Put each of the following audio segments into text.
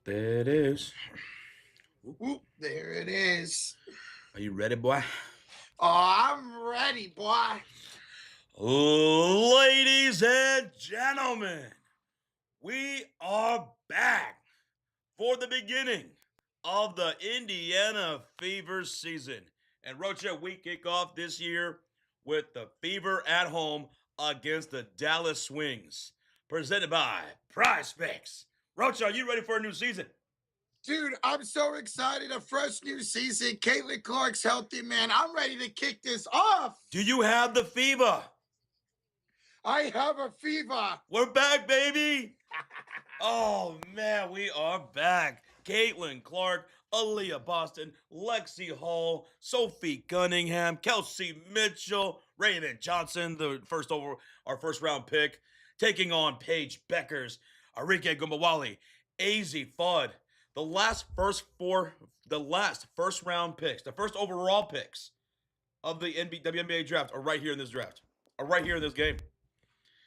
There it is. Whoop, there it is. Are you ready, boy? Oh, I'm ready, boy. Ladies and gentlemen, we are back for the beginning of the Indiana Fever season. And Rocha, we kick off this year with the Fever at home against the Dallas Swings, presented by PrizePicks. Rocha, are you ready for a new season? Dude, I'm so excited. A fresh new season. Caitlin Clark's healthy, man. I'm ready to kick this off. Do you have the fever? I have a fever. We're back, baby. Oh, man, we are back. Caitlin Clark, Aaliyah Boston, Lexi Hall, Sophie Cunningham, Kelsey Mitchell, Raven Johnson, our first round pick, taking on Paige Bueckers, Arike Gumbawali, AZ Fudd. The last first round picks, the first overall picks of the WNBA draft are right here in this draft, are right here in this game.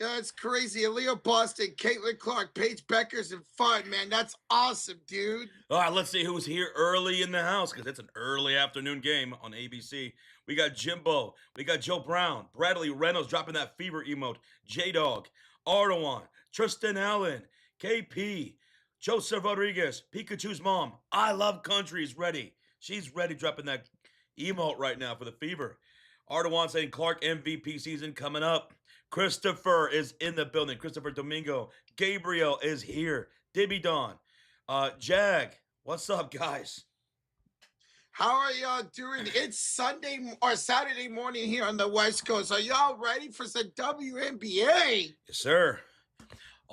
Yeah, it's crazy. Aaliyah Boston, Caitlin Clark, Paige Bueckers, and Fudd, man. That's awesome, dude. All right, let's see who's here early in the house because it's an early afternoon game on ABC. We got Jimbo. We got Joe Brown. Bradley Reynolds dropping that fever emote. J-Dog. Ardawan. Tristan Allen. KP. Joseph Rodriguez. Pikachu's mom. I Love Country is ready. She's ready dropping that emote right now for the fever. Ardawan saying Clark MVP season coming up. Christopher is in the building. Christopher Domingo. Gabriel is here. Dibby Don. Jag, what's up, guys? How are y'all doing? It's Sunday or Saturday morning here on the West Coast. Are y'all ready for some WNBA? Yes, sir.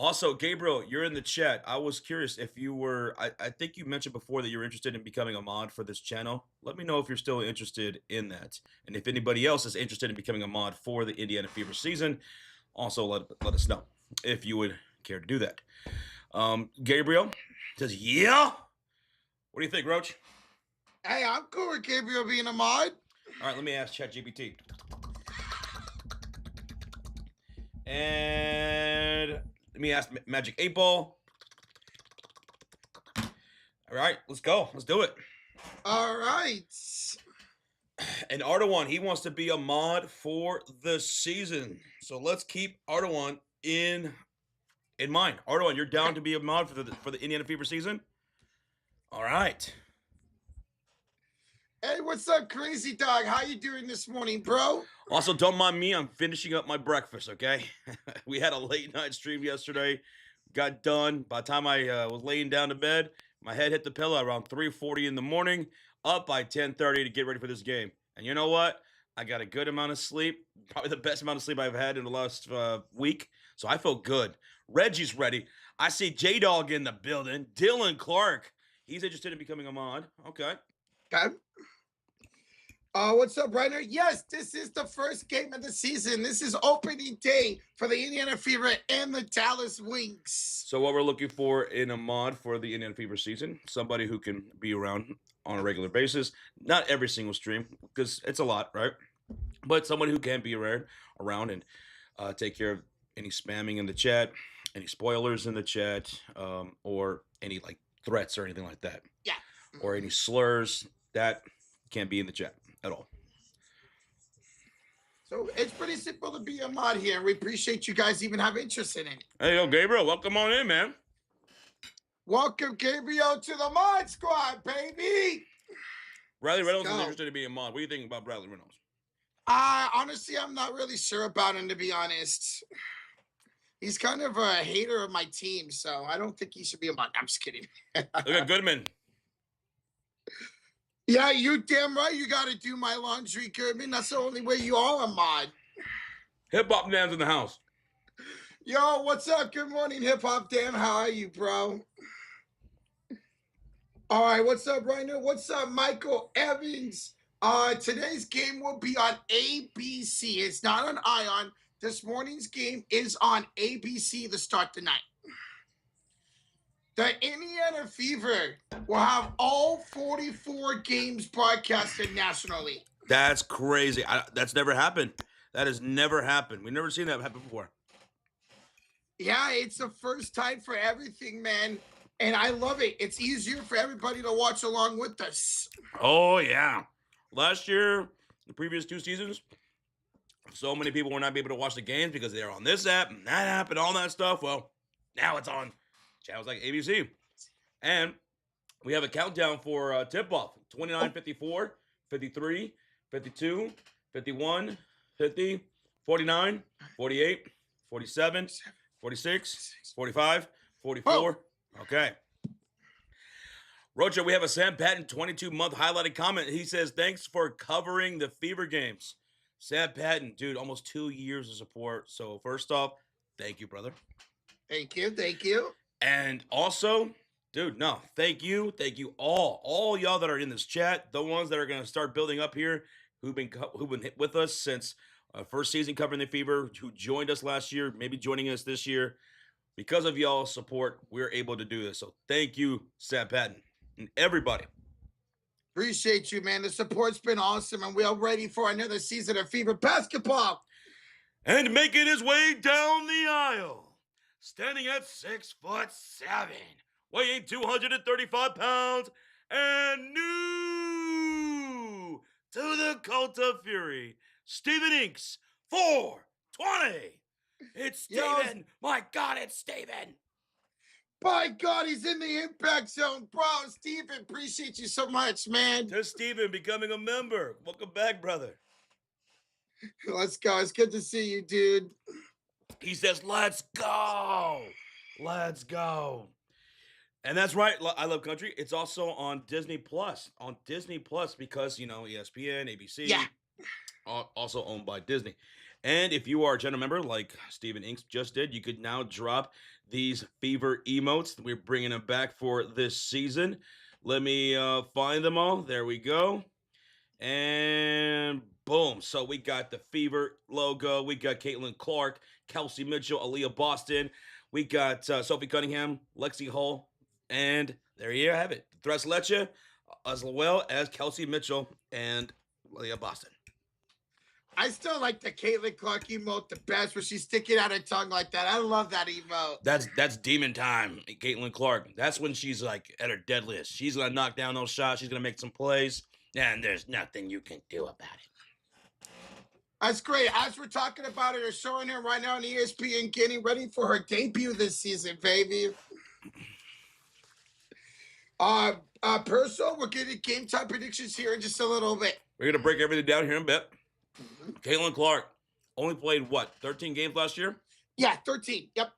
Also, Gabriel, you're in the chat. I was curious if you were, I think you mentioned before that you're interested in becoming a mod for this channel. Let me know if you're still interested in that. And if anybody else is interested in becoming a mod for the Indiana Fever season, also let us know if you would care to do that. Gabriel says, yeah. What do you think, Roach? Hey, I'm cool with Gabriel being a mod. All right, let me ask ChatGPT. And let me ask Magic 8 Ball. All right, let's go. Let's do it. All right. And Ardawan, he wants to be a mod for the season. So let's keep Ardawan in mind. Ardawan, you're down to be a mod for the Indiana Fever season? All right. Hey, what's up, Crazy Dog? How you doing this morning, bro? Also, don't mind me. I'm finishing up my breakfast, okay? We had a late night stream yesterday. Got done. By the time I was laying down to bed, my head hit the pillow around 3:40 in the morning, up by 10:30 to get ready for this game. And you know what? I got a good amount of sleep, probably the best amount of sleep I've had in the last week. So I feel good. Reggie's ready. I see J-Dog in the building. Dylan Clark. He's interested in becoming a mod. Okay. Okay. What's up, Reiner? Yes, this is the first game of the season. This is opening day for the Indiana Fever and the Dallas Wings. So what we're looking for in a mod for the Indiana Fever season, somebody who can be around on a regular basis, not every single stream, because it's a lot, right? But someone who can be around and take care of any spamming in the chat, any spoilers in the chat, or any like threats or anything like that. Yeah. Or any slurs that can't be in the chat at all. So it's pretty simple to be a mod here, and we appreciate you guys even have interest in it. Hey, yo, Gabriel, welcome on in, man. Welcome, Gabriel, to the mod squad, baby. Bradley Reynolds is interested in being a mod. What do you think about Bradley Reynolds? Honestly, I'm not really sure about him, to be honest. He's kind of a hater of my team, so I don't think he should be a mod. I'm just kidding. Look at Goodman. Yeah, you damn right you got to do my laundry, Goodman. That's the only way you are a mod. Hip Hop Dan's in the house. Yo, what's up? Good morning, Hip Hop Dan. How are you, bro? All right, what's up, Reiner? What's up, Michael Evans? Today's game will be on ABC. It's not on ION. This morning's game is on ABC to start the night. The Indiana Fever will have all 44 games broadcasted nationally. That's crazy. That's never happened. That has never happened. We've never seen that happen before. Yeah, it's the first time for everything, man. And I love it. It's easier for everybody to watch along with us. Oh, yeah. Last year, the previous 2 seasons, so many people were not able to watch the games because they're on this app and that app and all that stuff. Well, now it's on channels like ABC. And we have a countdown for tip-off. 29, 54, 53, 52, 51, 50, 49, 48, 47, 46, 45, 44. Okay. Rocha, we have a Sam Patton 22-month highlighted comment. He says, thanks for covering the Fever games. Sam Patton, dude, almost 2 years of support. So first off, thank you, brother. Thank you. Thank you. And also, dude, no, thank you all y'all that are in this chat, the ones that are going to start building up here, who've been with us since first season covering the Fever, who joined us last year, maybe joining us this year. Because of y'all's support, we're able to do this. So thank you, Sam Patton, and everybody. Appreciate you, man. The support's been awesome, and we are ready for another season of Fever basketball. And making his way down the aisle, standing at 6'7", weighing 235 pounds, and new to the Cult of Fury, Steven Inks, 420. It's Steven. My God, it's Steven. By God, he's in the impact zone. Bro, Steven, appreciate you so much, man. To Steven becoming a member. Welcome back, brother. Let's go. It's good to see you, dude. He says, let's go. Let's go. And that's right. I Love Country. It's also on Disney Plus. On Disney Plus because, ESPN, ABC. Yeah. Also owned by Disney. And if you are a general member like Steven Inks just did, you could now drop these Fever emotes. We're bringing them back for this season. Let me find them all. There we go. And boom. So we got the Fever logo. We got Caitlin Clark, Kelsey Mitchell, Aaliyah Boston. We got Sophie Cunningham, Lexi Hull. And there you have it. Thres Leche, as well as Kelsey Mitchell and Aaliyah Boston. I still like the Caitlin Clark emote the best, where she's sticking out her tongue like that. I love that emote. That's demon time, Caitlin Clark. That's when she's like at her deadliest. She's gonna knock down those shots. She's gonna make some plays, and there's nothing you can do about it. That's great. As we're talking about it, they're showing her right now on ESPN, getting ready for her debut this season, baby. Perso, we're getting game time predictions here in just a little bit. We're gonna break everything down here in a bit. Caitlin Clark only played, 13 games last year? Yeah, 13. Yep.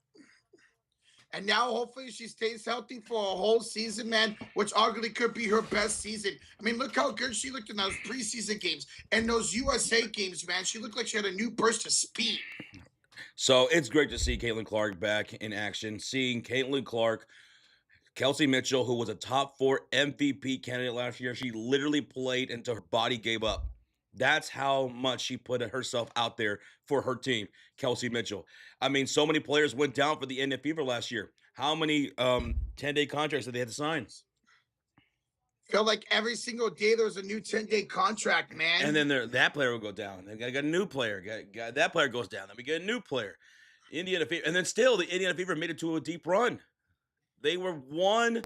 And now, hopefully, she stays healthy for a whole season, man, which arguably could be her best season. I mean, look how good she looked in those preseason games and those USA games, man. She looked like she had a new burst of speed. So it's great to see Caitlin Clark back in action. Seeing Caitlin Clark, Kelsey Mitchell, who was a top 4 MVP candidate last year, she literally played until her body gave up. That's how much she put herself out there for her team, Kelsey Mitchell. I mean, so many players went down for the NF Fever last year. How many 10-day contracts did they have to sign? Felt like every single day there was a new 10-day contract, man. And then that player will go down. They got a new player. That player goes down. Then we get a new player. Indiana Fever. And then still, the Indiana Fever made it to a deep run. They were one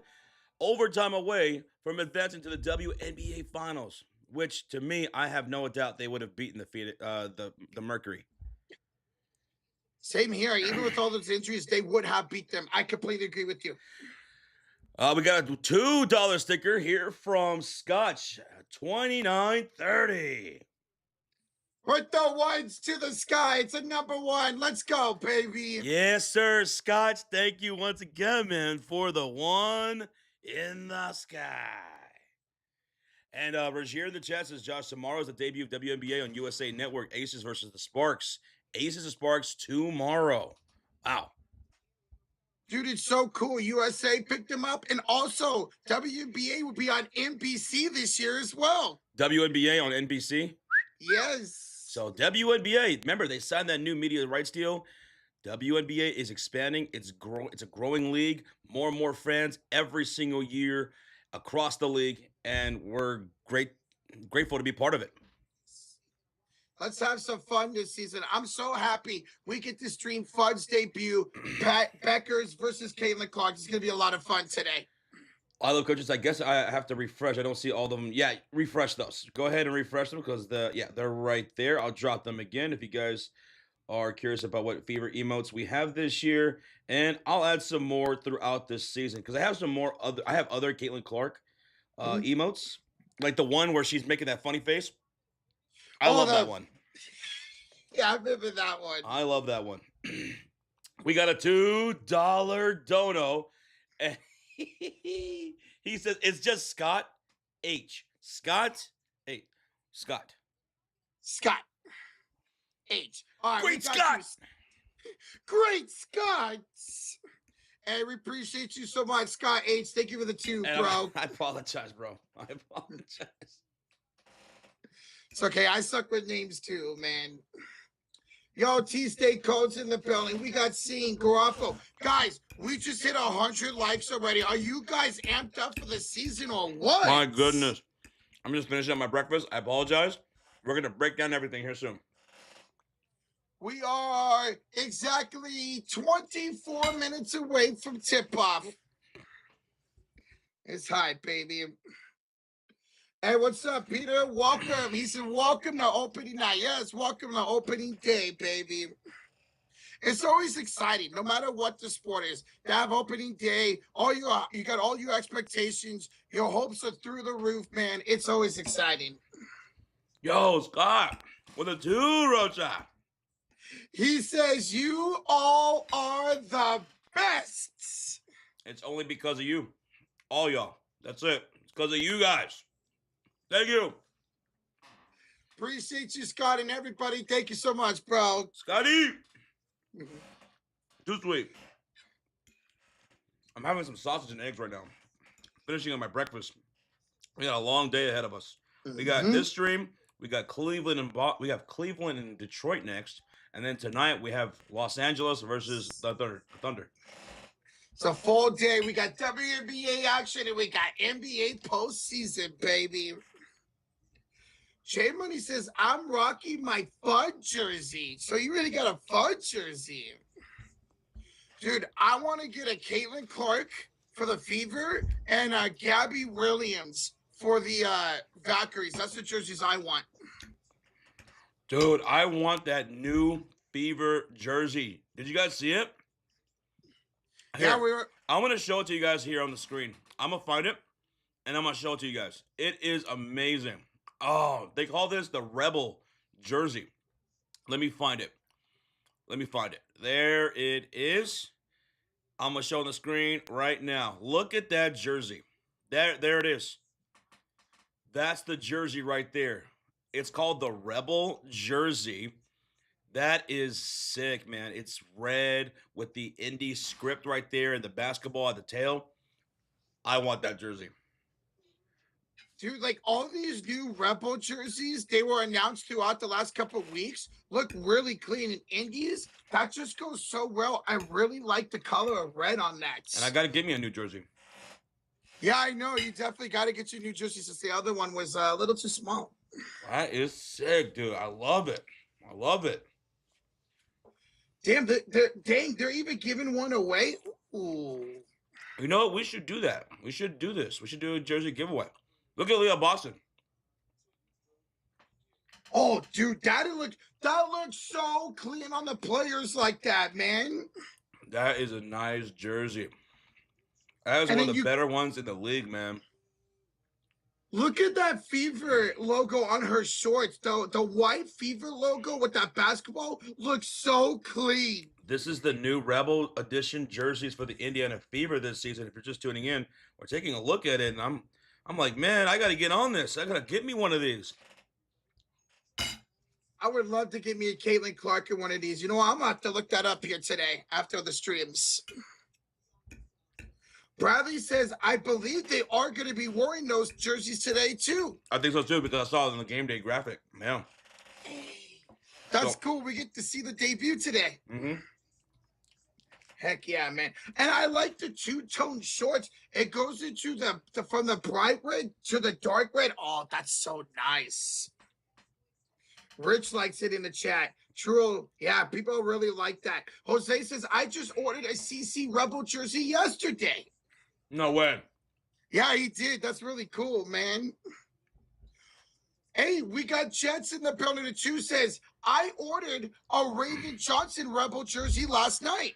overtime away from advancing to the WNBA Finals, which, to me, I have no doubt they would have beaten the Mercury. Same here. Even with all those injuries, they would have beat them. I completely agree with you. We got a $2 sticker here from Scotch, 2930. Put the ones to the sky. It's a number 1. Let's go, baby. Yes, sir. Scotch, thank you once again, man, for the one in the sky. And Rogier in the chat says, Josh, tomorrow is the debut of WNBA on USA Network, Aces versus the Sparks. Aces and Sparks tomorrow. Wow. Dude, it's so cool. USA picked them up. And also, WNBA will be on NBC this year as well. WNBA on NBC? Yes. So WNBA, remember, they signed that new media rights deal. WNBA is expanding. It's a growing league. More and more fans every single year across the league. And we're grateful to be part of it. Let's have some fun this season. I'm so happy we get to stream Fud's debut, Bueckers versus Caitlin Clark. It's going to be a lot of fun today. I love coaches. I guess I have to refresh. I don't see all of them. Yeah, refresh those. Go ahead and refresh them because they're right there. I'll drop them again if you guys are curious about what fever emotes we have this year, and I'll add some more throughout this season because I have some more other. I have other Caitlin Clark emotes, like the one where she's making that funny face. I love that one. Yeah, I remember that one. I love that one. We got a $2 dono, and he says it's just Scott H. Scott H. Scott. Scott H. All right, Great Scott. Great Scott. Hey, we appreciate you so much, Scott H. Thank you for the 2, bro. I apologize, bro. I apologize. It's okay. I suck with names too, man. Yo, T-State Codes in the building. We got Scene, Garofalo. Guys, we just hit 100 likes already. Are you guys amped up for the season or what? My goodness. I'm just finishing up my breakfast. I apologize. We're going to break down everything here soon. We are exactly 24 minutes away from tip-off. It's high, baby. Hey, what's up, Peter? Welcome. He said, welcome to opening night. Yes, welcome to opening day, baby. It's always exciting, no matter what the sport is. To have opening day, you got all your expectations. Your hopes are through the roof, man. It's always exciting. Yo, Scott, with a 2, Rocha. He says, you all are the best. It's only because of you. All y'all. That's it. It's because of you guys. Thank you. Appreciate you, Scott, and everybody. Thank you so much, bro. Scotty. Too sweet. I'm having some sausage and eggs right now. Finishing on my breakfast. We got a long day ahead of us. We got this stream. We got Cleveland and Detroit next. And then tonight we have Los Angeles versus the Thunder. It's a full day. We got WNBA action and we got NBA postseason, baby. Jay Money says, I'm rocking my Fud jersey. So you really got a Fud jersey. Dude, I want to get a Caitlin Clark for the Fever and Gabby Williams for the Valkyries. That's the jerseys I want. Dude, I want that new Fever jersey. Did you guys see it? Here, Yeah, I'm going to show it to you guys here on the screen. I'm going to find it, and I'm going to show it to you guys. It is amazing. Oh, they call this the Rebel jersey. Let me find it. There it is. I'm going to show on the screen right now. Look at that jersey. There it is. That's the jersey right there. It's called the Rebel jersey. That is sick, man. It's red with the Indy script right there and the basketball at the tail. I want that jersey. Dude, like all these new Rebel jerseys, they were announced throughout the last couple of weeks, look really clean. And Indies, that just goes so well. I really like the color of red on that. And I got to get me a new jersey. Yeah, I know. You definitely got to get your new jersey since the other one was a little too small. That is sick, dude. I love it. Damn, they're even giving one away. Ooh. You know what? We should do that. We should do this. We should do a jersey giveaway. Look at Leah Boston. Oh, dude, that looks so clean on the players like that, man. That is a nice jersey. That is one of the better ones in the league, man. Look at that Fever logo on her shorts. The white Fever logo with that basketball looks so clean. This is the new Rebel Edition jerseys for the Indiana Fever this season. If you're just tuning in, we're taking a look at it, and I'm like, man, I got to get on this. I got to get me one of these. I would love to get me a Caitlin Clark in one of these. You know what? I'm going to have to look that up here today after the streams. Bradley says, I believe they are going to be wearing those jerseys today, too. I think so, too, because I saw it in the game day graphic. Yeah. That's cool. We get to see the debut today. Mm-hmm. Heck yeah, man. And I like the two-tone shorts. It goes into from the bright red to the dark red. Oh, that's so nice. Rich likes it in the chat. True. Yeah, people really like that. Jose says, I just ordered a CC Rebel jersey yesterday. No way. Yeah, he did. That's really cool, man. Hey, we got Jets in the building. The Chew says, I ordered a Raven Johnson Rebel jersey last night.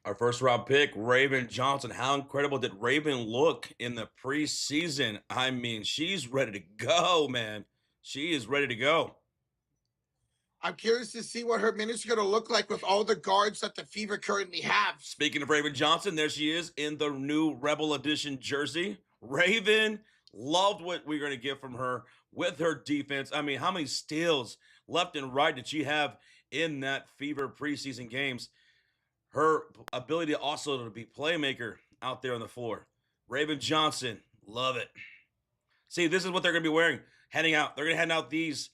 Our first round pick, Raven Johnson. How incredible did Raven look in the preseason? I mean, she's ready to go, man. She is ready to go. I'm curious to see what her minutes are going to look like with all the guards that the Fever currently have. Speaking of Raven Johnson, there she is in the new Rebel Edition jersey. Raven, loved what we're going to get from her with her defense. I mean, how many steals left and right did she have in that Fever preseason games? Her ability also to be playmaker out there on the floor. Raven Johnson, love it. See, this is what they're going to be wearing, heading out. They're going to hand out these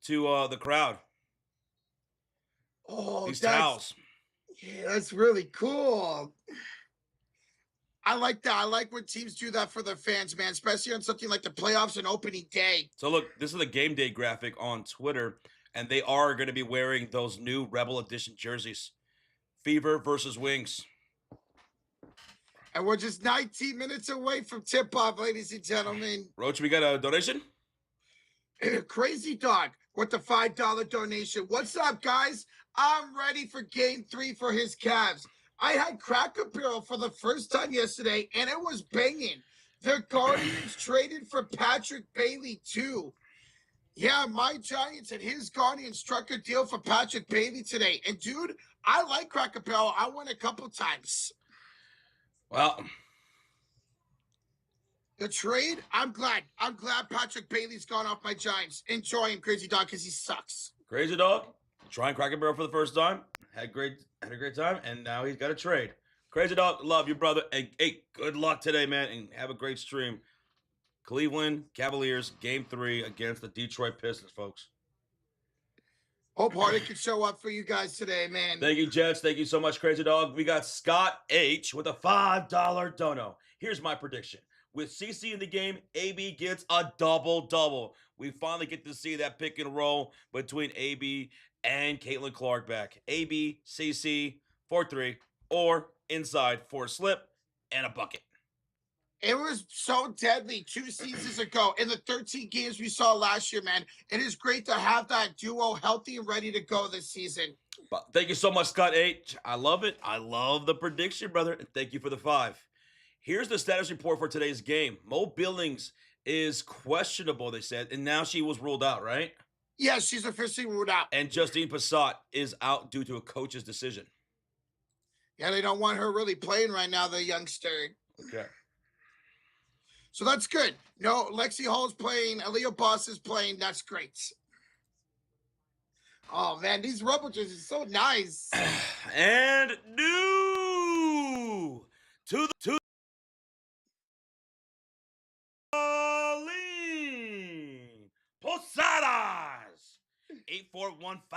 to the crowd. Oh, these towels. Yeah, that's really cool. I like that. I like when teams do that for their fans, man, especially on something like the playoffs and opening day. So look, this is a game day graphic on Twitter, and they are going to be wearing those new Rebel Edition jerseys. Fever versus Wings. And we're just 19 minutes away from tip-off, ladies and gentlemen. Roach, we got a donation? Crazy Dog with the $5 donation. What's up, guys? I'm ready for game 3 for his Cavs. I had Cracker Barrel for the first time yesterday, and it was banging. The Guardians traded for Patrick Bailey, too. Yeah, my Giants and his Guardians struck a deal for Patrick Bailey today. And, dude, I like Cracker Barrel. I won a couple times. Well, the trade, I'm glad. I'm glad Patrick Bailey's gone off my Giants. Enjoy him, Crazy Dog, because he sucks. Crazy Dog, trying Cracker Barrel for the first time. Had a great time, and now he's got a trade. Crazy Dog, love you, brother. And hey, good luck today, man, and have a great stream. Cleveland Cavaliers, Game 3 against the Detroit Pistons, folks. Hope Hardy can show up for you guys today, man. Thank you, Jets. Thank you so much, Crazy Dog. We got Scott H with a $5 dono. Here's my prediction. With CC in the game, AB gets a double-double. We finally get to see that pick and roll between AB and Caitlin Clark back. AB, CC, 4-3, or inside for a slip and a bucket. It was so deadly 2 seasons ago in the 13 games we saw last year, man. It is great to have that duo healthy and ready to go this season. But thank you so much, Scott H. I love it. I love the prediction, brother. And thank you for the 5. Here's the status report for today's game. Mo Billings is questionable, they said, and now she was ruled out, right? Yes, she's officially ruled out. And Justine Passat is out due to a coach's decision. Yeah, they don't want her really playing right now, the youngster. Okay. So that's good. No, Lexi Hall's playing. Aaliyah Boss is playing. That's great. Oh, man, these Rebel jerseys are so nice. And new to the Posadas 8415.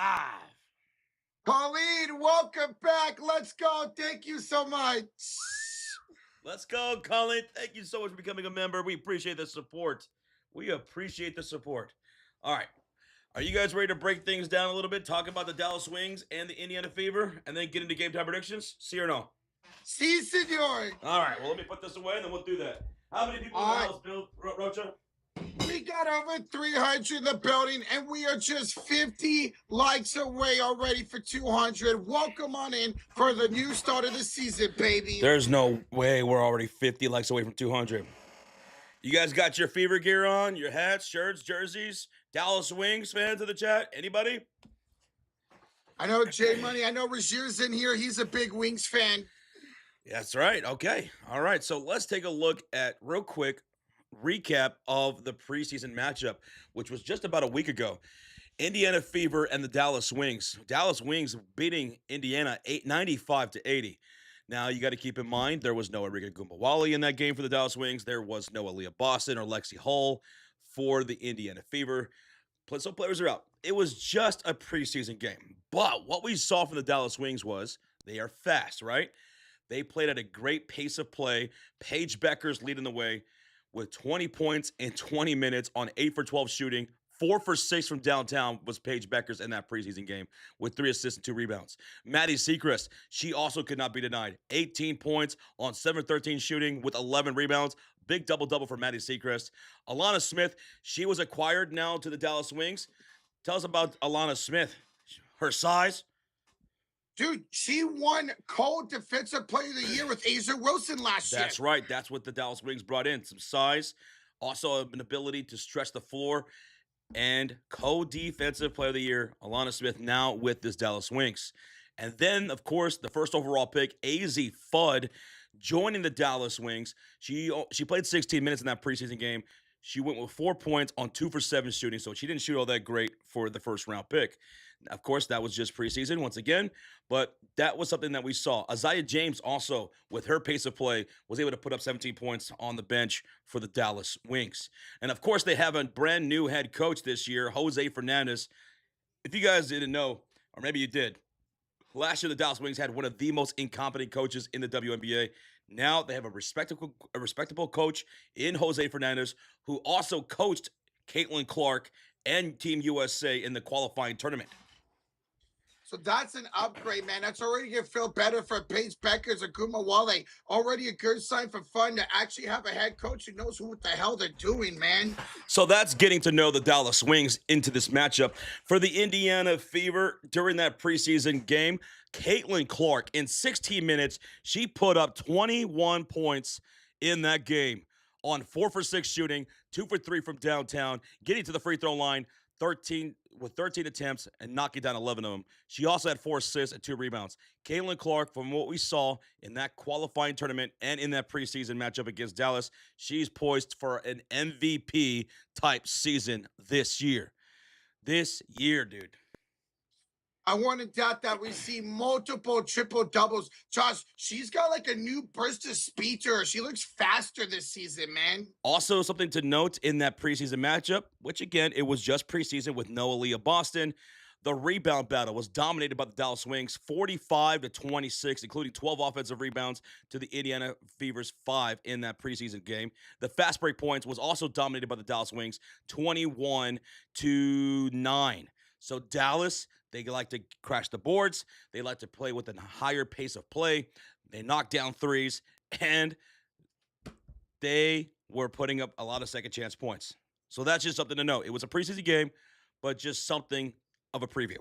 Pauline, welcome back. Let's go. Thank you so much. Let's go, Colin. Thank you so much for becoming a member. We appreciate the support. We appreciate the support. All right. Are you guys ready to break things down a little bit? Talk about the Dallas Wings and the Indiana Fever, and then get into game time predictions? See or no? Si, senor. All right. Well, let me put this away, and then we'll do that. How many people in the house, Bill Rocha? We got over 300 in the building, and we are just 50 likes away already for 200. Welcome on in for the new start of the season, baby. There's no way we're already 50 likes away from 200. You guys got your Fever gear on, your hats, shirts, jerseys, Dallas Wings fans in the chat? Anybody? I know J Money. I know Rajir's in here. He's a big Wings fan. That's right. Okay. All right. So let's take a look at real quick recap of the preseason matchup, which was just about a week ago. Indiana Fever and the Dallas Wings. Dallas Wings beating Indiana 95-80. Now, you got to keep in mind, there was no Enrique Gumbawali in that game for the Dallas Wings. There was no Aaliyah Boston or Lexi Hull for the Indiana Fever. So players are out. It was just a preseason game. But what we saw from the Dallas Wings was they are fast, right? They played at a great pace of play. Paige Bueckers leading the way with 20 points in 20 minutes on 8 for 12 shooting, 4 for 6 from downtown was Paige Bueckers in that preseason game with 3 assists and 2 rebounds. Maddie Seacrest, she also could not be denied. 18 points on 7-13 shooting with 11 rebounds. Big double-double for Maddie Seacrest. Alana Smith, she was acquired now to the Dallas Wings. Tell us about Alana Smith. Her size. Dude, she won co-defensive player of the year with Asa Wilson last year. That's right. That's what the Dallas Wings brought in. Some size, also an ability to stretch the floor, and co-defensive player of the year, Alana Smith, now with this Dallas Wings. And then, of course, the first overall pick, AZ Fudd, joining the Dallas Wings. She played 16 minutes in that preseason game. She went with 4 points on 2 for 7 shooting, so she didn't shoot all that great for the first round pick. Of course, that was just preseason once again, but that was something that we saw. Isaiah James also, with her pace of play, was able to put up 17 points on the bench for the Dallas Wings. And of course, they have a brand new head coach this year, Jose Fernandez. If you guys didn't know, or maybe you did, last year the Dallas Wings had one of the most incompetent coaches in the WNBA. Now they have a respectable coach in Jose Fernandez, who also coached Caitlin Clark and Team USA in the qualifying tournament. So that's an upgrade, man. That's already going to feel better for Paige Bueckers or Guma Wale. Already a good sign for fun to actually have a head coach who knows what the hell they're doing, man. So that's getting to know the Dallas Wings into this matchup. For the Indiana Fever, during that preseason game, Caitlin Clark, in 16 minutes, she put up 21 points in that game on 4 for 6 shooting, 2 for 3 from downtown, getting to the free throw line, 13 attempts and knocking down 11 of them. She also had 4 assists and 2 rebounds. Caitlin Clark, from what we saw in that qualifying tournament and in that preseason matchup against Dallas, she's poised for an MVP type season this year. This year, dude. I want to doubt that we see multiple triple doubles. Josh, she's got like a new burst of speed to her. She looks faster this season, man. Also, something to note in that preseason matchup, which again, it was just preseason with no Aaliyah Boston. The rebound battle was dominated by the Dallas Wings, 45-26, including 12 offensive rebounds to the Indiana Fever's 5 in that preseason game. The fast break points was also dominated by the Dallas Wings, 21-9. So Dallas, they like to crash the boards. They like to play with a higher pace of play. They knock down threes, and they were putting up a lot of second chance points. So that's just something to know. It was a preseason game, but just something of a preview.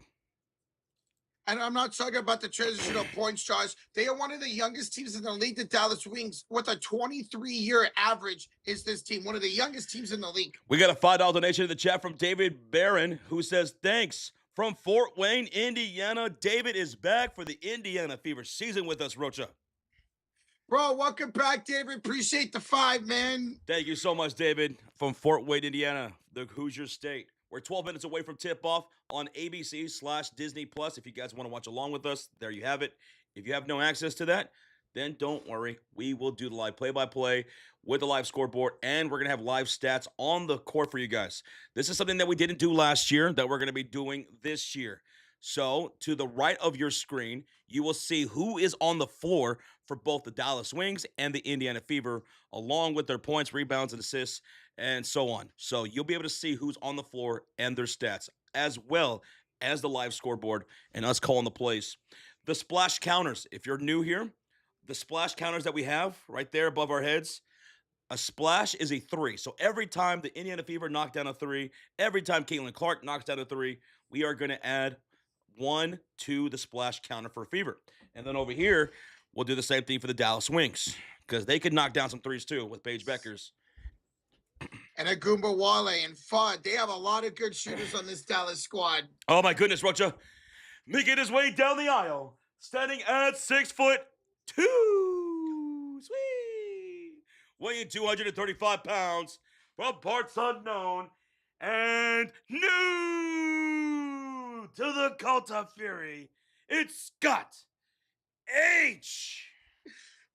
And I'm not talking about the transitional points, Josh. They are one of the youngest teams in the league, the Dallas Wings, with a 23-year average is this team, one of the youngest teams in the league. We got a $5 donation in the chat from David Barron, who says, thanks. From Fort Wayne, Indiana, David is back for the Indiana Fever season with us, Rocha. Bro, welcome back, David. Appreciate the 5, man. Thank you so much, David, from Fort Wayne, Indiana, the Hoosier State. We're 12 minutes away from tip-off on ABC/Disney Plus. If you guys want to watch along with us, there you have it. If you have no access to that, then don't worry. We will do the live play-by-play with the live scoreboard, and we're going to have live stats on the court for you guys. This is something that we didn't do last year that we're going to be doing this year. So to the right of your screen, you will see who is on the floor for both the Dallas Wings and the Indiana Fever, along with their points, rebounds, and assists, and so on. So you'll be able to see who's on the floor and their stats, as well as the live scoreboard and us calling the plays. The splash counters, if you're new here, the splash counters that we have right there above our heads, a splash is a 3. So every time the Indiana Fever knock down a 3, every time Caitlin Clark knocks down a 3, we are going to add 1 to the splash counter for Fever. And then over here, we'll do the same thing for the Dallas Wings, because they could knock down some 3s too with Paige Bueckers. And Agumba Wale and Fudd. They have a lot of good shooters on this Dallas squad. Oh my goodness, Rocha. Making his way down the aisle, standing at 6'2". Sweet. Weighing 235 pounds, from parts unknown, and new to the Cult of Fury, it's Scott H.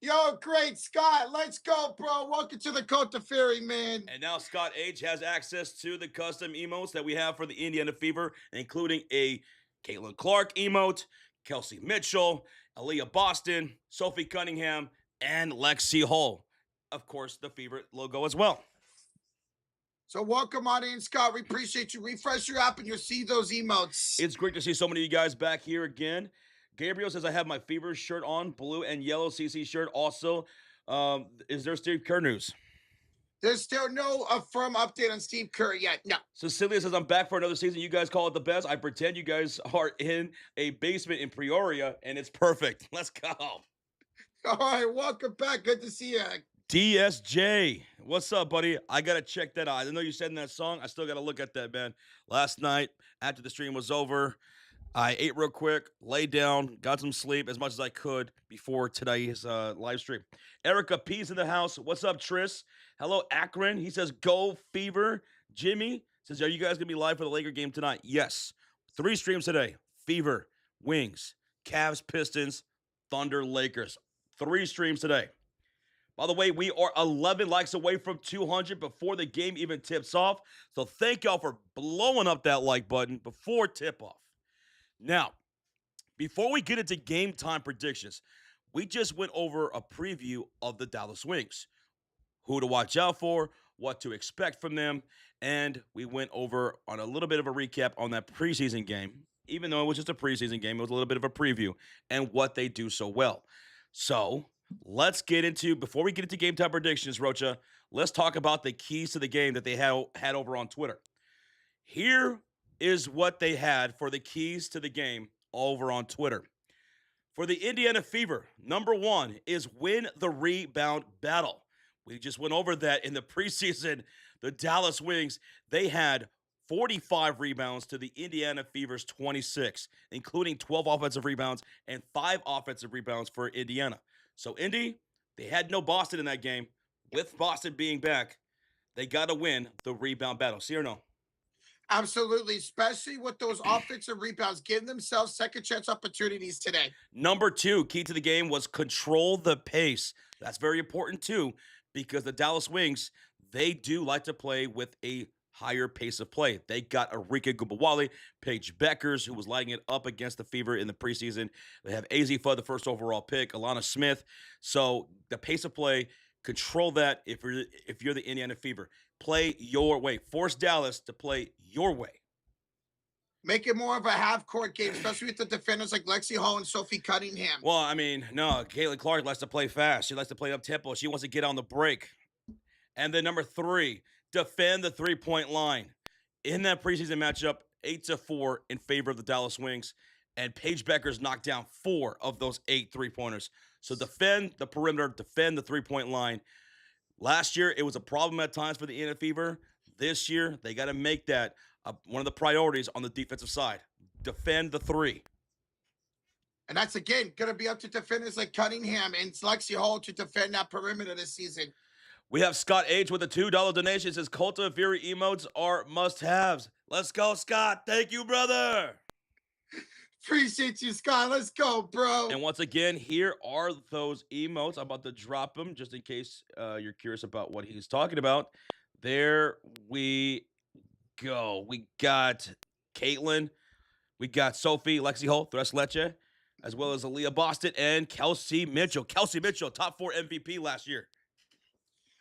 Yo, great, Scott. Let's go, bro. Welcome to the Cult of Fury, man. And now Scott H has access to the custom emotes that we have for the Indiana Fever, including a Caitlin Clark emote, Kelsey Mitchell, Aaliyah Boston, Sophie Cunningham, and Lexi Hull. Of course, the Fever logo as well. So welcome on in, Scott. We appreciate you. Refresh your app and you'll see those emotes. It's great to see so many of you guys back here again. Gabriel says I have my Fever shirt on, blue and yellow CC shirt. Also, is there Steve Kerr news? There's still no firm update on Steve Kerr yet. No. Cecilia says I'm back for another season. You guys call it the best. I pretend you guys are in a basement in Peoria, and it's perfect. Let's go. All right, welcome back. Good to see you. DSJ, what's up, buddy? I gotta check that out. I know you said in that song. I still gotta look at that, man. Last night, after the stream was over, I ate real quick, laid down, got some sleep as much as I could before today's live stream. Erica P's in the house. What's up, Tris? Hello, Akron. He says, go Fever. Jimmy says, are you guys gonna be live for the Laker game tonight? Yes. 3 streams today. Fever, Wings, Cavs, Pistons, Thunder, Lakers. 3 streams today. By the way, we are 11 likes away from 200 before the game even tips off. So thank y'all for blowing up that like button before tip-off. Now, before we get into game time predictions, we just went over a preview of the Dallas Wings. Who to watch out for, what to expect from them, and we went over on a little bit of a recap on that preseason game. Even though it was just a preseason game, it was a little bit of a preview and what they do so well. So let's get into, before we get into game time predictions, Rocha, let's talk about the keys to the game that they had over on Twitter. Here is what they had for the keys to the game over on Twitter. For the Indiana Fever, number 1 is win the rebound battle. We just went over that in the preseason. The Dallas Wings, they had 45 rebounds to the Indiana Fever's 26, including 12 offensive rebounds and 5 offensive rebounds for Indiana. So, Indy, they had no Boston in that game. With Boston being back, they got to win the rebound battle. See or no? Absolutely, especially with those offensive rebounds, giving themselves second chance opportunities today. Number 2, key to the game was control the pace. That's very important too, because the Dallas Wings, they do like to play with a higher pace of play. They got Arike Gubawale, Paige Bueckers, who was lighting it up against the Fever in the preseason. They have AZ Fudd, the first overall pick, Alana Smith. So the pace of play, control that if you're the Indiana Fever. Play your way. Force Dallas to play your way. Make it more of a half-court game, especially with the defenders like Lexi Hall and Sophie Cunningham. Well, I mean, no, Caitlin Clark likes to play fast. She likes to play up-tempo. She wants to get on the break. And then number 3, defend the three-point line. In that preseason matchup, 8-4 in favor of the Dallas Wings. And Paige Bueckers knocked down 4 of those 8 three-pointers. So defend the perimeter, defend the three-point line. Last year, it was a problem at times for the Indiana Fever. This year, they got to make that one of the priorities on the defensive side. Defend the 3. And that's, again, going to be up to defenders like Cunningham and Lexi Hall to defend that perimeter this season. We have Scott H with a $2 donation. Says Cult of Fury emotes are must-haves. Let's go, Scott. Thank you, brother. Appreciate you, Scott. Let's go, bro. And once again, here are those emotes. I'm about to drop them just in case you're curious about what he's talking about. There we go. We got Caitlin. We got Sophie, Lexi Hall, Thres Leche, as well as Aaliyah Boston and Kelsey Mitchell. Kelsey Mitchell, top 4 MVP last year.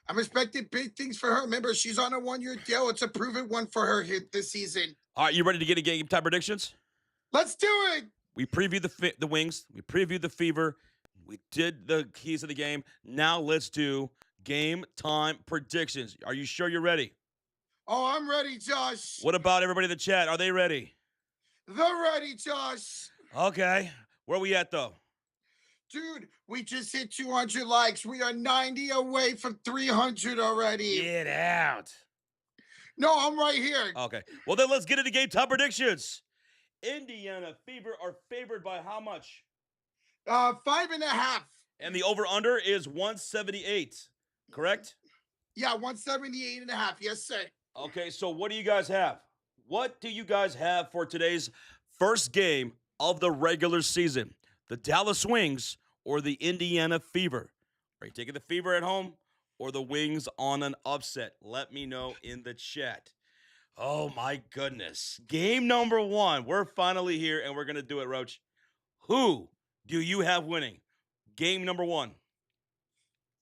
I'm expecting big things for her. Remember, she's on a 1-year deal. It's a proven one for her here this season. All right, you ready to get a game time predictions? Let's do it. We previewed the Wings. We previewed the Fever. We did the keys of the game. Now let's do game time predictions. Are you sure you're ready? Oh, I'm ready, Josh. What about everybody in the chat? Are they ready? They're ready, Josh. Okay. Where are we at, though? Dude, we just hit 200 likes. We are 90 away from 300 already. Get out. No, I'm right here. Okay. Well, then let's get into game time predictions. Indiana Fever are favored by how much? 5.5. And the over-under is 178, correct? Yeah, 178.5. Yes, sir. Okay, so what do you guys have? What do you guys have for today's first game of the regular season? The Dallas Wings or the Indiana Fever? Are you taking the Fever at home or the Wings on an upset? Let me know in the chat. Oh, my goodness. Game number 1. We're finally here, and we're going to do it, Roach. Who do you have winning? Game number 1.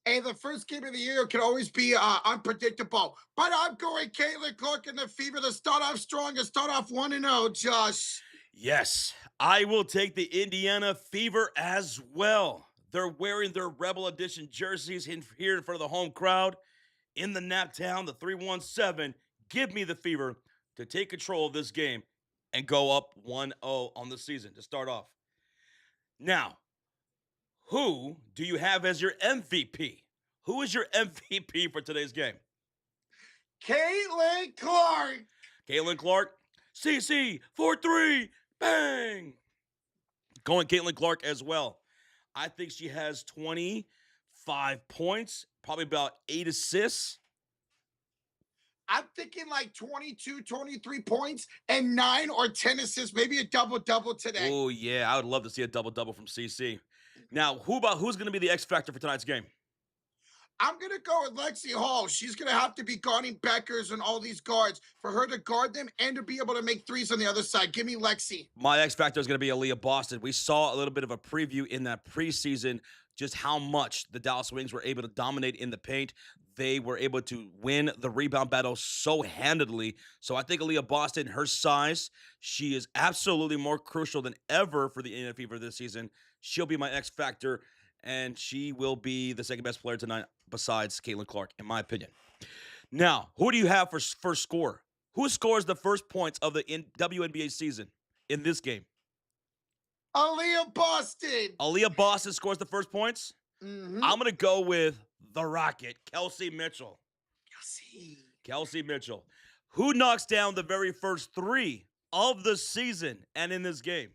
Hey, the first game of the year can always be unpredictable. But I'm going Caitlin Clark in the Fever to start off strong and start off 1-0, Josh. Yes, I will take the Indiana Fever as well. They're wearing their Rebel Edition jerseys here in front of the home crowd in the Nap Town, the 317. Give me the Fever to take control of this game and go up 1-0 on the season to start off. Now, who do you have as your MVP? Who is your MVP for today's game? Caitlin Clark. Caitlin Clark, CC 4-3, bang! Going Caitlin Clark as well. I think she has 25 points, probably about 8 assists. I'm thinking like 22, 23 points and 9 or 10 assists, maybe a double-double today. Oh, yeah, I would love to see a double-double from CC. Now, who's going to be the X factor for tonight's game? I'm going to go with Lexi Hall. She's going to have to be guarding Bueckers and all these guards for her to guard them and to be able to make threes on the other side. Give me Lexi. My X factor is going to be Aaliyah Boston. We saw a little bit of a preview in that preseason, just how much the Dallas Wings were able to dominate in the paint. They were able to win the rebound battle so handedly. So I think Aaliyah Boston, her size, she is absolutely more crucial than ever for the Indiana Fever this season. She'll be my X factor, and she will be the second best player tonight besides Caitlin Clark, in my opinion. Now, who do you have for first score? Who scores the first points of the WNBA season in this game? Aaliyah Boston. Aaliyah Boston scores the first points? Mm-hmm. I'm going to go with the Rocket, Kelsey Mitchell. Kelsey. Mitchell. Who knocks down the very first 3 of the season and in this game?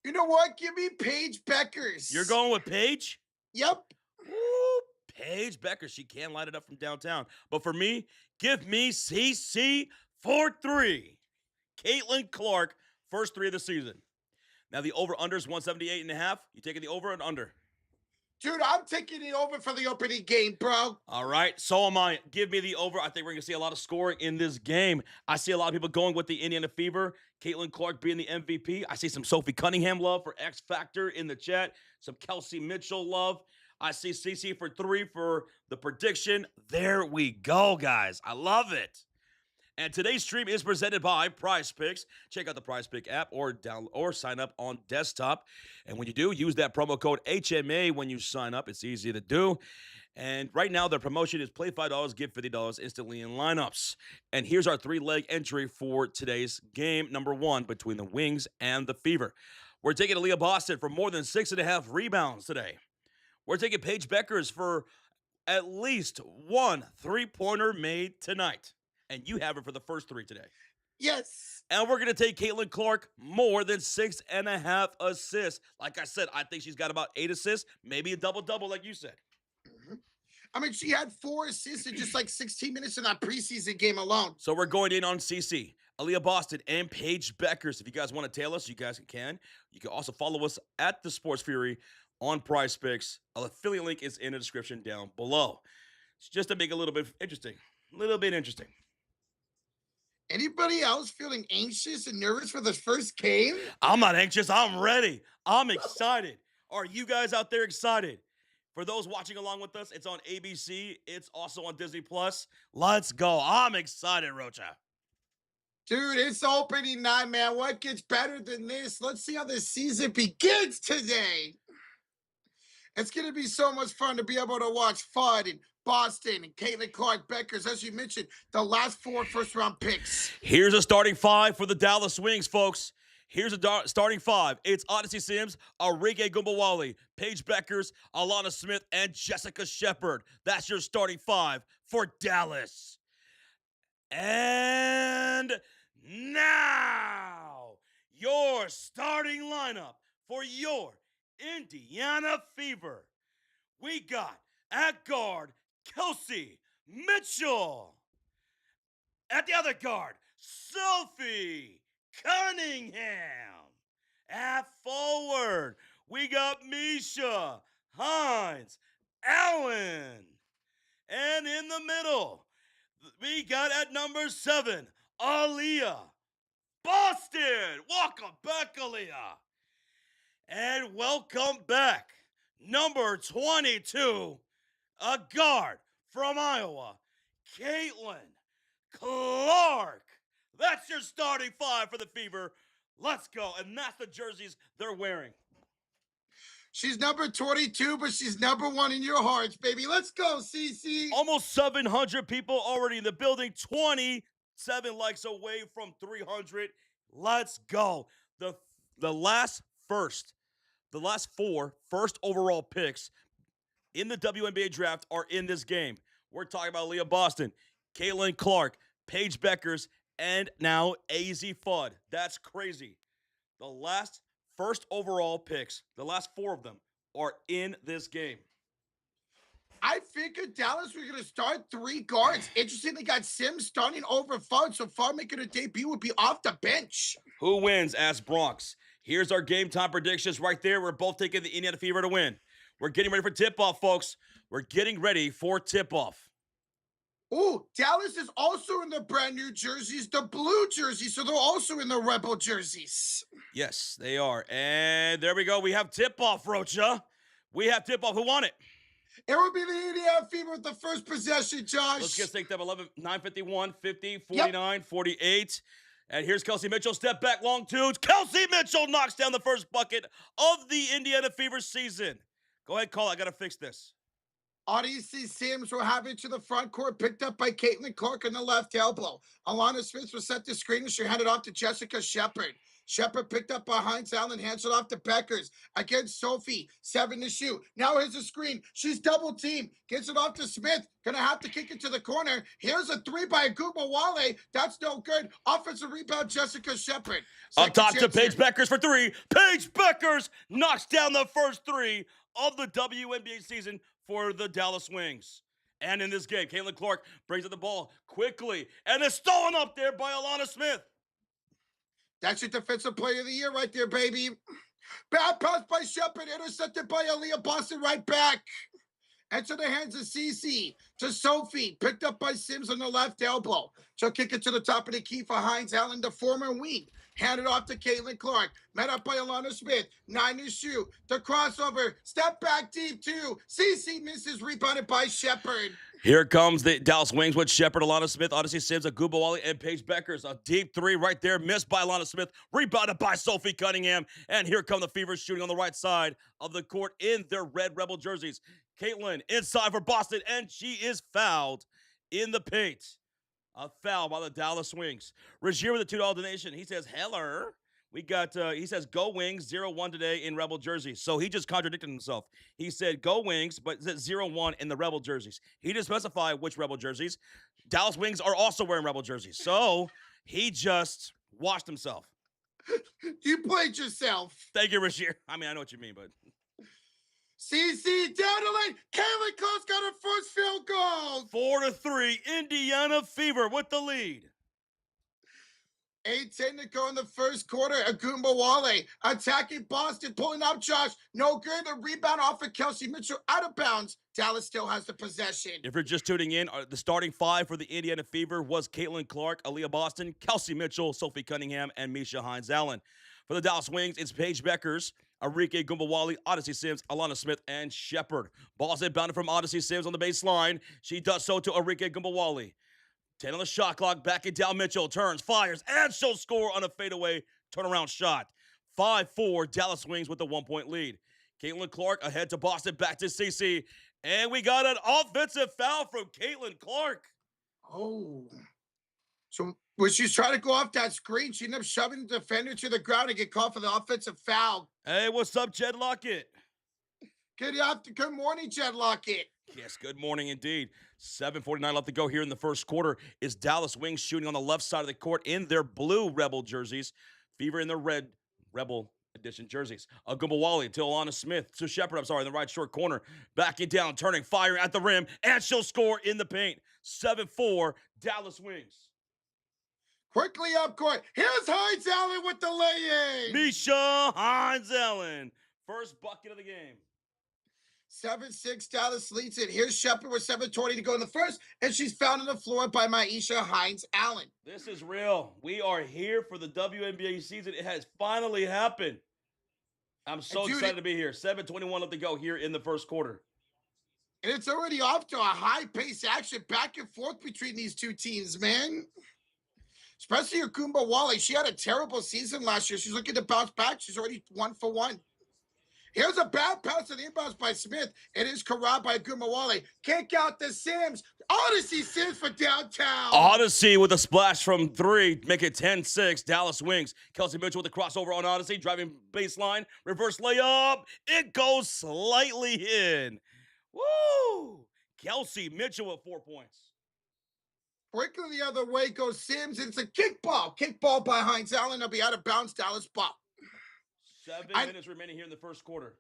You know what? Give me Paige Bueckers. You're going with Paige? Yep. Woo, Paige Bueckers. She can light it up from downtown. But for me, give me CC 4-3. Caitlin Clark, first 3 of the season. Now the over-under is 178.5. You taking the over and under? Dude, I'm taking it over for the opening game, bro. All right, so am I. Give me the over. I think we're going to see a lot of scoring in this game. I see a lot of people going with the Indiana Fever. Caitlin Clark being the MVP. I see some Sophie Cunningham love for X Factor in the chat. Some Kelsey Mitchell love. I see CC for 3 for the prediction. There we go, guys. I love it. And today's stream is presented by PrizePicks. Check out the PrizePick app or download or sign up on desktop. And when you do, use that promo code HMA when you sign up. It's easy to do. And right now, the promotion is play $5, get $50 instantly in lineups. And here's our 3-leg entry for today's game, number 1, between the Wings and the Fever. We're taking Aaliyah Boston for more than 6.5 rebounds today. We're taking Paige Bueckers for at least 1 3-pointer made tonight. And you have it for the first 3 today. Yes. And we're going to take Caitlin Clark more than 6.5 assists. Like I said, I think she's got about 8 assists, maybe a double-double like you said. Mm-hmm. I mean, she had 4 assists in just like 16 minutes in that preseason game alone. So we're going in on CC, Aaliyah Boston, and Paige Bueckers. If you guys want to tail us, you guys can. You can also follow us at The Sports Fury on PrizePicks. An affiliate link is in the description down below. It's just to make it a little bit interesting. Anybody else feeling anxious and nervous for the first game? I'm not anxious. I'm ready. I'm excited. Are you guys out there excited? For those watching along with us, it's on ABC. It's also on Disney+. Let's go. I'm excited, Rocha. Dude, it's opening night, man. What gets better than this? Let's see how this season begins today. It's going to be so much fun to be able to watch Fudd and Boston and Caitlin Clark Bueckers, as you mentioned, the last 4 first-round picks. Here's a starting 5 for the Dallas Wings, folks. Here's a starting 5. It's Odyssey Sims, Arike Gumbawali, Paige Bueckers, Alana Smith, and Jessica Shepard. That's your starting 5 for Dallas. And now, your starting lineup for your Indiana Fever. We got at guard, Kelsey Mitchell. At the other guard, Sophie Cunningham. At forward, we got Misha Hines Allen. And in the middle, we got at number 7, Aaliyah Boston. Welcome back, Aaliyah. And welcome back, number 22, a guard from Iowa, Caitlin Clark. That's your starting five for the Fever. Let's go. And that's the jerseys they're wearing. She's number 22, but she's number 1 in your hearts, baby. Let's go, CC. Almost 700 people already in the building. 27 likes away from 300. Let's go. The last four first overall picks in the WNBA draft are in this game. We're talking about Leah Boston, Caitlin Clark, Paige Bueckers, and now AZ Fudd. That's crazy. The last first overall picks, the last four of them, are in this game. I figured Dallas was going to start 3 guards. Interestingly, got Sims starting over Fudd, so Fudd making a debut would be off the bench. Who wins? Asked Bronx. Here's our game time predictions right there. We're both taking the Indiana Fever to win. We're getting ready for tip-off, folks. We're getting ready for tip-off. Ooh, Dallas is also in the brand new jerseys, the blue jerseys, so they're also in the Rebel jerseys. Yes, they are. And there we go. We have tip-off, Rocha. We have tip-off. Who won it? It would be the Indiana Fever with the first possession, Josh. Let's get synced up. 9:51, 50, 49, 48. And here's Kelsey Mitchell. Step back, long two. Kelsey Mitchell knocks down the first bucket of the Indiana Fever season. Go ahead, call. I got to fix this. Odyssey Sims will have it to the front court, picked up by Caitlin Clark on the left elbow. Alana Smith was set to screen, and she handed off to Jessica Shepard. Shepard picked up behind Allen, hands it off to Bueckers. Against Sophie, 7 to shoot. Now here's a screen. She's double teamed. Gets it off to Smith. Gonna have to kick it to the corner. Here's a 3 by Aguma Wale. That's no good. Offensive rebound, Jessica Shepard. Up top to Paige Bueckers for 3. Paige Bueckers knocks down the first 3 of the WNBA season for the Dallas Wings. And in this game, Caitlin Clark brings up the ball quickly and is stolen up there by Alana Smith. That's your defensive player of the year right there, baby. Bad pass by Shepard, intercepted by Aaliyah Boston right back. Into the hands of Cece to Sophie, picked up by Sims on the left elbow. She'll kick it to the top of the key for Hines Allen, the former wing. Handed off to Caitlin Clark. Met up by Alana Smith. 9 to shoot. The crossover. Step back deep, 2. Cece misses, rebounded by Shepard. Here comes the Dallas Wings with Shepard, Alana Smith, Odyssey Sims, Aguma Wale, and Paige Bueckers. A deep 3 right there, missed by Alana Smith, rebounded by Sophie Cunningham. And here come the Fever shooting on the right side of the court in their red Rebel jerseys. Caitlin inside for Boston, and she is fouled in the paint. A foul by the Dallas Wings. Regier with a $2 donation. He says, hello. We got, he says, go Wings, 0-1 today in Rebel jerseys. So he just contradicted himself. He said, go Wings, but it said 0-1 in the Rebel jerseys. He didn't specify which Rebel jerseys. Dallas Wings are also wearing Rebel jerseys. So he just washed himself. You played yourself. Thank you, Regier. I mean, I know what you mean, but... CC down the lane. Caitlin Clark's got her first field goal. 4-3, Indiana Fever with the lead. 8:10 to go in the first quarter. Aguma Wale attacking Boston, pulling up Josh. No good. The rebound off of Kelsey Mitchell out of bounds. Dallas still has the possession. If you're just tuning in, the starting 5 for the Indiana Fever was Caitlin Clark, Aaliyah Boston, Kelsey Mitchell, Sophie Cunningham, and Misha Hines Allen. For the Dallas Wings, it's Paige Bueckers, Arike Gumbawale, Odyssey Sims, Alana Smith, and Shepard. Ball's inbounded from Odyssey Sims on the baseline. She does so to Arike Gumbawale. 10 on the shot clock, backing down Mitchell, turns, fires, and she'll score on a fadeaway turnaround shot. 5-4, Dallas Wings with a 1-point lead. Caitlin Clark ahead to Boston, back to CC, and we got an offensive foul from Caitlin Clark. Oh. So when she's trying to go off that screen, she ended up shoving the defender to the ground and get called for the offensive foul. Hey, what's up, Jed Lockett? Good morning, Jed Lockett. Yes, good morning indeed. 7:49 left to go here in the first quarter. Is Dallas Wings shooting on the left side of the court in their blue Rebel jerseys. Fever in their red Rebel edition jerseys. Gumbawale to Alana Smith. To Shepard, in the right short corner. Backing down, turning, firing at the rim, and she'll score in the paint. 7-4, Dallas Wings. Quickly up court. Here's Hines Allen with the lay-in. Misha Hines Allen. First bucket of the game. 7-6, Dallas leads it. Here's Shepard with 7:20 to go in the first, and she's found on the floor by Misha Hines Allen. This is real. We are here for the WNBA season. It has finally happened. I'm so excited to be here. 7:21 left to go here in the first quarter. And it's already off to a high-paced action back and forth between these two teams, man. Especially Akumba Wally. She had a terrible season last year. She's looking to bounce back. She's already 1-for-1. Here's a bad pass to the inbounds by Smith. It is corralled by Gumawale. Kick out the Sims. Odyssey Sims for downtown. Odyssey with a splash from 3, make it 10-6. Dallas Wings. Kelsey Mitchell with the crossover on Odyssey, driving baseline, reverse layup. It goes slightly in. Woo! Kelsey Mitchell with 4 points. Quickly the other way goes Sims. It's a kickball. Kickball by Hines Allen. They'll be out of bounds. Dallas ball. 7 minutes remaining here in the first quarter.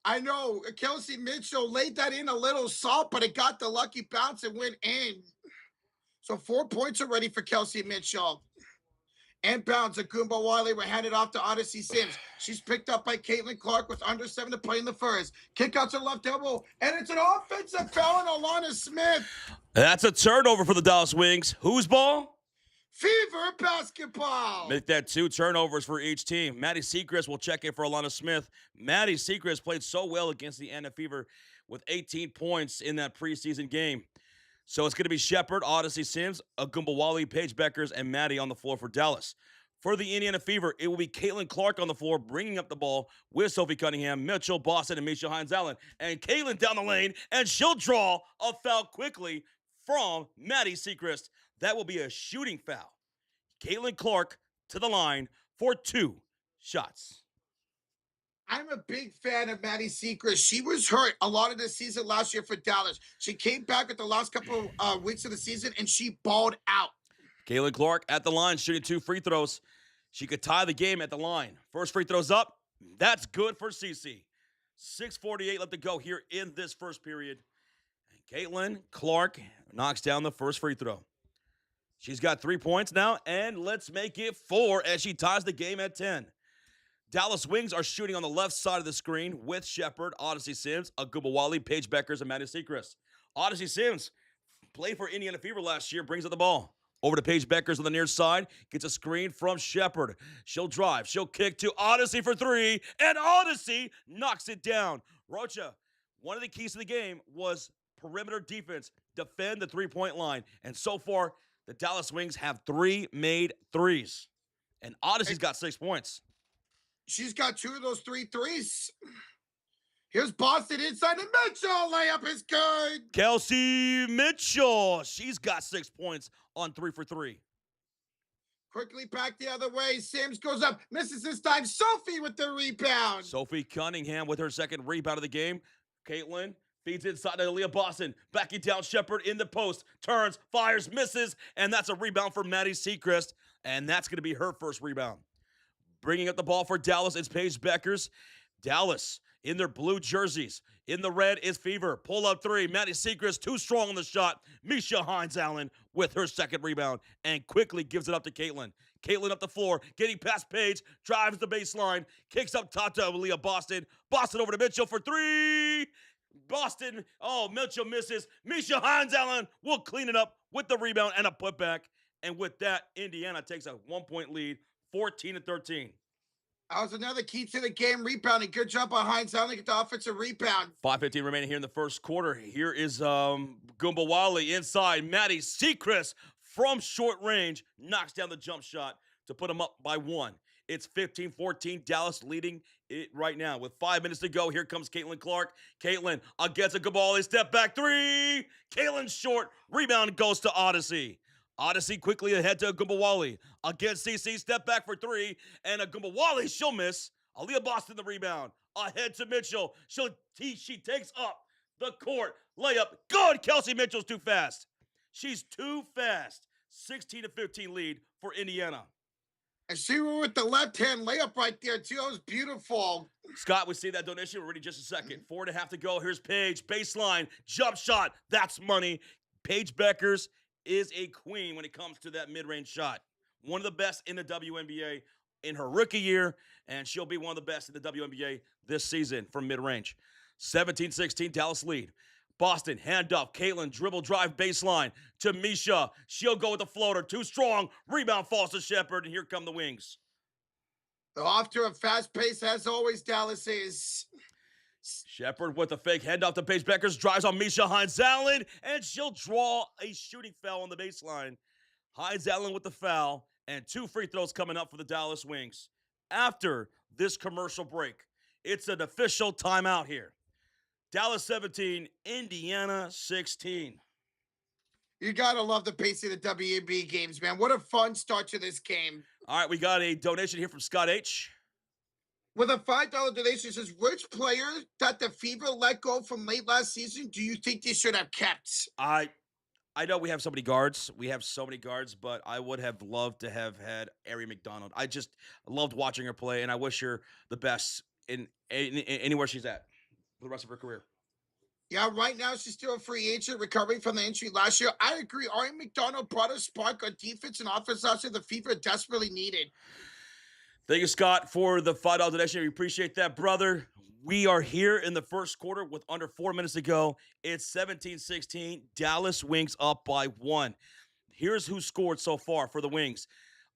I know Kelsey Mitchell laid that in a little soft, but it got the lucky bounce and went in. So 4 points already for Kelsey Mitchell. Inbounds, Akumba Wiley were handed off to Odyssey Sims. She's picked up by Caitlin Clark with under 7 to play in the first. Kick out to left elbow, and it's an offensive foul on Alana Smith. That's a turnover for the Dallas Wings. Whose ball? Fever basketball. Make that 2 turnovers for each team. Maddie Sechrist will check in for Alana Smith. Maddie Sechrist played so well against the Anna Fever with 18 points in that preseason game. So it's going to be Shepard, Odyssey Sims, Agumbawali, Paige Bueckers, and Maddie on the floor for Dallas. For the Indiana Fever, it will be Caitlin Clark on the floor, bringing up the ball with Sophie Cunningham, Mitchell, Boston, and Misha Hines-Allen. And Caitlin down the lane, and she'll draw a foul quickly from Maddie Sechrist. That will be a shooting foul. Caitlin Clark to the line for 2 shots. I'm a big fan of Maddie Sechrist. She was hurt a lot of the season last year for Dallas. She came back at the last couple of weeks of the season, and she balled out. Caitlin Clark at the line, shooting 2 free throws. She could tie the game at the line. First free throw's up. That's good for CC. 6:48 left to go here in this first period. And Caitlin Clark knocks down the first free throw. She's got 3 points now, and let's make it 4 as she ties the game at 10. Dallas Wings are shooting on the left side of the screen with Shepard, Odyssey Sims, Agumbawali, Paige Bueckers, and Maddie Sechrist. Odyssey Sims played for Indiana Fever last year, brings up the ball. Over to Paige Bueckers on the near side, gets a screen from Shepard. She'll drive, she'll kick to Odyssey for 3, and Odyssey knocks it down. Rocha, one of the keys to the game was perimeter defense, defend the three-point line, and so far, the Dallas Wings have 3 made threes. And Odyssey's got 6 points. She's got 2 of those 3 threes. Here's Boston inside, and Mitchell layup is good. Kelsey Mitchell, she's got 6 points on 3 for 3. Quickly back the other way. Sims goes up, misses this time. Sophie with the rebound. Sophie Cunningham with her second rebound of the game. Caitlin feeds inside to Leah Boston. Backing down Shepard in the post. Turns, fires, misses. And that's a rebound for Maddie Sechrist. And that's going to be her first rebound. Bringing up the ball for Dallas, it's Paige Bueckers. Dallas in their blue jerseys. In the red is Fever. Pull up 3. Maddie Sechrist too strong on the shot. Misha Hines-Allen with her second rebound and quickly gives it up to Caitlin. Caitlin up the floor, getting past Paige, drives the baseline, kicks up top to Leah Boston. Boston over to Mitchell for 3. Boston, Mitchell misses. Misha Hines-Allen will clean it up with the rebound and a putback. And with that, Indiana takes a 1-point lead, 14-13. That was another key to the game, rebounding. Good job by Hines-Allen to get the offensive rebound. 5:15 remaining here in the first quarter. Here is Gumbawali inside. Maddie Sechrist from short range knocks down the jump shot to put them up by 1. It's 15-14. Dallas leading it right now. With 5 minutes to go, here comes Caitlin Clark. Caitlin against a Gumbawali. Step back 3. Caitlin short. Rebound goes to Odyssey. Odyssey quickly ahead to Gumbawali. Against CC, step back for 3. And a Gumbawali, she'll miss. Aaliyah Boston the rebound. Ahead to Mitchell. She takes up the court. Layup. Good. Kelsey Mitchell's too fast. She's too fast. 16-15 lead for Indiana. And she went with the left-hand layup right there, too. That was beautiful. Scott, we see that donation. We're ready just a second. 4.5 to go. Here's Paige. Baseline. Jump shot. That's money. Paige Bueckers is a queen when it comes to that mid-range shot. One of the best in the WNBA in her rookie year, and she'll be one of the best in the WNBA this season from mid-range. 17-16, Dallas lead. Boston, handoff. Caitlin, dribble drive baseline to Misha. She'll go with the floater. Too strong. Rebound falls to Shepard, and here come the Wings. They're off to a fast pace, as always, Dallas is. Shepard with a fake handoff to Paige Bueckers, drives on Misha Hines-Allen, and she'll draw a shooting foul on the baseline. Hines-Allen with the foul, and 2 free throws coming up for the Dallas Wings. After this commercial break, it's an official timeout here. Dallas 17, Indiana 16. You gotta love the pace of the WNBA games, man. What a fun start to this game. All right, we got a donation here from Scott H. With a $5 donation, it says, which player that the Fever let go from late last season do you think they should have kept? I know we have so many guards. But I would have loved to have had Ari McDonald. I just loved watching her play, and I wish her the best in anywhere she's at for the rest of her career. Yeah, right now she's still a free agent recovering from the injury last year. I agree. Ari McDonald brought a spark on defense and offense last year the Fever desperately needed. Thank you, Scott, for the $5 donation. We appreciate that, brother. We are here in the first quarter with under 4 minutes to go. It's 17-16. Dallas Wings up by 1. Here's who scored so far for the Wings.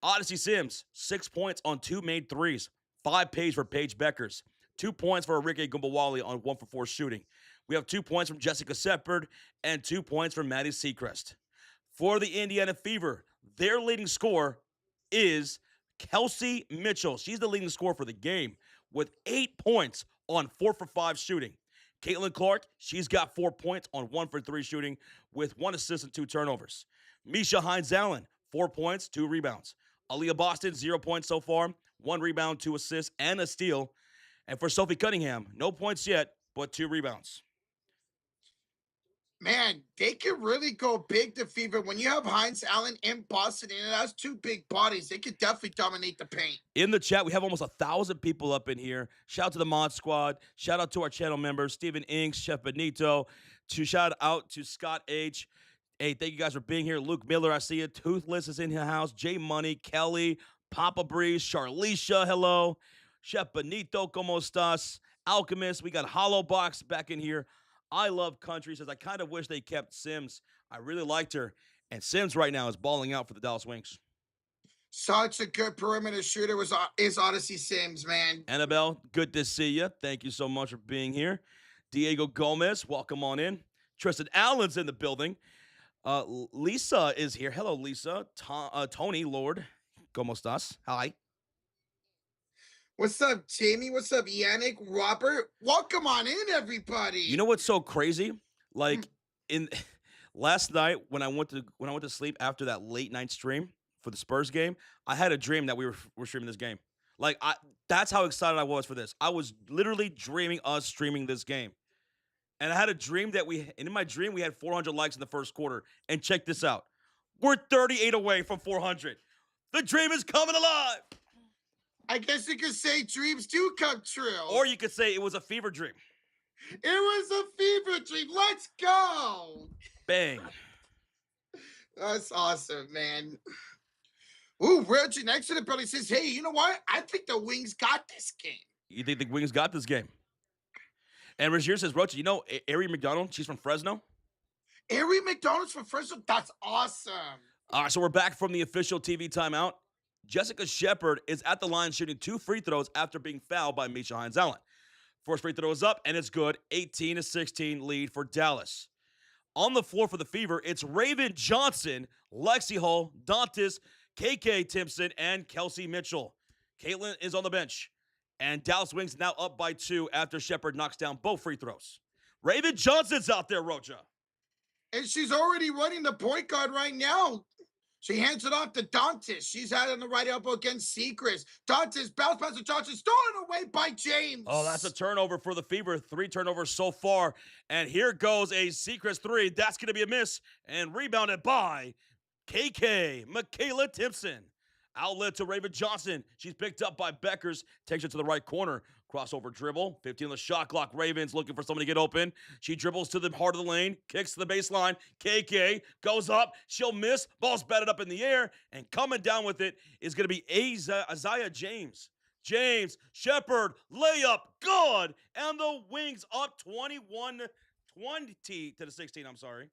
Odyssey Sims, 6 points on 2 made threes. 5 Paige for Paige Bueckers. 2 points for Enrique Gumbawali on 1 for 4 shooting. We have 2 points from Jessica Shepard and 2 points from Maddie Seacrest. For the Indiana Fever, their leading scorer is Kelsey Mitchell. She's the leading scorer for the game with 8 points on 4 for 5 shooting. Caitlin Clark, she's got 4 points on 1 for 3 shooting with 1 assist and 2 turnovers. Misha Hines-Allen, 4 points, 2 rebounds. Aaliyah Boston, 0 points so far, 1 rebound, 2 assists, and a steal. And for Sophie Cunningham, no points yet, but 2 rebounds. Man, they can really go big, the Fever. When you have Hines-Allen in Boston and it has 2 big bodies, they could definitely dominate the paint. In the chat, we have almost 1,000 people up in here. Shout out to the Mod Squad. Shout out to our channel members, Stephen Inks, Chef Benito. Shout out to Scott H. Hey, thank you guys for being here. Luke Miller, I see you. Toothless is in the house. Jay Money, Kelly, Papa Breeze, Charlicia, hello. Chef Benito, como estas? Alchemist, we got Hollow Box back in here. I love country. Says, I kind of wish they kept Sims. I really liked her. And Sims right now is balling out for the Dallas Wings. Such a good perimeter shooter is Odyssey Sims, man. Annabelle, good to see you. Thank you so much for being here. Diego Gomez, welcome on in. Tristan Allen's in the building. Lisa is here. Hello, Lisa. Tony, Lord. ¿Cómo estás? Hi. What's up, Jamie? What's up, Yannick? Robert? Welcome on in, everybody. You know what's so crazy? Like in last night when I went to sleep after that late night stream for the Spurs game, I had a dream that we were streaming this game. Like that's how excited I was for this. I was literally dreaming us streaming this game. And I had a dream that in my dream we had 400 likes in the first quarter. And check this out. We're 38 away from 400. The dream is coming alive. I guess you could say dreams do come true. Or you could say it was a fever dream. It was a fever dream. Let's go. Bang. That's awesome, man. Ooh, Reggie next to the building says, hey, you know what? I think the Wings got this game. You think the Wings got this game? And Rozier says, Roach, you know Ari McDonald? She's from Fresno. Ari McDonald's from Fresno? That's awesome. All right, so we're back from the official TV timeout. Jessica Shepard is at the line shooting 2 free throws after being fouled by Misha Hines-Allen. First free throw is up, and it's good. 18-16 lead for Dallas. On the floor for the Fever, it's Raven Johnson, Lexi Hull, Dantas, KK Timpson, and Kelsey Mitchell. Caitlin is on the bench. And Dallas Wings now up by 2 after Shepard knocks down both free throws. Raven Johnson's out there, Rocha. And she's already running the point guard right now. She hands it off to Dantas. She's out on the right elbow against Seacrest. Dantas bounce pass to Johnson, stolen away by James. Oh, that's a turnover for the Fever. 3 turnovers so far. And here goes a Seacrest 3. That's going to be a miss. And rebounded by KK, Michaela Timpson. Outlet to Raven Johnson. She's picked up by Bueckers. Takes it to the right corner. Crossover dribble. 15 on the shot clock. Ravens looking for someone to get open. She dribbles to the heart of the lane. Kicks to the baseline. KK goes up. She'll miss. Ball's batted up in the air. And coming down with it is going to be Isaiah James. James, Shepard, layup, good. And the Wings up 21-20 to the 16, I'm sorry.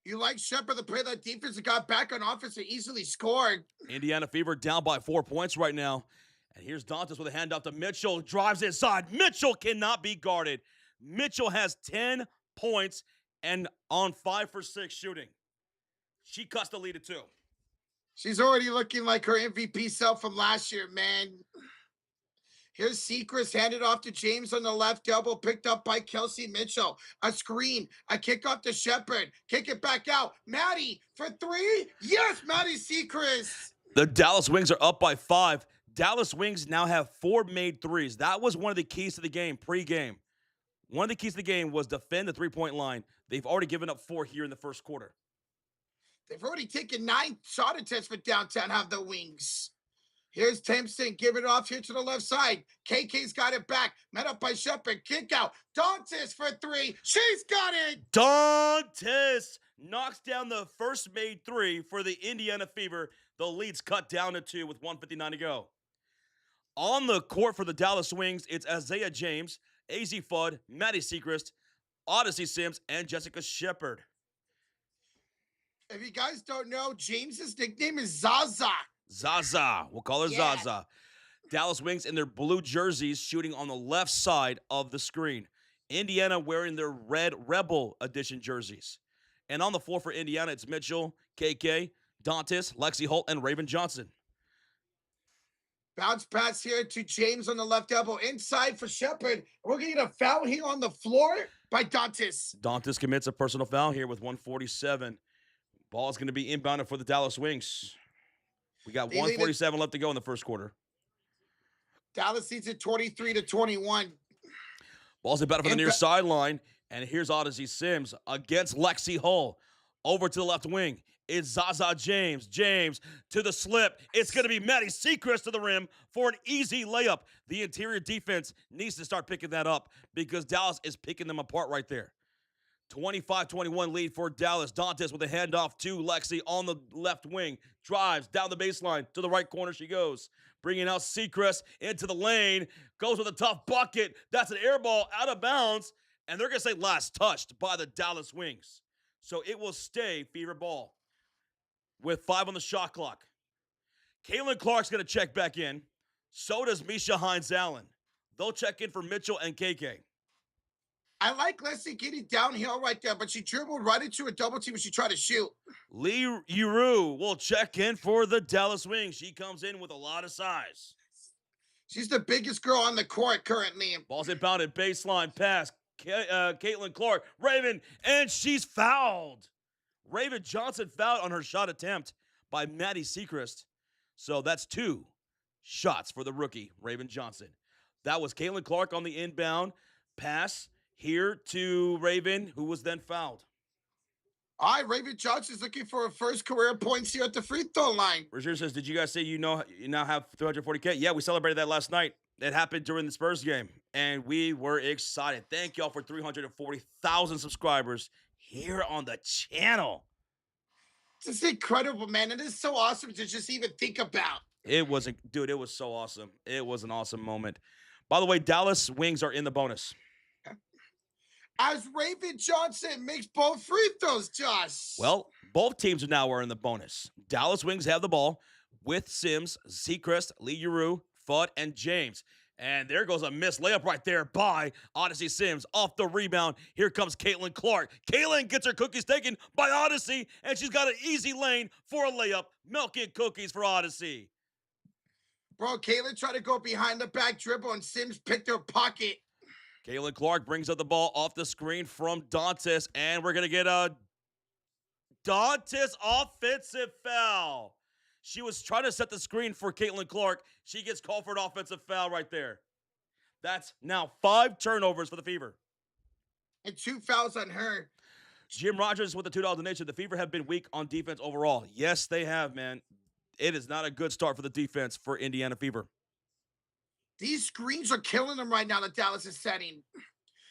You like Shepard to play that defense and got back on offense and easily scored. Indiana Fever down by 4 points right now. And here's Dantas with a handoff to Mitchell. Drives inside. Mitchell cannot be guarded. Mitchell has 10 points and on 5 for 6 shooting. She cuts the lead at 2. She's already looking like her MVP self from last year, man. Here's Sechrist handed off to James on the left elbow, picked up by Kelsey Mitchell. A screen, a kick off to Shepard. Kick it back out. Maddie for 3. Yes, Maddie Sechrist. The Dallas Wings are up by 5. Dallas Wings now have 4 made threes. That was one of the keys to the game pre-game. One of the keys to the game was defend the three-point line. They've already given up 4 here in the first quarter. They've already taken 9 shot attempts for downtown, have the Wings. Here's Timpson, give it off here to the left side. KK's got it back. Met up by Shepard. Kick out. Dantas for 3. She's got it. Dantas knocks down the first made 3 for the Indiana Fever. The lead's cut down to 2 with 1:59 to go. On the court for the Dallas Wings, it's Isaiah James, AZ Fudd, Maddie Sechrist, Odyssey Sims, and Jessica Shepard. If you guys don't know, James's nickname is Zaza. Zaza. We'll call her Zaza. Dallas Wings in their blue jerseys shooting on the left side of the screen. Indiana wearing their red Rebel Edition jerseys. And on the floor for Indiana, it's Mitchell, KK, Dantas, Lexi Holt, and Raven Johnson. Bounce pass here to James on the left elbow. Inside for Shepard. We're going to get a foul here on the floor by Dantas. Dantas commits a personal foul here with 1:47. Ball is going to be inbounded for the Dallas Wings. We got 1:47 left to go in the first quarter. Dallas leads it 23-21. Ball's inbounded from the near sideline. And here's Odyssey Sims against Lexi Hull. Over to the left wing. It's Zaza James. James to the slip. It's going to be Maddie Sechrist to the rim for an easy layup. The interior defense needs to start picking that up because Dallas is picking them apart right there. 25-21 lead for Dallas. Dantas with a handoff to Lexi on the left wing. Drives down the baseline. To the right corner she goes. Bringing out Sechrist into the lane. Goes with a tough bucket. That's an air ball out of bounds. And they're going to say last touched by the Dallas Wings. So it will stay Fever ball with 5 on the shot clock. Caitlin Clark's going to check back in. So does Misha Hines-Allen. They'll check in for Mitchell and KK. I like Leslie getting downhill right there, but she dribbled right into a double team when she tried to shoot. Lee Uru will check in for the Dallas Wings. She comes in with a lot of size. She's the biggest girl on the court currently. Ball's inbounded, baseline pass. Caitlin Clark, Raven, and she's fouled. Raven Johnson fouled on her shot attempt by Maddie Sechrist. So that's 2 shots for the rookie, Raven Johnson. That was Caitlin Clark on the inbound pass here to Raven, who was then fouled. All right, Raven Johnson's looking for her first career points here at the free throw line. Rozier says, did you guys say you now have 340K? Yeah, we celebrated that last night. It happened during the Spurs game, and we were excited. Thank y'all for 340,000 subscribers here on the channel. This is incredible, man. It is so awesome to just even think about. It was so awesome. It was an awesome moment. By the way, Dallas Wings are in the bonus. As Raven Johnson makes both free throws, Josh. Well, both teams now are in the bonus. Dallas Wings have the ball with Sims, Sechrist, Lee Uru, Fudd, and James. And there goes a missed layup right there by Odyssey Sims off the rebound. Here comes Caitlin Clark. Caitlin gets her cookies taken by Odyssey, and she's got an easy lane for a layup. Milk and cookies for Odyssey. Bro, Caitlin tried to go behind the back dribble, and Sims picked her pocket. Caitlin Clark brings up the ball off the screen from Dantas, and we're going to get a Dantas offensive foul. She was trying to set the screen for Caitlin Clark. She gets called for an offensive foul right there. That's now 5 turnovers for the Fever. And 2 fouls on her. Jim Rogers with the $2 donation. The Fever have been weak on defense overall. Yes, they have, man. It is not a good start for the defense for Indiana Fever. These screens are killing them right now that Dallas is setting.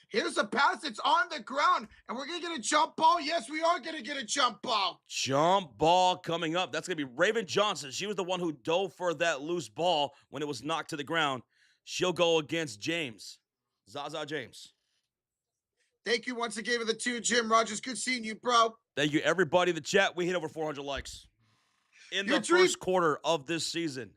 Here's a pass. It's on the ground, and we're going to get a jump ball. Yes, we are going to get a jump ball. Jump ball coming up. That's going to be Raven Johnson. She was the one who dove for that loose ball when it was knocked to the ground. She'll go against James. Zaza James. Thank you once again for the 2, Jim Rogers. Good seeing you, bro. Thank you, everybody in the chat. We hit over 400 likes in the first quarter of this season.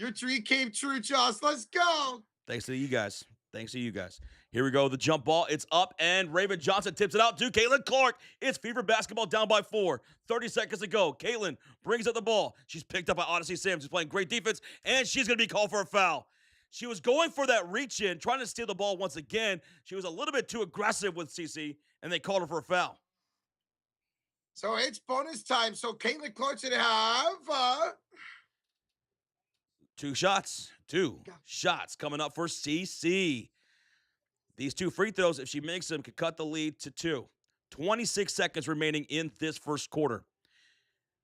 Your dream came true, Josh. Let's go. Thanks to you guys. Thanks to you guys. Here we go. The jump ball. It's up, and Raven Johnson tips it out to Caitlin Clark. It's Fever basketball down by 4. 30 seconds to go. Caitlin brings up the ball. She's picked up by Odyssey Sims, who's playing great defense, and she's going to be called for a foul. She was going for that reach in, trying to steal the ball once again. She was a little bit too aggressive with CC, and they called her for a foul. So it's bonus time. So Caitlin Clark should have 2 shots. 2 shots coming up for CC. These 2 free throws, if she makes them, could cut the lead to 2. 26 seconds remaining in this first quarter.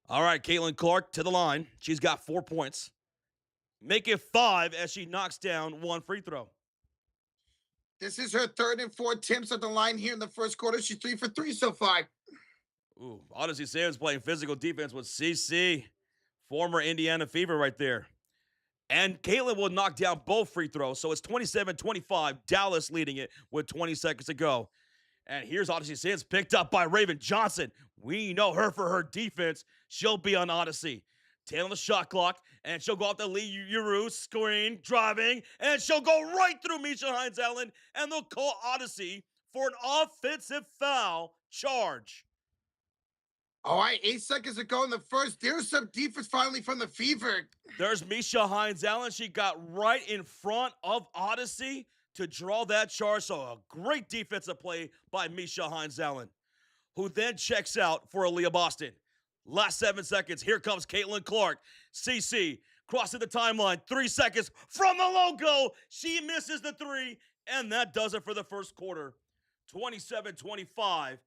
All right, Caitlin Clark to the line. She's got 4 points. Make it 5 as she knocks down 1 free throw. This is her 3rd and 4th attempts at the line here in the first quarter. She's 3 for 3 so far. Ooh, Odyssey Sims playing physical defense with CC. Former Indiana Fever right there. And Caitlin will knock down both free throws, so it's 27-25. Dallas leading it with 20 seconds to go. And here's Odyssey Sims picked up by Raven Johnson. We know her for her defense. She'll be on Odyssey. 10 on the shot clock, and she'll go off the Lee Uru screen, driving, and she'll go right through Misha Hines-Allen, and they'll call Odyssey for an offensive foul charge. All right, 8 seconds to go in the first. There's some defense finally from the Fever. There's Misha Hines-Allen. She got right in front of Odyssey to draw that charge. So a great defensive play by Misha Hines-Allen, who then checks out for Aaliyah Boston. Last 7 seconds. Here comes Caitlin Clark. CC crossing the timeline. 3 seconds from the logo. She misses the 3, and that does it for the first quarter. 27-25.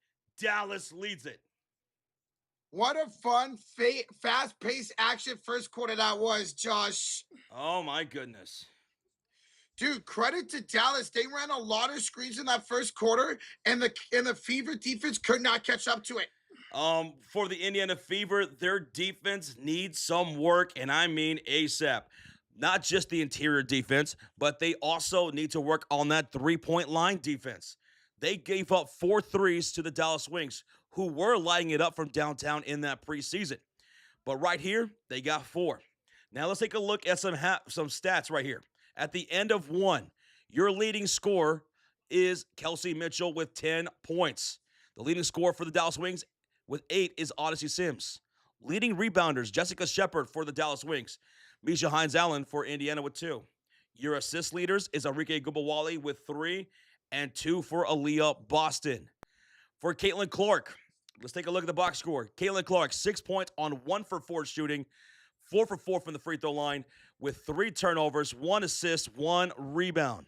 Dallas leads it. What a fun, fast-paced action first quarter that was, Josh. Oh, my goodness. Dude, credit to Dallas. They ran a lot of screens in that first quarter, and the Fever defense could not catch up to it. For the Indiana Fever, their defense needs some work, and I mean ASAP. Not just the interior defense, but they also need to work on that three-point line defense. They gave up 4 threes to the Dallas Wings, who were lighting it up from downtown in that preseason. But right here, they got 4. Now let's take a look at some stats right here. At the end of 1, your leading scorer is Kelsey Mitchell with 10 points. The leading scorer for the Dallas Wings with 8 is Odyssey Sims. Leading rebounders, Jessica Shepard for the Dallas Wings. Misha Hines-Allen for Indiana with 2. Your assist leaders is Enrique Gubawali with 3 and 2 for Aaliyah Boston. For Caitlin Clark, let's take a look at the box score. Caitlin Clark, 6 points on 1 for 4 shooting, 4 for 4 from the free throw line with 3 turnovers, 1 assist, 1 rebound.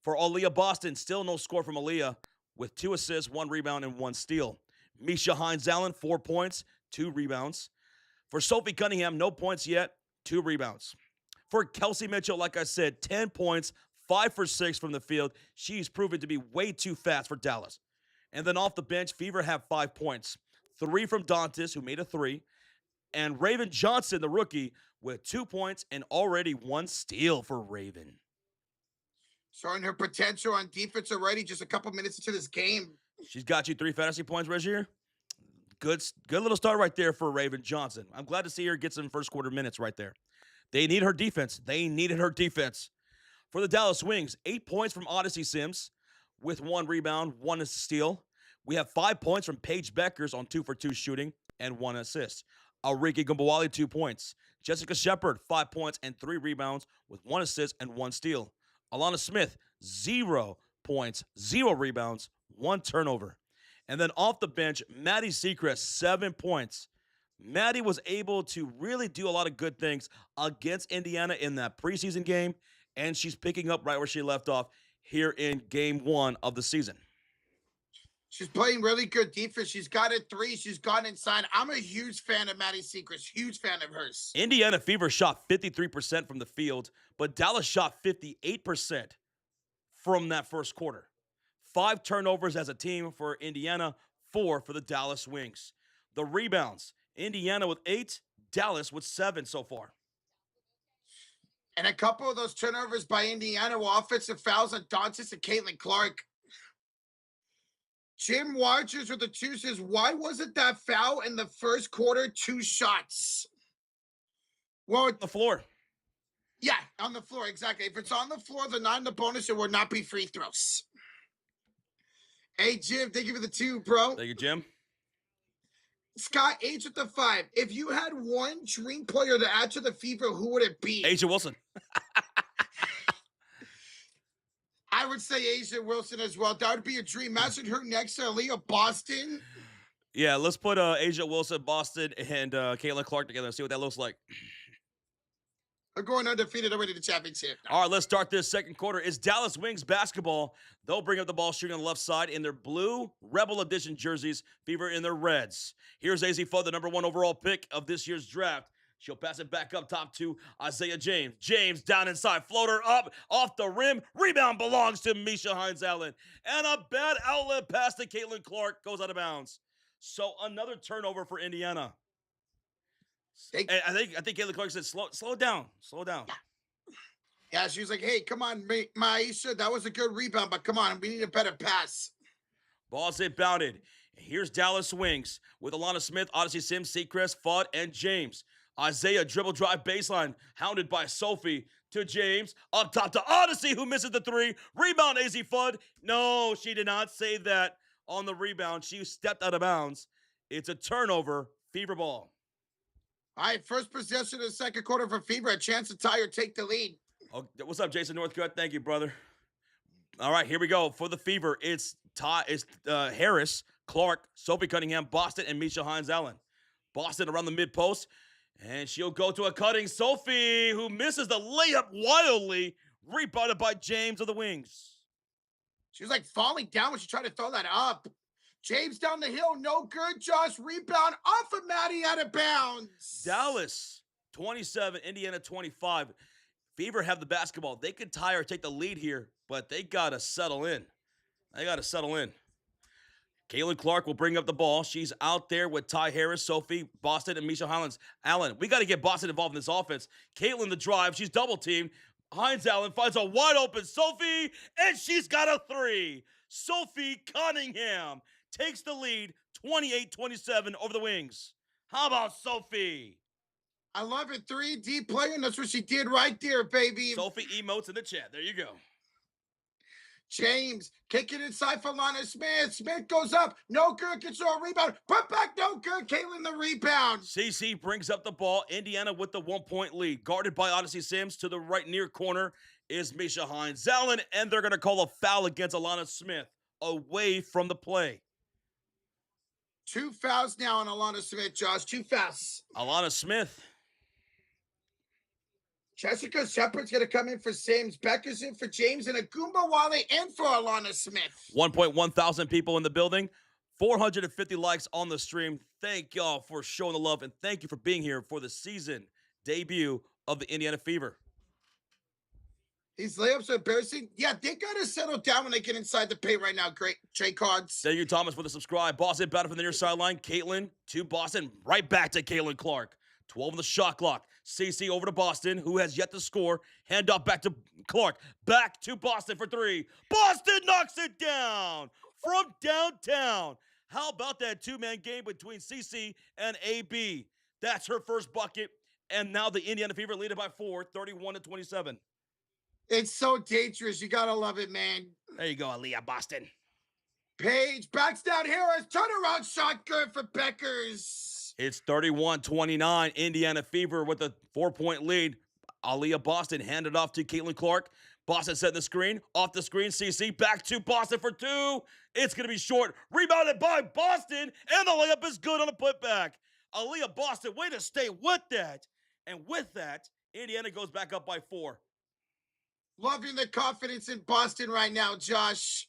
For Aaliyah Boston, still no score from Aaliyah with 2 assists, 1 rebound, and 1 steal. Misha Hines-Allen, 4 points, 2 rebounds. For Sophie Cunningham, no points yet, 2 rebounds. For Kelsey Mitchell, like I said, 10 points, 5 for 6 from the field. She's proven to be way too fast for Dallas. And then off the bench, Fever have 5 points. 3 from Dantas, who made a 3. And Raven Johnson, the rookie, with 2 points and already 1 steal for Raven. Showing her potential on defense already, just a couple minutes into this game. She's got you 3 fantasy points, Regier. Good little start right there for Raven Johnson. I'm glad to see her get some first quarter minutes right there. They need her defense. They needed her defense. For the Dallas Wings, 8 points from Odyssey Sims with 1 rebound, 1 steal. We have 5 points from Paige Bueckers on 2 for 2 shooting and 1 assist. Enrique Gubawali, 2 points. Jessica Shepard, 5 points and 3 rebounds with 1 assist and 1 steal. Alana Smith, 0 points, 0 rebounds, 1 turnover. And then off the bench, Maddie Secrest, 7 points. Maddie was able to really do a lot of good things against Indiana in that preseason game, and she's picking up right where she left off here in game 1 of the season. She's playing really good defense. She's got a 3. She's gone inside. I'm a huge fan of Maddie Secrets. Huge fan of hers. Indiana Fever shot 53% from the field, but Dallas shot 58% from that first quarter. 5 turnovers as a team for Indiana, 4 for the Dallas Wings. The rebounds, Indiana with 8, Dallas with 7 so far. And a couple of those turnovers by Indiana were offensive fouls on Dantas and Caitlin Clark. Jim Watchers with the 2 says, why wasn't that foul in the first quarter 2 shots? Well, The floor. Yeah, on the floor, exactly. If it's on the floor, they're not in the bonus. It will not be free throws. Hey, Jim, thank you for the 2, bro. Thank you, Jim. Scott H with the 5. If you had one dream player to add to the Fever, who would it be? Asia Wilson. I would say Asia Wilson as well. That would be a dream. Imagine her next to Aaliyah Boston. Yeah, let's put Asia Wilson, Boston, and Caitlin Clark together and see what that looks like. They're going undefeated already to the championship. All right, let's start this second quarter. It's Dallas Wings basketball. They'll bring up the ball shooting on the left side in their blue Rebel Edition jerseys, Fever in their reds. Here's AZ Fudd, the number 1 overall pick of this year's draft. She'll pass it back up top to Isaiah James. James down inside, floater up, off the rim. Rebound belongs to Misha Hines-Allen. And a bad outlet pass to Caitlin Clark goes out of bounds. So another turnover for Indiana. I think Caitlin Clark said, slow down. Yeah, she was like, hey, come on, Maisha. That was a good rebound, but come on, we need a better pass. Ball's inbounded. Here's Dallas Wings with Alana Smith, Odyssey Sims, Seacrest, Fudd, and James. Isaiah dribble drive baseline, hounded by Sophie to James. Up top to Odyssey, who misses the 3. Rebound, AZ Fudd. No, she did not save that on the rebound. She stepped out of bounds. It's a turnover, Fever ball. All right, first possession of the second quarter for Fever. A chance to tie or take the lead. Oh, what's up, Jason Northcutt? Thank you, brother. All right, here we go. For the Fever, it's Harris, Clark, Sophie Cunningham, Boston, and Misha Hines-Allen. Boston around the mid-post, and she'll go to a cutting Sophie, who misses the layup wildly, rebounded by James of the Wings. She was like falling down when she tried to throw that up. James down the hill, no good. Josh, rebound off of Maddie, out of bounds. Dallas, 27, Indiana, 25. Fever have the basketball. They could tie or take the lead here, but they got to settle in. Caitlin Clark will bring up the ball. She's out there with Ty Harris, Sophie, Boston, and Misha Hines-Allen. We got to get Boston involved in this offense. Caitlin the drive. She's double-teamed. Hines-Allen finds a wide-open Sophie, and she's got a 3. Sophie Cunningham takes the lead, 28-27 over the Wings. How about Sophie? I love it. 3D player, and that's what she did right there, baby. Sophie emotes in the chat. There you go. James kicking inside for Lana Smith. Smith goes up. No good. Gets her a rebound. Put back. No good. Caitlin the rebound. CC brings up the ball. Indiana with the 1-point lead. Guarded by Odyssey Sims. To the right near corner is Misha Hines-Allen. And they're going to call a foul against Alana Smith away from the play. 2 fouls now on Alana Smith, Josh. 2 fouls. Alana Smith. Jessica Shepard's going to come in for Sims. Bueckers in for James. And Agumba Wale in for Alana Smith. 1.1 thousand people in the building. 450 likes on the stream. Thank y'all for showing the love. And thank you for being here for the season debut of the Indiana Fever. These layups are embarrassing. Yeah, they got to settle down when they get inside the paint right now. Great. Trey Cards. Thank you, Thomas, for the subscribe. Boston battle from the near sideline. Caitlin to Boston. Right back to Caitlin Clark. 12 on the shot clock. CC over to Boston, who has yet to score. Hand off back to Clark. Back to Boston for 3. Boston knocks it down from downtown. How about that 2-man game between CC and AB? That's her first bucket. And now the Indiana Fever lead it by 4, 31-27. It's so dangerous. You got to love it, man. There you go, Aaliyah Boston. Paige backs down Harris. Turnaround shot good for Bueckers. It's 31-29. Indiana Fever with a 4-point lead. Aaliyah Boston handed off to Caitlin Clark. Boston setting the screen. Off the screen, CC. Back to Boston for 2. It's going to be short. Rebounded by Boston. And the layup is good on a putback. Aaliyah Boston, way to stay with that. And with that, Indiana goes back up by 4. Loving the confidence in Boston right now, Josh.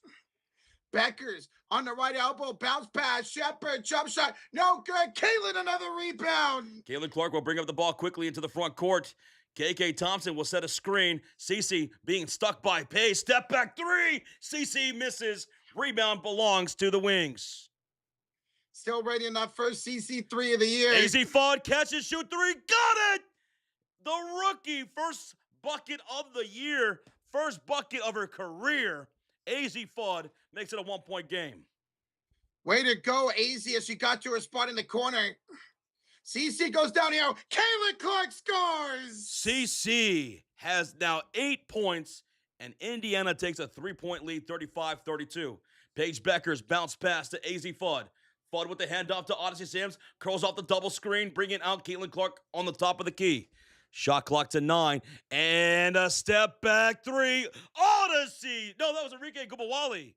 Bueckers on the right elbow, bounce pass, Shepard, jump shot, no good. Caitlin, another rebound. Caitlin Clark will bring up the ball quickly into the front court. KK Thompson will set a screen. CC being stuck by Paige. Step back 3. CC misses. Rebound belongs to the Wings. Still ready in that first CC 3 of the year. AZ Fudd, catch and shoot 3. Got it! The rookie, first bucket of the year. First bucket of her career. AZ Fudd makes it a 1-point game. Way to go, AZ, as she got to her spot in the corner. CC goes down here. Caitlin Clark scores. CC has now 8 points, and Indiana takes a 3-point lead, 35-32. Paige Bueckers bounce pass to AZ Fudd. Fudd with the handoff to Odyssey Sims, curls off the double screen, bringing out Caitlin Clark on the top of the key. Shot clock to 9, and a step back 3. Odyssey! No, that was Enrique Gubawali.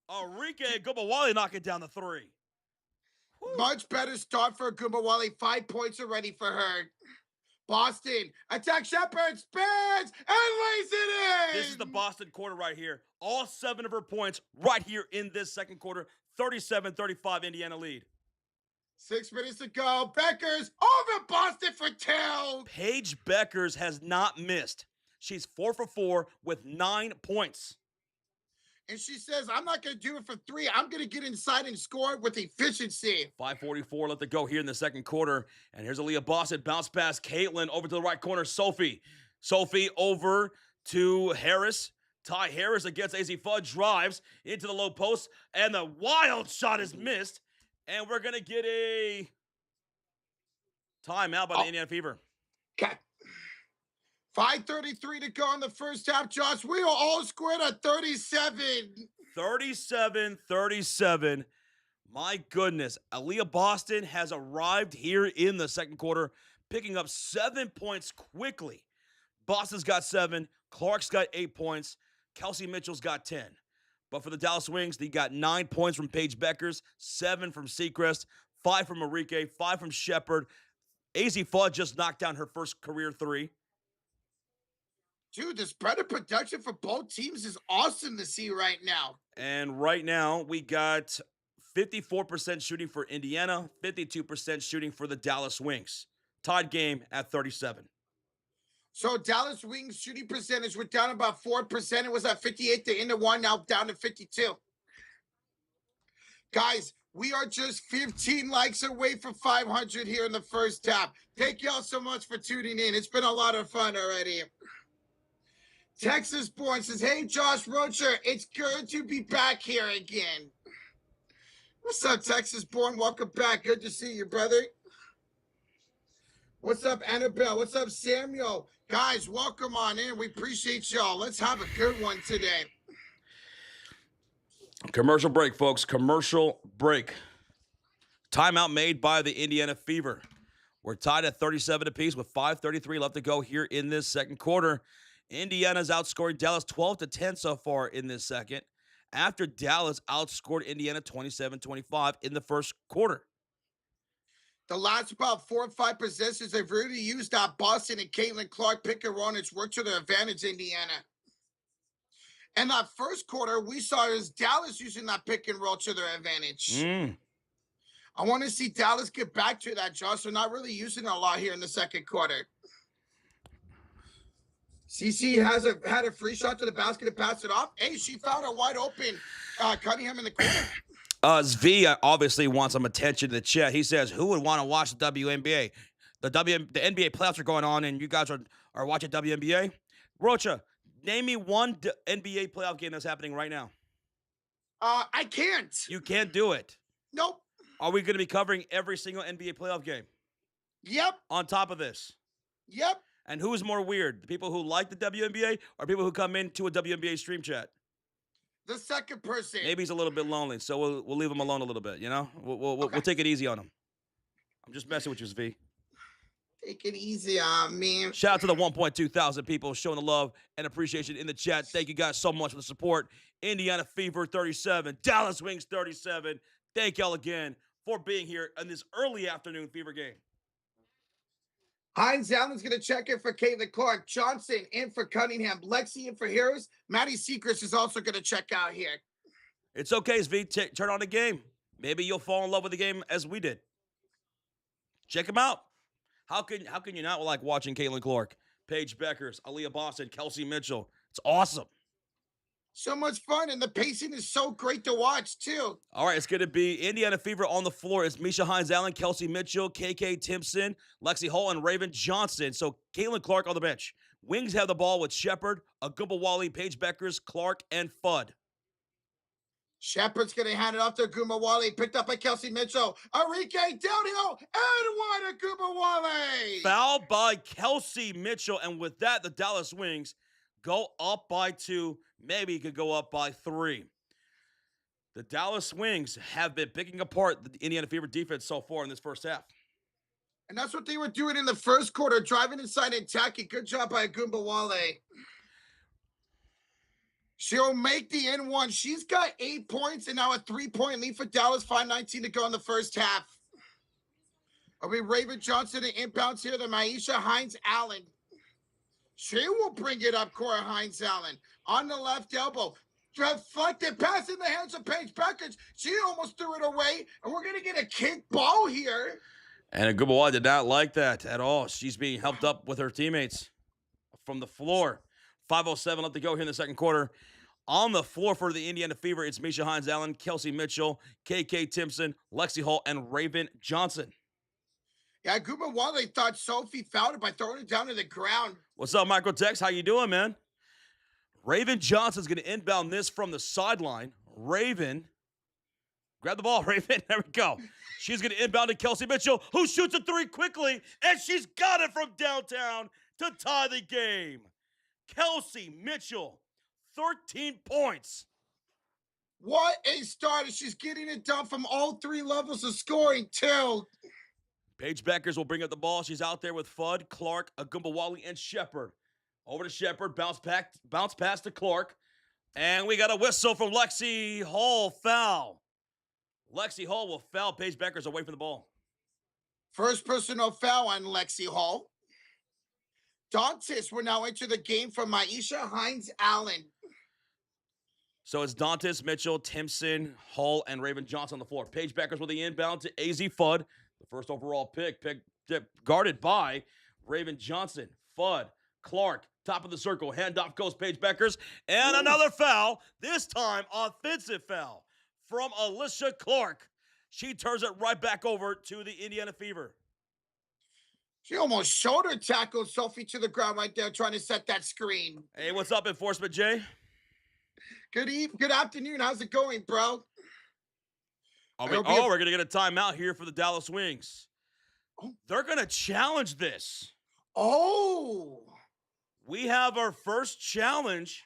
Enrique Gubawali knocking down the 3. Whew. Much better start for Gubawali. 5 points already for her. Boston, attack Shepard, spins, and lays it in! This is the Boston quarter right here. All 7 of her points right here in this second quarter. 37-35 Indiana lead. 6 minutes to go. Bueckers over Boston for 2. Paige Bueckers has not missed. She's 4 for 4 with 9 points. And she says, I'm not going to do it for 3. I'm going to get inside and score with efficiency. 5:44 left to go here in the second quarter. And here's Aaliyah Boston. Bounce pass. Caitlin over to the right corner. Sophie over to Harris. Ty Harris against AZ Fudd. Drives into the low post. And the wild shot is missed. And we're going to get a timeout by the Indiana Fever. Okay. 5:33 to go in the first half. Josh, we are all scored at 37. 37-37. My goodness. Aaliyah Boston has arrived here in the second quarter, picking up 7 points quickly. Boston's got 7. Clark's got 8 points. Kelsey Mitchell's got 10. But for the Dallas Wings, they got 9 points from Paige Bueckers, 7 from Seacrest, 5 from Enrique, 5 from Shepard. AZ Fudd just knocked down her first career 3. Dude, the spread of production for both teams is awesome to see right now. And right now, we got 54% shooting for Indiana, 52% shooting for the Dallas Wings. Tied game at 37. So Dallas Wings shooting percentage were down about 4%. It was at 58 to into 1, now down to 52. Guys, we are just 15 likes away from 500 here in the first half. Thank y'all so much for tuning in. It's been a lot of fun already. Texas Born says, hey, Josh Rocher, it's good to be back here again. What's up, Texas Born? Welcome back. Good to see you, brother. What's up, Annabelle? What's up, Samuel? Guys, welcome on in. We appreciate y'all. Let's have a good one today. Commercial break, folks. Commercial break. Timeout made by the Indiana Fever. We're tied at 37 apiece with 5:33 left to go here in this second quarter. Indiana's outscoring Dallas 12-10 so far in this second, after Dallas outscored Indiana 27-25 in the first quarter. The last about 4 or 5 possessions, they've really used that Boston and Caitlin Clark pick and roll, and it's worked to their advantage, Indiana. And that first quarter, we saw is Dallas using that pick and roll to their advantage. I want to see Dallas get back to that, Josh. They're not really using it a lot here in the second quarter. CC had a free shot to the basket to pass it off. Hey, she found a wide open Cunningham in the corner. Zv obviously wants some attention to the chat. He says, who would want to watch the WNBA? The NBA playoffs are going on, and you guys are watching WNBA? Rocha, name me one NBA playoff game that's happening right now. I can't. You can't do it. Nope. Are we going to be covering every single NBA playoff game? Yep. On top of this? Yep. And who is more weird? The people who like the WNBA or people who come into a WNBA stream chat? The second person. Maybe he's a little bit lonely, so we'll leave him alone a little bit, you know? We'll take it easy on him. I'm just messing with you, Zv. Take it easy on me. Shout out to the 1.2 thousand people showing the love and appreciation in the chat. Thank you guys so much for the support. Indiana Fever 37, Dallas Wings 37. Thank y'all again for being here in this early afternoon Fever game. Hines Allen's going to check in for Caitlin Clark. Johnson in for Cunningham. Lexi in for Harris. Maddie Seacrest is also going to check out here. It's okay, Zv. Turn on the game. Maybe you'll fall in love with the game as we did. Check them out. How can you not like watching Caitlin Clark, Paige Bueckers, Aaliyah Boston, Kelsey Mitchell? It's awesome. So much fun, and the pacing is so great to watch, too. All right, it's going to be Indiana Fever on the floor. It's Misha Hines Allen, Kelsey Mitchell, KK Timpson, Lexi Hull, and Raven Johnson. So Caitlin Clark on the bench. Wings have the ball with Shepard, Agubawali, Paige Bueckers, Clark, and Fudd. Shepard's going to hand it off to Agumawale, picked up by Kelsey Mitchell. Enrique downhill, and wide Agumawale. Foul by Kelsey Mitchell, and with that, the Dallas Wings go up by 2. Maybe he could go up by 3. The Dallas Wings have been picking apart the Indiana Fever defense so far in this first half. And that's what they were doing in the first quarter, driving inside and attacking. Good job by Agumawale. She'll make the N1. She's got 8 points and now a 3-point lead for Dallas. 5:19 to go in the first half. It'll be Raven Johnson and inbounds here to Maisha Hines-Allen. She will bring it up, Cora Hines-Allen. On the left elbow. Deflected pass in the hands of Paige Bueckers. She almost threw it away. And we're going to get a kick ball here. And Agumawale did not like that at all. She's being helped up with her teammates from the floor. 5:07 left to go here in the second quarter. On the floor for the Indiana Fever, it's Misha Hines-Allen, Kelsey Mitchell, KK Timpson, Lexi Hall, and Raven Johnson. Yeah, Agumawale thought Sophie fouled it by throwing it down to the ground. What's up, Michael Tex? How you doing, man? Raven Johnson's going to inbound this from the sideline. Raven, grab the ball, Raven. There we go. She's going to inbound to Kelsey Mitchell, who shoots a 3 quickly, and she's got it from downtown to tie the game. Kelsey Mitchell, 13 points. What a start. She's getting it done from all 3 levels of scoring, too. Paige Bueckers will bring up the ball. She's out there with Fudd, Clark, Agumawale, and Shepard. Over to Shepard, bounce pass to Clark. And we got a whistle from Lexi Hall, foul. Lexi Hall will foul Paige Bueckers away from the ball. First personal foul on Lexi Hall. Dantes will now enter the game from Maisha Hines-Allen. So it's Dantes, Mitchell, Timpson, Hall, and Raven Johnson on the floor. Paige Bueckers with the inbound to AZ Fudd, the first overall pick guarded by Raven Johnson. Fudd, Clark, top of the circle. Handoff goes Paige Bueckers. And another foul, this time offensive foul from Alicia Clark. She turns it right back over to the Indiana Fever. She almost shoulder tackled Sophie to the ground right there trying to set that screen. Hey, what's up, Enforcement Jay? Good afternoon. How's it going, bro? We're going to get a timeout here for the Dallas Wings. They're going to challenge this. Oh. We have our first challenge.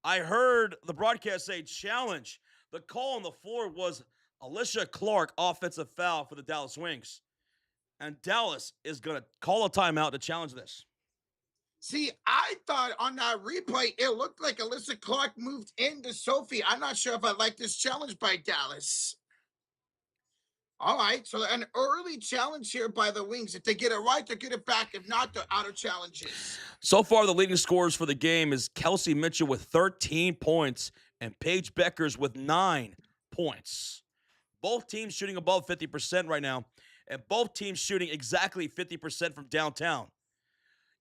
I heard the broadcast say challenge. The call on the floor was Alicia Clark, offensive foul for the Dallas Wings. And Dallas is going to call a timeout to challenge this. See, I thought on that replay, it looked like Alyssa Clark moved into Sophie. I'm not sure if I like this challenge by Dallas. All right, so an early challenge here by the Wings. If they get it right, they'll get it back. If not, they're out of challenges. So far, the leading scorers for the game is Kelsey Mitchell with 13 points and Paige Bueckers with 9 points. Both teams shooting above 50% right now, and both teams shooting exactly 50% from downtown.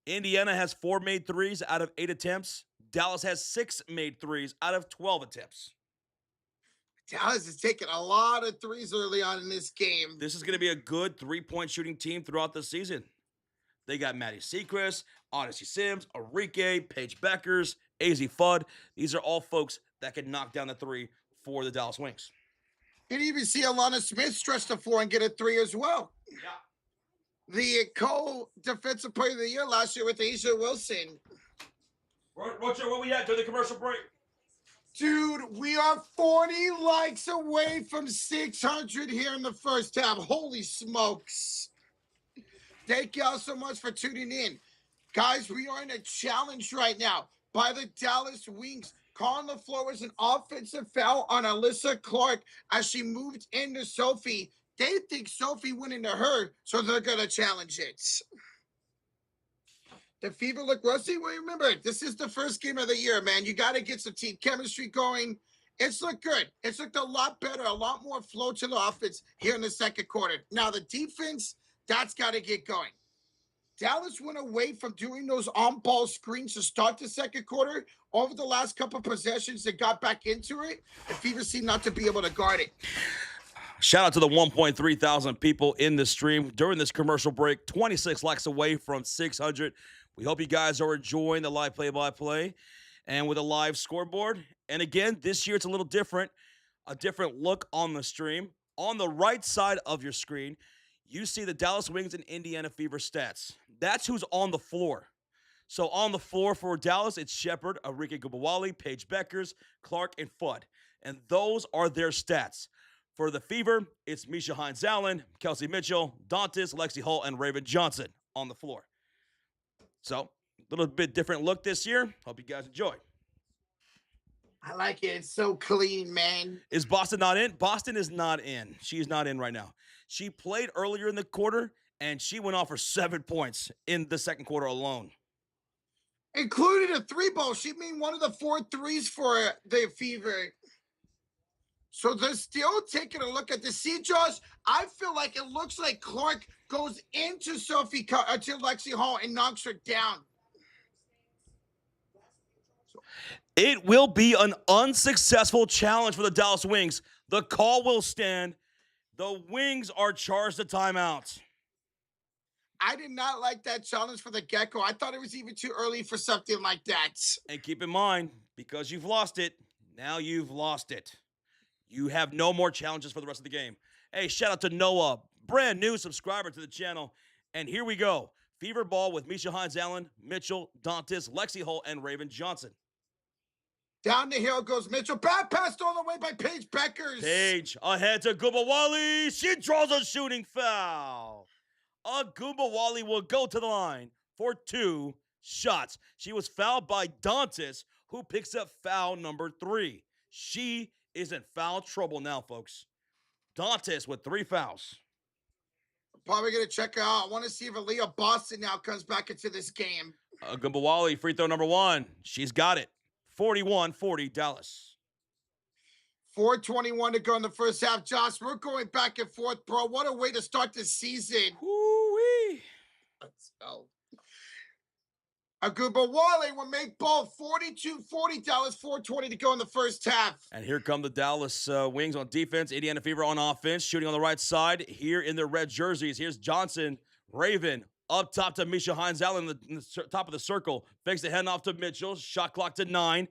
Indiana has 4 made threes out of 8 attempts. Dallas has 6 made threes out of 12 attempts. Dallas is taking a lot of threes early on in this game. This is going to be a good 3-point shooting team throughout the season. They got Maddie Sechrist, Odyssey Sims, Enrique, Paige Bueckers, AZ Fudd. These are all folks that can knock down the 3 for the Dallas Wings. You can even see Alana Smith stretch the floor and get a 3 as well. Yeah. The co-defensive player of the year last year with Asia Wilson. Roger, where we at during the commercial break? Dude, we are 40 likes away from 600 here in the first half. Holy smokes. Thank y'all so much for tuning in. Guys, we are in a challenge right now by the Dallas Wings. Calling the floor was an offensive foul on Alyssa Clark as she moved into Sophie. They think Sophie went into her, so they're going to challenge it. The Fever look rusty. Well, remember, this is the first game of the year, man. You got to get some team chemistry going. It's looked good. It's looked a lot better, a lot more flow to the offense here in the second quarter. Now, the defense, that's got to get going. Dallas went away from doing those on-ball screens to start the second quarter. Over the last couple of possessions, they got back into it. The Fever seem not to be able to guard it. Shout out to the 1.3 thousand people in the stream during this commercial break. 26 likes away from 600. We hope you guys are enjoying the live play-by-play and with a live scoreboard. And again, this year it's a little different, a different look on the stream. On the right side of your screen, you see the Dallas Wings and Indiana Fever stats. That's who's on the floor. So on the floor for Dallas, it's Shepard, Arike Gubawale, Paige Bueckers, Clark, and Fudd. And those are their stats. For the Fever, it's Misha Hines-Allen, Kelsey Mitchell, Dantas, Lexi Hull, and Raven Johnson on the floor. So, a little bit different look this year. Hope you guys enjoy. I like it. It's so clean, man. Is Boston not in? Boston is not in. She's not in right now. She played earlier in the quarter, and she went off for 7 points in the second quarter alone. Included a 3-ball. She made one of the 4 threes for the Fever. So they're still taking a look at the see, Josh. I feel like it looks like Clark goes into to Lexi Hall and knocks her down. It will be an unsuccessful challenge for the Dallas Wings. The call will stand. The Wings are charged a timeout. I did not like that challenge for the Gecko. I thought it was even too early for something like that. And keep in mind, because you've lost it, now you've lost it. You have no more challenges for the rest of the game. Hey, shout out to Noah, brand new subscriber to the channel. And here we go. Fever ball with Misha Hines-Allen, Mitchell, Dantas, Lexi Hull, and Raven Johnson. Down the hill goes Mitchell. Bad pass stolen away by Paige Bueckers. Paige ahead to Gubawale. She draws a shooting foul. Gubawale will go to the line for 2 shots. She was fouled by Dantas, who picks up foul number 3. She is in foul trouble now, folks. Dantas with 3 fouls. Probably going to check her out. I want to see if Aaliyah Boston now comes back into this game. Gubawale, free throw number 1. She's got it. 41-40 Dallas. 4:21 to go in the first half. Josh, we're going back and forth, bro. What a way to start the season. Woo-wee. Let's go. Gubawale will make both 42-40 Dallas, 4:20 to go in the first half. And here come the Dallas Wings on defense. Indiana Fever on offense, shooting on the right side. Here in their red jerseys, here's Johnson, Raven, up top to Misha Hines-Allen in the top of the circle. Fakes the head off to Mitchell. Shot clock to 9.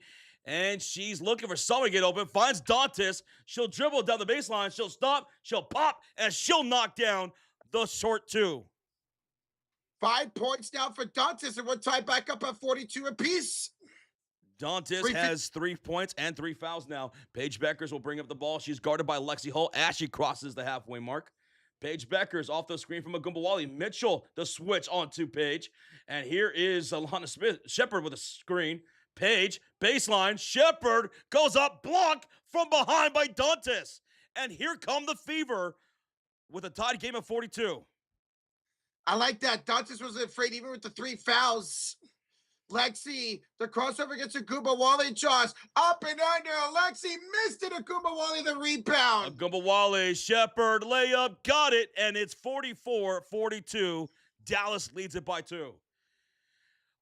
And she's looking for someone to get open. Finds Dantas. She'll dribble down the baseline. She'll stop. She'll pop. And she'll knock down the short 2. 5 points now for Dantas, and we're tied back up at 42 apiece. Dantas has 3 points and 3 fouls now. Paige Bueckers will bring up the ball. She's guarded by Lexi Hull as she crosses the halfway mark. Paige Bueckers off the screen from Gubawale. Mitchell, the switch onto Paige. And here is Alana Smith, Shepard with a screen. Paige, baseline. Shepard goes up, block from behind by Dantas. And here come the Fever with a tied game of 42. I like that. Dantas wasn't afraid even with the 3 fouls. Lexi, the crossover gets a Gubawale, Josh. Up and under. Lexi missed it. A Gubawale, the rebound. Gubawale, Shepard, layup, got it. And it's 44-42. Dallas leads it by 2.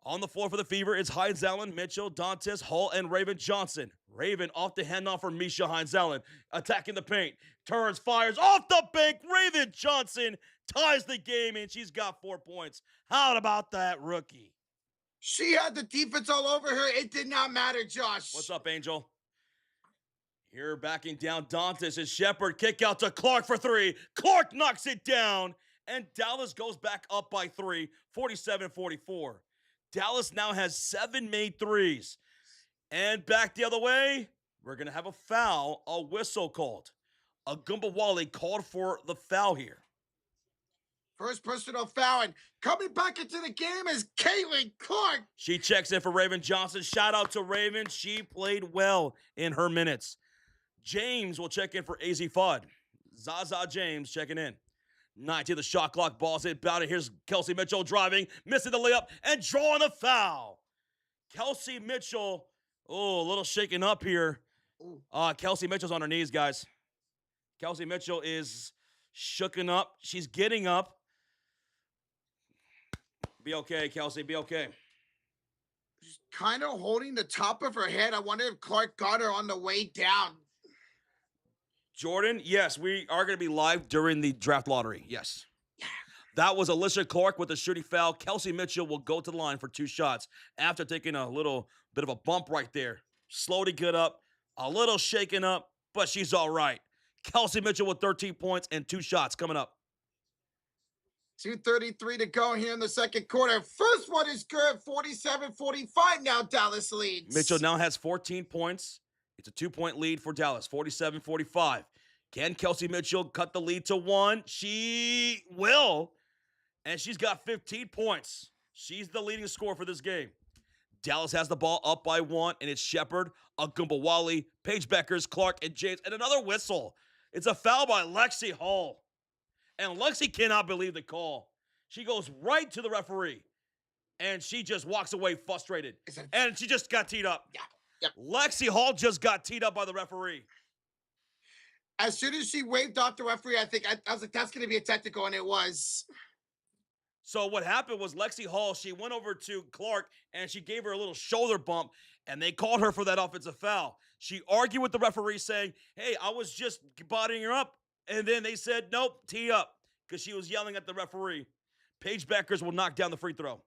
On the floor for the Fever, it's Hines-Allen, Mitchell, Dantas, Hull, and Raven Johnson. Raven off the handoff for Misha Hines-Allen. Attacking the paint. Turns, fires off the bank. Raven Johnson ties the game, and she's got 4 points. How about that rookie? She had the defense all over her. It did not matter, Josh. What's up, Angel? Here backing down Dantas is Shepard. Kick out to Clark for 3. Clark knocks it down, and Dallas goes back up by 3, 47-44. Dallas now has 7 made threes. And back the other way, we're going to have a foul, a whistle called. Gubawale called for the foul here. First personal foul, and coming back into the game is Caitlin Clark. She checks in for Raven Johnson. Shout out to Raven. She played well in her minutes. James will check in for AZ Fudd. Zaza James checking in. 19, the shot clock, ball's in, about it. Here's Kelsey Mitchell driving, missing the layup, and drawing a foul. Kelsey Mitchell, oh, a little shaken up here. Kelsey Mitchell's on her knees, guys. Kelsey Mitchell is shooken up. She's getting up. Be okay, Kelsey, be okay. She's kind of holding the top of her head. I wonder if Clark got her on the way down. Jordan, yes, we are going to be live during the draft lottery. Yes. That was Alicia Clark with a shooting foul. Kelsey Mitchell will go to the line for 2 shots after taking a little bit of a bump right there. Slow to get up. A little shaken up, but she's all right. Kelsey Mitchell with 13 points and 2 shots coming up. 2:33 to go here in the second quarter. First one is good. 47-45 now Dallas leads. Mitchell now has 14 points. It's a 2-point lead for Dallas, 47-45. Can Kelsey Mitchell cut the lead to 1? She will. And she's got 15 points. She's the leading scorer for this game. Dallas has the ball up by 1, and it's Shepard, Agumbawale, Paige Bueckers, Clark, and James, and another whistle. It's a foul by Lexi Hall. And Lexi cannot believe the call. She goes right to the referee, and she just walks away frustrated. And she just got teed up. Yeah. Yep. Lexi Hall just got teed up by the referee. As soon as she waved off the referee, I was like, that's going to be a technical, and it was. So what happened was Lexi Hall, she went over to Clark, and she gave her a little shoulder bump, and they called her for that offensive foul. She argued with the referee saying, hey, I was just bodying her up. And then they said, nope, tee up, because she was yelling at the referee. Paige Bueckers will knock down the free throw.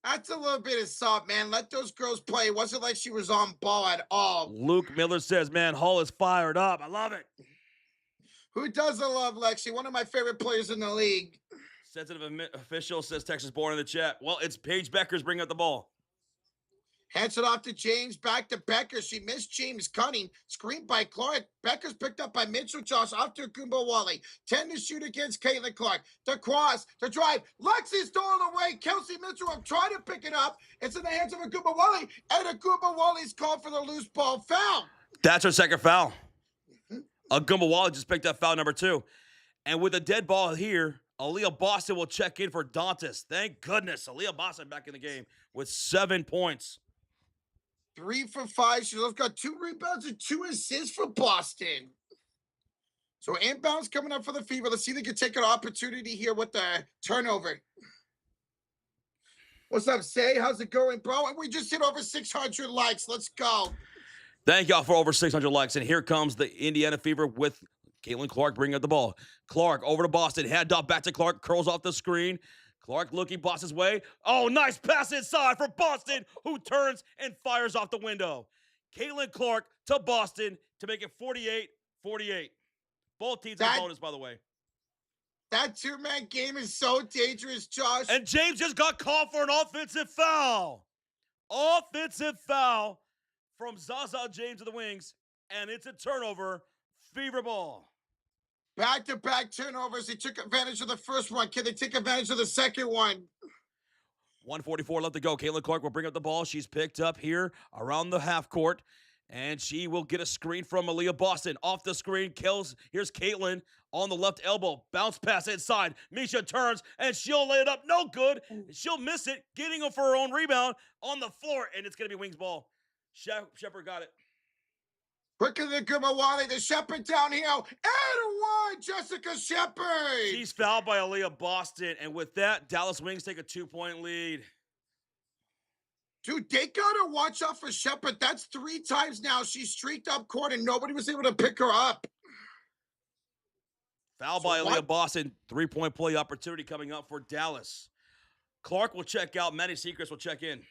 That's a little bit of salt, man. Let those girls play. It wasn't like she was on ball at all. Luke Miller says, man, Hall is fired up. I love it. Who doesn't love Lexi? One of my favorite players in the league. Sensitive official says Texas born in the chat. Well, it's Paige Bueckers bringing up the ball. Hands it off to James, back to Bueckers. She missed James Cunning. Screened by Clark. Bueckers picked up by Mitchell Josh off to Agumbawale. 10 to shoot against Caitlin Clark. The cross, the drive. Lexi's throwing away. Kelsey Mitchell trying to pick it up. It's in the hands of Agumbawale. And Agumbawale's called for the loose ball foul. That's her second foul. Agumbawale just picked up foul number 2. And with a dead ball here, Aaliyah Boston will check in for Dantas. Thank goodness. Aaliyah Boston back in the game with 7 points. 3 for 5. She's got 2 rebounds and 2 assists for Boston. So inbounds coming up for the Fever. Let's see if they can take an opportunity here with the turnover. What's up, Say? How's it going, bro? And we just hit over 600 likes. Let's go. Thank y'all for over 600 likes. And here comes the Indiana Fever with Caitlin Clark bringing up the ball. Clark over to Boston. Hand off back to Clark. Curls off the screen. Clark looking Boston's way. Oh, nice pass inside for Boston, who turns and fires off the window. Caitlin Clark to Boston to make it 48-48. Both teams in bonus, by the way. That two-man game is so dangerous, Josh. And James just got called for an offensive foul. Offensive foul from Zaza James of the Wings, and it's a turnover. Fever ball. Back-to-back turnovers. They took advantage of the first one. Can they take advantage of the second one? 1:44 left to go. Caitlin Clark will bring up the ball. She's picked up here around the half court, and she will get a screen from Aaliyah Boston. Off the screen, kills. Here's Caitlin on the left elbow. Bounce pass inside. Misha turns, and she'll lay it up. No good. She'll miss it, getting her for her own rebound on the floor, and it's going to be Wings ball. Shepard got it. Quicker than Agumbawale, the Shepard downhill, and 1, Jessica Shepard. She's fouled by Aaliyah Boston, and with that, Dallas Wings take a 2-point lead. Dude, they gotta watch out for Shepard. That's 3 times now she's streaked up court, and nobody was able to pick her up. Foul by Aaliyah Boston. 3-point play opportunity coming up for Dallas. Clark will check out. Manny Secrets will check in.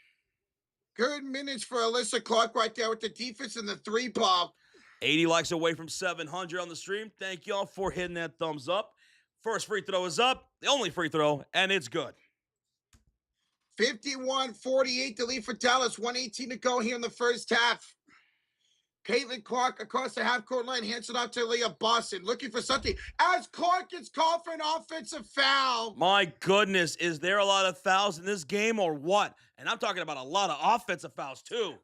Good minutes for Alyssa Clark right there with the defense and the 3-ball. 80 likes away from 700 on the stream. Thank y'all for hitting that thumbs up. First free throw is up. The only free throw, and it's good. 51-48 the lead for Dallas. 1:18 to go here in the first half. Caitlin Clark across the half-court line, hands it out to Aaliyah Boston, looking for something as Clark gets called for an offensive foul. My goodness, is there a lot of fouls in this game or what? And I'm talking about a lot of offensive fouls, too.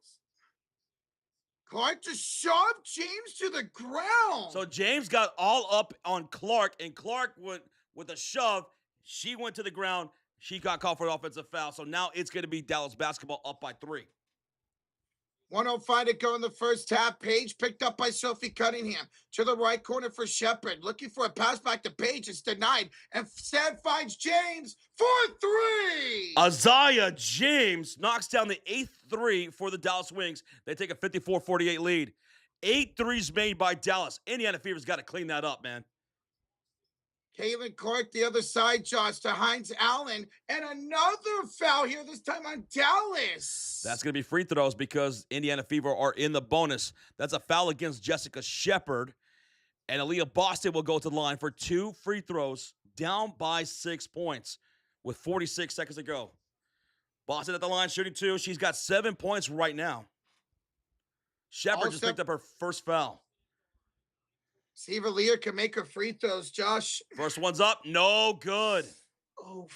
Clark just shoved James to the ground. So James got all up on Clark, and Clark went with a shove. She went to the ground. She got called for an offensive foul. So now it's going to be Dallas basketball up by 3. 1:05 to go in the first half. Paige picked up by Sophie Cunningham. To the right corner for Shepard. Looking for a pass back to Paige. It's denied. And instead finds James for 3. Isaiah James knocks down the 8th 3 for the Dallas Wings. They take a 54-48 lead. 8 threes made by Dallas. Indiana Fever's got to clean that up, man. Caitlin Clark, the other side, Josh, to Hines Allen. And another foul here, this time on Dallas. That's going to be free throws because Indiana Fever are in the bonus. That's a foul against Jessica Shepard. And Aaliyah Boston will go to the line for 2 free throws, down by 6 points with 46 seconds to go. Boston at the line shooting 2. She's got 7 points right now. Shepard just picked up her first foul. See if Aaliyah can make her free throws, Josh. First one's up. No good. Oh,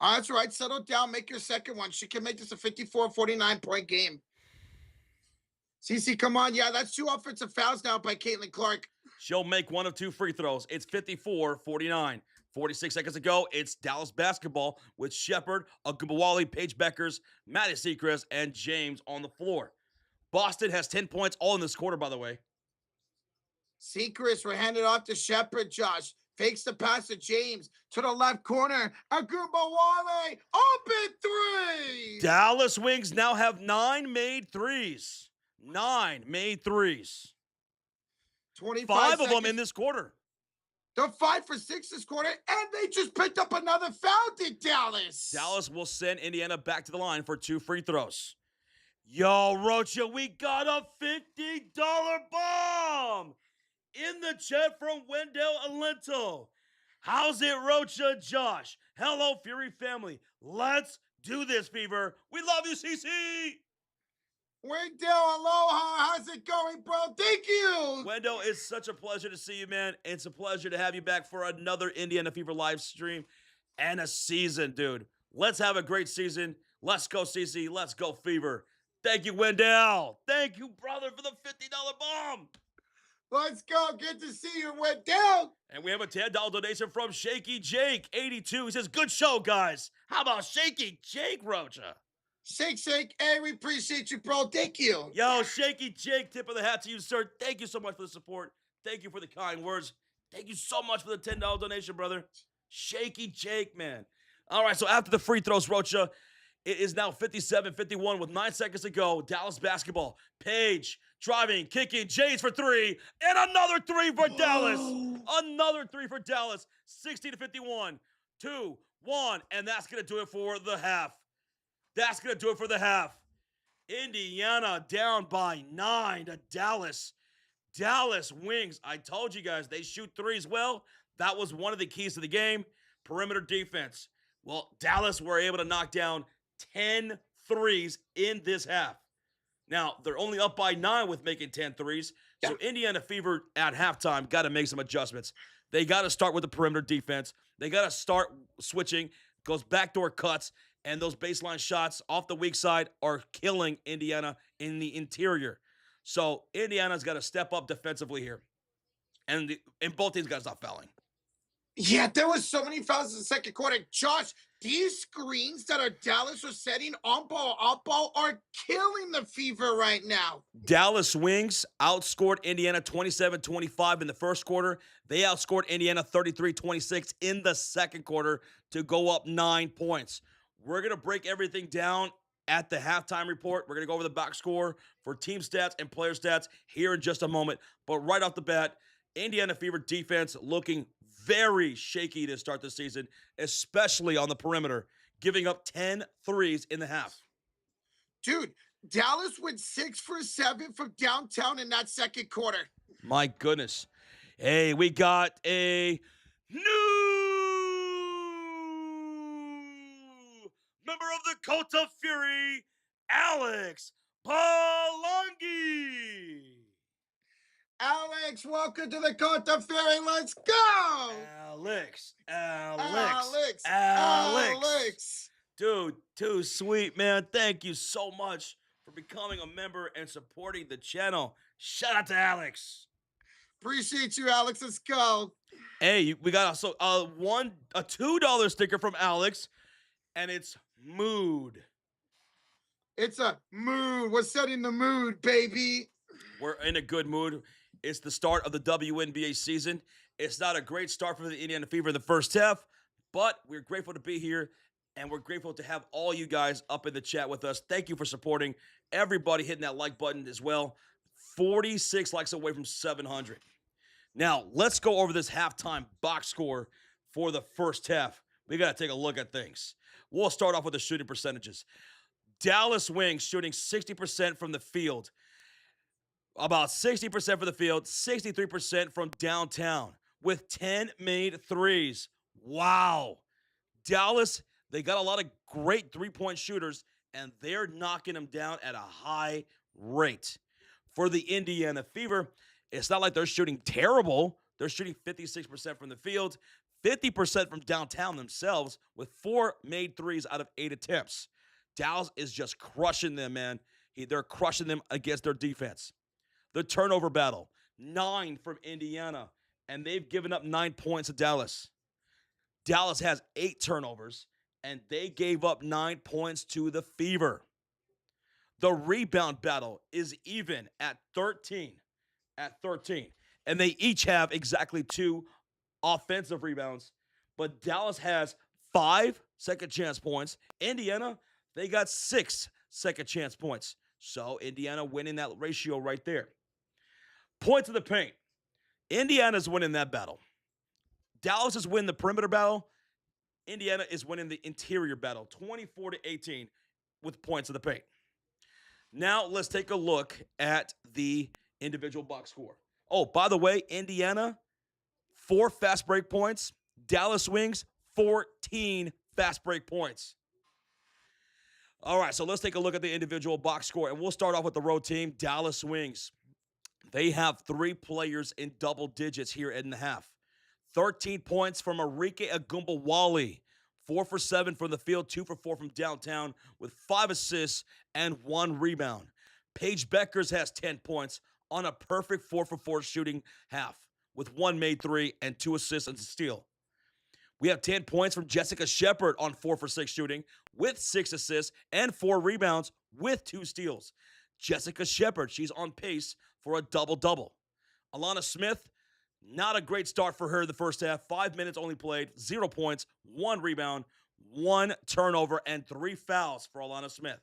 that's right. Settle down. Make your second one. She can make this a 54-49 point game. Cece, come on. Yeah, that's 2 offensive fouls now by Caitlin Clark. She'll make 1 of 2 free throws. It's 54-49. 46 seconds to go. It's Dallas basketball with Shepard, Agubawale, Paige Bueckers, Maddie Seacrest, and James on the floor. Boston has 10 points all in this quarter, by the way. Seacrest will hand it off to Shepard, Josh. Fakes the pass to James to the left corner. Agubawale, open 3. Dallas Wings now have 9 made threes. 9 made threes. 5 of them in this quarter. They're 5 for 6 this quarter, and they just picked up another foul, did Dallas. Dallas will send Indiana back to the line for 2 free throws. Yo, Rocha, we got a $50 bomb in the chat from Wendell Alento. How's it, Rocha Josh? Hello, Fury family. Let's do this, Fever. We love you, CC. Wendell, aloha. How's it going, bro? Thank you. Wendell, it's such a pleasure to see you, man. It's a pleasure to have you back for another Indiana Fever live stream and a season, dude. Let's have a great season. Let's go, CC. Let's go, Fever. Thank you, Wendell. Thank you, brother, for the $50 bomb. Let's go. Good to see you, Wendell. And we have a $10 donation from Shaky Jake, 82. He says, good show, guys. How about Shaky Jake, Rocha? Shake, shake. Hey, we appreciate you, bro. Thank you. Yo, Shaky Jake, tip of the hat to you, sir. Thank you so much for the support. Thank you for the kind words. Thank you so much for the $10 donation, brother. Shaky Jake, man. All right, so after the free throws, Rocha, it is now 57-51 with 9 seconds to go. Dallas basketball. Paige driving, kicking, James for 3, and another 3 for Dallas. Another 3 for Dallas. 60-51. 2-1, and that's going to do it for the half. That's going to do it for the half. Indiana down by 9 to Dallas. Dallas Wings, I told you guys, they shoot threes well. That was one of the keys to the game. Perimeter defense. Well, Dallas were able to knock down 10 threes in this half. Now, they're only up by 9 with making 10 threes. So Indiana Fever at halftime got to make some adjustments. They got to start with the perimeter defense. They got to start switching, goes backdoor cuts, and those baseline shots off the weak side are killing Indiana in the interior. So Indiana's got to step up defensively here. And both teams got to stop fouling. Yeah, there was so many fouls in the second quarter. Josh, these screens that are Dallas was setting on ball, off ball are killing the Fever right now. Dallas Wings outscored Indiana 27-25 in the first quarter. They outscored Indiana 33-26 in the second quarter to go up 9 points. We're going to break everything down at the halftime report. We're going to go over the box score for team stats and player stats here in just a moment. But right off the bat, Indiana Fever defense looking very shaky to start the season, especially on the perimeter, giving up 10 threes in the half. Dude, Dallas went 6 for 7 from downtown in that second quarter. My goodness. Hey, we got a new member of the Cult of Fury, Alex Palongi. Alex, welcome to the Cult of Fury. Let's go. Alex. Dude, too sweet, man. Thank you so much for becoming a member and supporting the channel. Shout out to Alex. Appreciate you, Alex. Let's go. Hey, we got also a $2 sticker from Alex, and it's mood. It's a mood. We're setting the mood, baby. We're in a good mood. It's the start of the WNBA season. It's not a great start for the Indiana Fever in the first half, but we're grateful to be here, and we're grateful to have all you guys up in the chat with us. Thank you for supporting. Everybody hitting that like button as well. 46 likes away from 700. Now, let's go over this halftime box score for the first half. We got to take a look at things. We'll start off with the shooting percentages. Dallas Wings shooting 60% from the field, about 60% from the field, 63% from downtown with 10 made threes. Wow. Dallas, they got a lot of great three-point shooters, and they're knocking them down at a high rate. For the Indiana Fever, it's not like they're shooting terrible. They're shooting 56% from the field, 50% from downtown themselves, with 4 made threes out of 8 attempts. Dallas is just crushing them, man. They're crushing them against their defense. The turnover battle, 9 from Indiana, and they've given up 9 points to Dallas. Dallas has 8 turnovers, and they gave up 9 points to the Fever. The rebound battle is even at 13. And they each have exactly 2 offensive rebounds, but Dallas has 5 second chance points. Indiana, they got 6 second chance points. So Indiana winning that ratio right there. Points of the paint. Indiana's winning that battle. Dallas is winning the perimeter battle. Indiana is winning the interior battle, 24-18 with points of the paint. Now let's take a look at the individual box score. Oh, by the way, Indiana, 4 fast break points. Dallas Wings, 14 fast break points. All right, so let's take a look at the individual box score, and we'll start off with the road team, Dallas Wings. They have 3 players in double digits here in the half. 13 points from Arike Agumbawale, 4 for 7 from the field, 2 for 4 from downtown, with 5 assists and 1 rebound. Paige Bueckers has 10 points on a perfect 4 for 4 shooting half, with 1 made 3 and 2 assists and a steal. We have 10 points from Jessica Shepard on 4 for 6 shooting, with 6 assists and 4 rebounds, with 2 steals. Jessica Shepard, she's on pace for a double-double. Alana Smith, not a great start for her the first half. 5 minutes only played, 0 points, 1 rebound, 1 turnover, and 3 fouls for Alana Smith.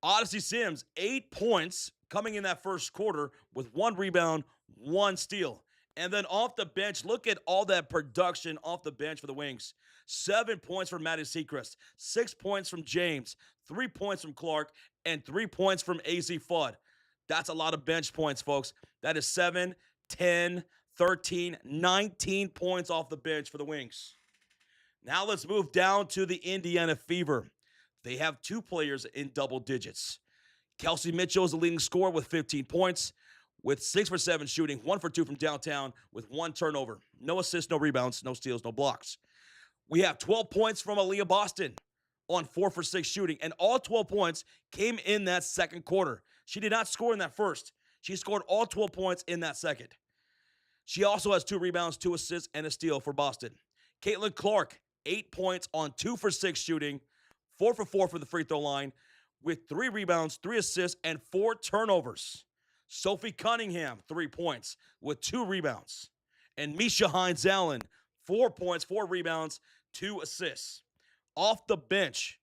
Odyssey Sims, 8 points coming in that first quarter with 1 rebound, 1 steal. And then off the bench, look at all that production off the bench for the Wings. 7 points from Maddie Sechrist, 6 points from James, 3 points from Clark, and 3 points from AZ Fudd. That's a lot of bench points, folks. That is 7, 10, 13, 19 points off the bench for the Wings. Now let's move down to the Indiana Fever. They have 2 players in double digits. Kelsey Mitchell is the leading scorer with 15 points, with 6 for 7 shooting, 1 for 2 from downtown, with 1 turnover. No assists, no rebounds, no steals, no blocks. We have 12 points from Aaliyah Boston on 4 for 6 shooting, and all 12 points came in that second quarter. She did not score in that first. She scored all 12 points in that second. She also has 2 rebounds, 2 assists, and a steal for Boston. Caitlin Clark, 8 points on 2 for 6 shooting, 4 for 4 from the free throw line, with 3 rebounds, 3 assists, and 4 turnovers. Sophie Cunningham, 3 points with 2 rebounds. And Misha Hines-Allen, 4 points, 4 rebounds, 2 assists. Off the bench,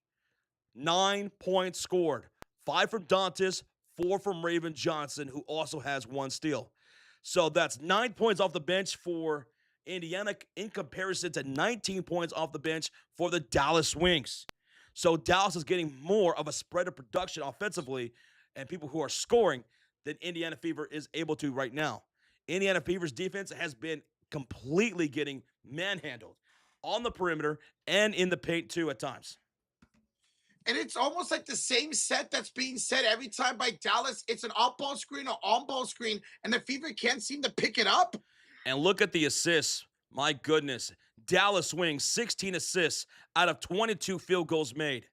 9 points scored. 5 from Dantas, 4 from Raven Johnson, who also has 1 steal. So that's 9 points off the bench for Indiana in comparison to 19 points off the bench for the Dallas Wings. So Dallas is getting more of a spread of production offensively and people who are scoring than Indiana Fever is able to right now. Indiana Fever's defense has been completely getting manhandled on the perimeter and in the paint too at times. And it's almost like the same set that's being set every time by Dallas. It's an off-ball screen or on-ball screen, and the Fever can't seem to pick it up. And look at the assists. My goodness. Dallas Wings, 16 assists out of 22 field goals made.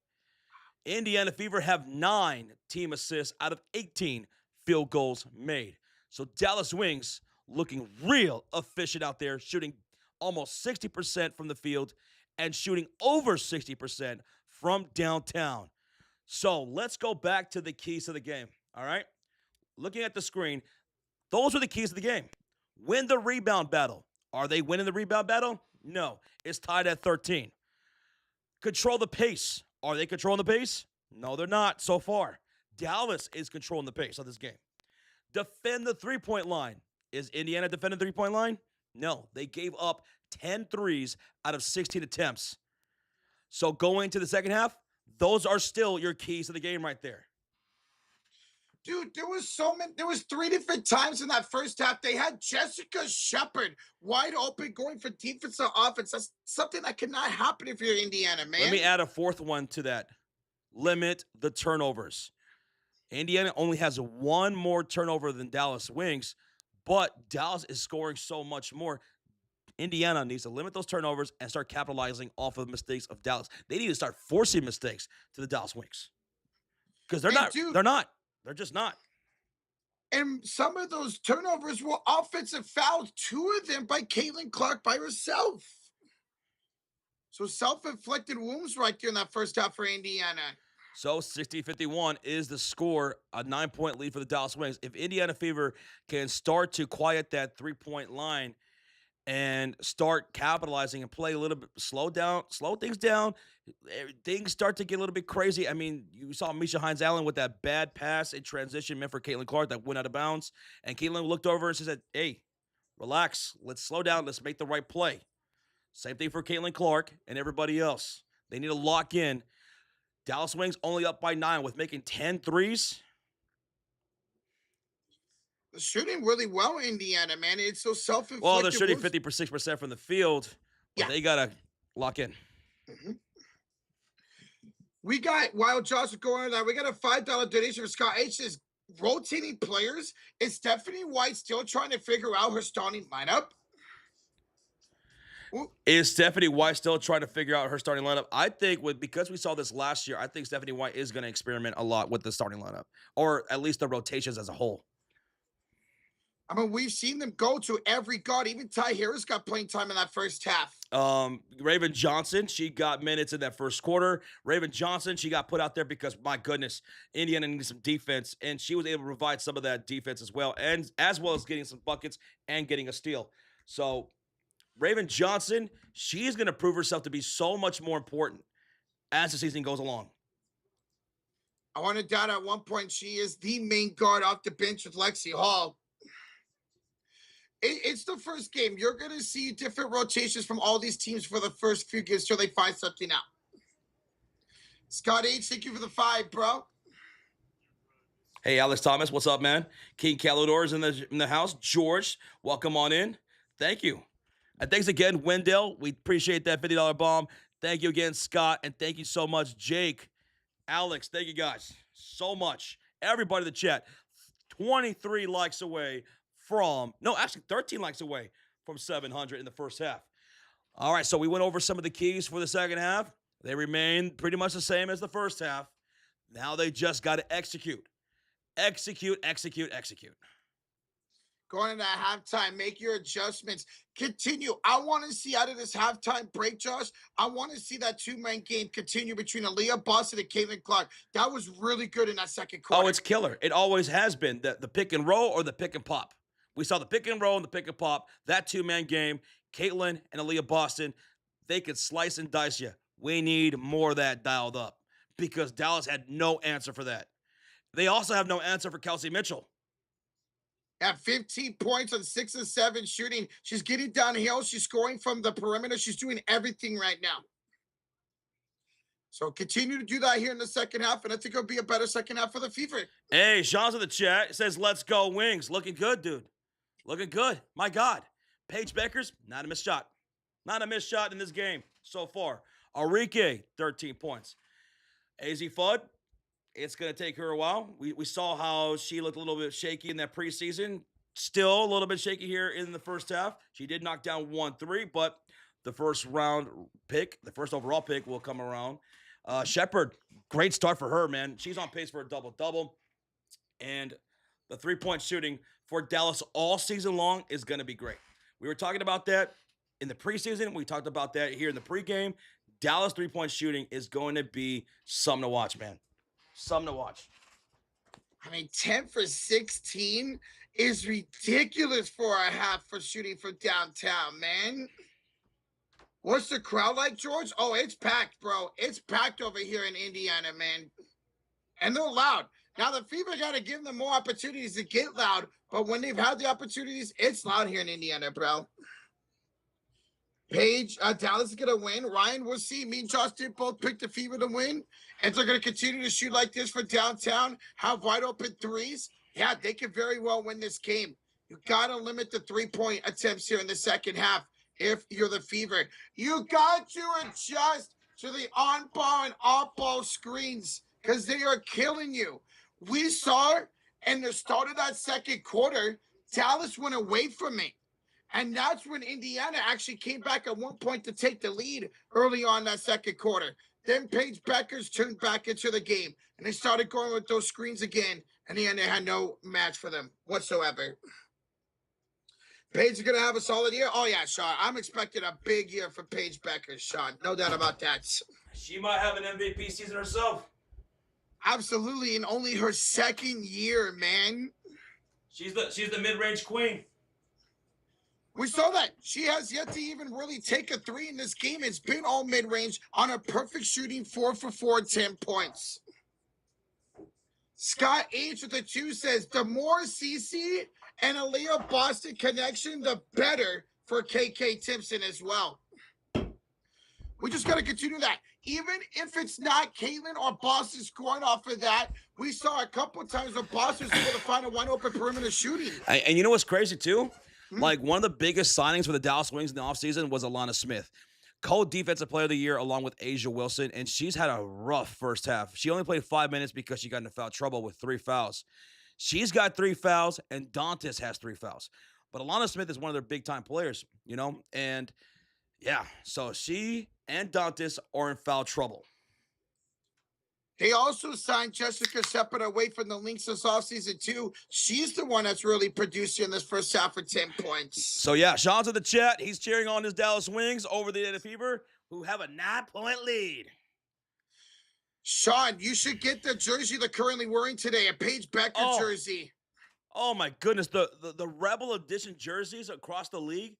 Indiana Fever have 9 team assists out of 18 field goals made. So Dallas Wings looking real efficient out there, shooting almost 60% from the field and shooting over 60% from downtown. So let's go back to the keys to the game, all right? Looking at the screen, those are the keys to the game. Win the rebound battle. Are they winning the rebound battle? No. It's tied at 13. Control the pace. Are they controlling the pace? No, they're not so far. Dallas is controlling the pace of this game. Defend the three-point line. Is Indiana defending the three-point line? No. They gave up 10 threes out of 16 attempts. So going to the second half, those are still your keys to the game right there. Dude, there was 3 different times in that first half. They had Jessica Shepard wide open going for defensive offense. That's something that cannot happen if you're Indiana, man. Let me add a fourth one to that. Limit the turnovers. Indiana only has one more turnover than Dallas Wings, but Dallas is scoring so much more. Indiana needs to limit those turnovers and start capitalizing off of the mistakes of Dallas. They need to start forcing mistakes to the Dallas Wings. Because they're not. They're just not. And some of those turnovers were offensive fouls, 2 of them by Caitlin Clark by herself. So self-inflicted wounds right there in that first half for Indiana. So 60-51 is the score, a 9-point lead for the Dallas Wings. If Indiana Fever can start to quiet that three-point line and start capitalizing and play a little bit, slow things down, things start to get a little bit crazy. I mean, you saw Misha Hines-Allen with that bad pass in transition meant for Caitlin Clark that went out of bounds. And Caitlin looked over and she said, hey, relax. Let's slow down. Let's make the right play. Same thing for Caitlin Clark and everybody else. They need to lock in. Dallas Wings only up by 9 with making 10 threes. They're shooting really well, Indiana, man. It's so self-inflicted. Well, they're shooting 56% from the field, but they got to lock in. Mm-hmm. We got, while Josh is going on that, we got a $5 donation for Scott H. Says, rotating players. Is Stephanie White still trying to figure out her starting lineup? Is Stephanie White still trying to figure out her starting lineup? I think because we saw this last year, I think Stephanie White is going to experiment a lot with the starting lineup, or at least the rotations as a whole. I mean, we've seen them go to every guard. Even Ty Harris got playing time in that first half. Raven Johnson, she got minutes in that first quarter. Raven Johnson, she got put out there because, my goodness, Indiana needed some defense, and she was able to provide some of that defense as well, and as well as getting some buckets and getting a steal. So Raven Johnson, she's going to prove herself to be so much more important as the season goes along. I want to doubt at one point she is the main guard off the bench with Lexi Hall. It's the first game. You're going to see different rotations from all these teams for the first few games till they find something out. Scott H., thank you for the 5, bro. Hey, Alex Thomas, what's up, man? King Calidor is in the house. George, welcome on in. Thank you. And thanks again, Wendell. We appreciate that $50 bomb. Thank you again, Scott. And thank you so much, Jake, Alex. Thank you guys so much. Everybody in the chat, 23 likes away from, no, actually 13 likes away from 700 in the first half. All right, so we went over some of the keys for the second half. They remain pretty much the same as the first half. Now they just got to execute. Execute. Going into halftime, make your adjustments. Continue. I want to see out of this halftime break, Josh, I want to see that two-man game continue between Aaliyah Boston and Caitlin Clark. That was really good in that second quarter. Oh, it's killer. It always has been, the pick and roll or the pick and pop. We saw the pick and roll and the pick and pop. That two-man game, Caitlin and Aaliyah Boston, they could slice and dice you. We need more of that dialed up because Dallas had no answer for that. They also have no answer for Kelsey Mitchell. At 15 points on 6 of 7 shooting. She's getting downhill. She's scoring from the perimeter. She's doing everything right now. So continue to do that here in the second half, and I think it'll be a better second half for the Fever. Hey, Sean's in the chat. It says, let's go Wings. Looking good, dude. Looking good. My God. Paige Bueckers, not a missed shot. Not a missed shot in this game so far. Arike, 13 points. AZ Fudd, it's going to take her a while. We saw how she looked a little bit shaky in that preseason. Still a little bit shaky here in the first half. She did knock down 1-3, but the first round pick, the first overall pick will come around. Shepard, great start for her, man. She's on pace for a double-double. And the three-point shooting for Dallas all season long is going to be great. We were talking about that in the preseason. We talked about that here in the pregame. Dallas three-point shooting is going to be something to watch, man. Something to watch. I mean, 10 for 16 is ridiculous for a half for shooting from downtown, man. What's the crowd like, George? Oh, it's packed, bro. It's packed over here in Indiana, man. And they're loud. Now, the Fever got to give them more opportunities to get loud, But when they've had the opportunities, it's loud here in Indiana, bro. Paige, Dallas is going to win. Ryan, we'll see. Me and Josh did both pick the Fever to win. And they're going to continue to shoot like this for downtown, have wide open threes. Yeah, they could very well win this game. You got to limit the three-point attempts here in the second half if you're the Fever. You got to adjust to the on-ball and off-ball screens because they are killing you. We saw in the start of that second quarter, Dallas went away from me. And that's when Indiana actually came back at one point to take the lead early on that second quarter. Then Paige Bueckers turned back into the game, and they started going with those screens again, and Indiana had no match for them whatsoever. Paige is going to have a solid year. Oh, yeah, Sean. I'm expecting a big year for Paige Bueckers, Sean. No doubt about that. She might have an MVP season herself. Absolutely, in only her second year, man. She's the mid-range queen. We saw that. She has yet to even really take a three in this game. It's been all mid-range on a perfect shooting 4 for 4, 10 points. Scott H with the 2 says, the more CC and Aaliyah Boston connection, the better for KK Timpson as well. We just got to continue that. Even if it's not Caitlin or Boston scoring off of that, we saw a couple times where Boston was able to find a wide open perimeter shooting. And you know what's crazy, too? Like, one of the biggest signings for the Dallas Wings in the offseason was Alana Smith. Co-Defensive Player of the Year along with Asia Wilson, and she's had a rough first half. She only played 5 minutes because she got into foul trouble with 3 fouls. She's got 3 fouls, and Dantas has 3 fouls. But Alana Smith is one of their big-time players, you know? And, yeah, so she and Dantas are in foul trouble. They also signed Jessica Shepard away from the Lynx this offseason, too. She's the one that's really producing in this first half for 10 points. So, yeah, Sean's in the chat. He's cheering on his Dallas Wings over the Indiana Fever, who have a 9-point lead. Sean, you should get the jersey they're currently wearing today, a Paige Bueckers jersey. Oh, my goodness. The Rebel Edition jerseys across the league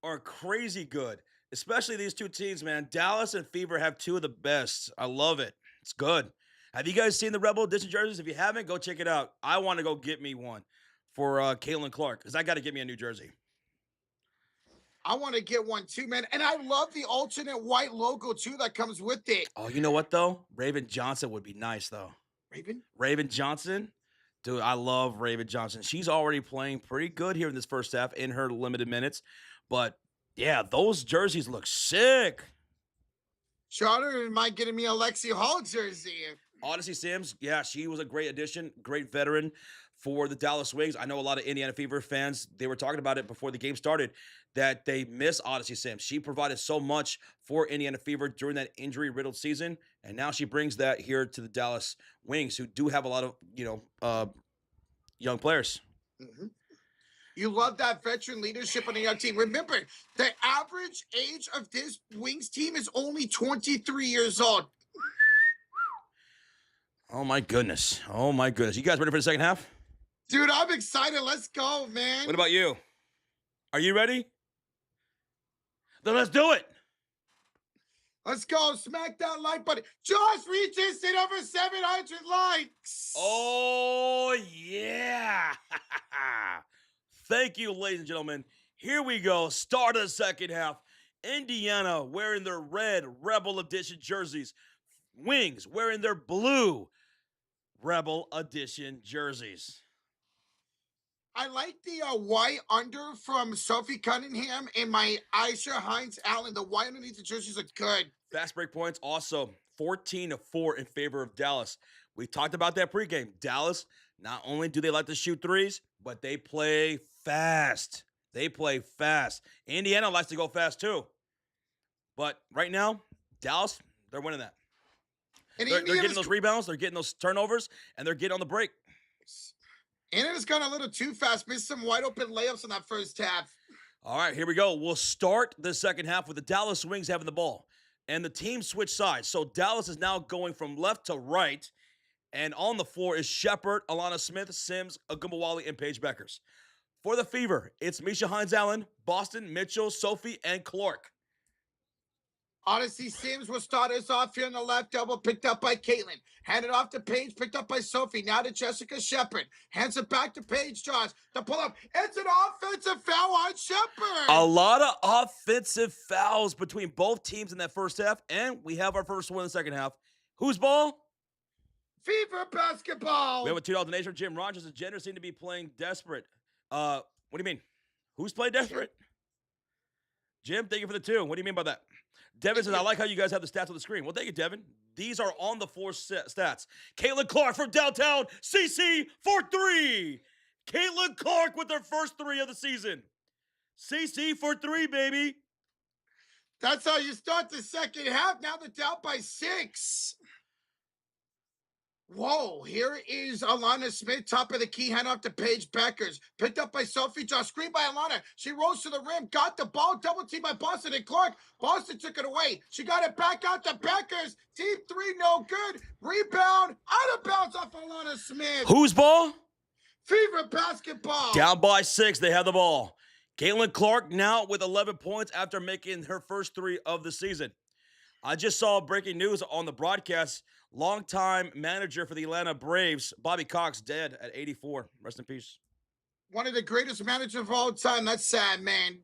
are crazy good, especially these two teams, man. Dallas and Fever have 2 of the best. I love it. It's good. Have you guys seen the Rebel Edition jerseys? If you haven't, go check it out. I want to go get me one for Caitlin Clark because I got to get me a new jersey. I want to get one too, man. And I love the alternate white logo too that comes with it. Oh, you know what, though? Raven Johnson would be nice, though. Raven Johnson? Dude, I love Raven Johnson. She's already playing pretty good here in this first half in her limited minutes. But, yeah, those jerseys look sick. Charter might getting me a Lexi Hall jersey. Odyssey Sims, yeah, she was a great addition, great veteran for the Dallas Wings. I know a lot of Indiana Fever fans, they were talking about it before the game started, that they miss Odyssey Sims. She provided so much for Indiana Fever during that injury-riddled season, and now she brings that here to the Dallas Wings, who do have a lot of, young players. Mm-hmm. You love that veteran leadership on the young team. Remember, the average age of this Wings team is only 23 years old. Oh, my goodness. Oh, my goodness. You guys ready for the second half? Dude, I'm excited. Let's go, man. What about you? Are you ready? Then let's do it. Let's go. Smack that like button. Josh reaches it over 700 likes. Oh, yeah. Thank you, ladies and gentlemen. Here we go. Start of the second half. Indiana wearing their red Rebel Edition jerseys. Wings wearing their blue Rebel Edition jerseys. I like the white under from Sophie Cunningham and my Aisha Hines Allen. The white underneath the jerseys are good. Fast break points also 14-4 in favor of Dallas. We talked about that pregame. Dallas, not only do they like to shoot threes, but they play fast. They play fast. Indiana likes to go fast too. But right now, Dallas, they're winning that. They're getting those rebounds, they're getting those turnovers, and they're getting on the break. Indiana's gone a little too fast. Missed some wide open layups in that first half. All right, here we go. We'll start the second half with the Dallas Wings having the ball. And the team switch sides. So Dallas is now going from left to right. And on the floor is Shepard, Alana Smith, Sims, Agumbawali, and Paige Bueckers. For the Fever, it's Misha Hines Allen, Boston, Mitchell, Sophie, and Clark. Odyssey Sims will start us off here on the left double, picked up by Caitlin. Handed off to Paige, picked up by Sophie. Now to Jessica Shepard. Hands it back to Paige Josh. The pull up. It's an offensive foul on Shepard. A lot of offensive fouls between both teams in that first half, and we have our first one in the second half. Whose ball? Fever basketball. We have a $2 donation from Jim Rogers. The Gender seem to be playing desperate. What do you mean? Who's playing desperate? Jim, thank you for the 2. What do you mean by that? Devin says, I like how you guys have the stats on the screen. Well, thank you, Devin. These are on the floor stats. Caitlin Clark from downtown, CC for 3. Caitlin Clark with her first 3 of the season. CC for 3, baby. That's how you start the second half. Now they're down by 6. Whoa, here is Alana Smith, top of the key, hand off to Paige Bueckers. Picked up by Sophie Josh, screen by Alana. She rolls to the rim, got the ball, double team by Boston and Clark. Boston took it away. She got it back out to Bueckers. Team 3, no good. Rebound, out of bounds off Alana Smith. Whose ball? Fever basketball. Down by 6, they have the ball. Caitlin Clark now with 11 points after making her first 3 of the season. I just saw breaking news on the broadcast. Longtime manager for the Atlanta Braves, Bobby Cox, dead at 84. Rest in peace. One of the greatest managers of all time. That's sad, man.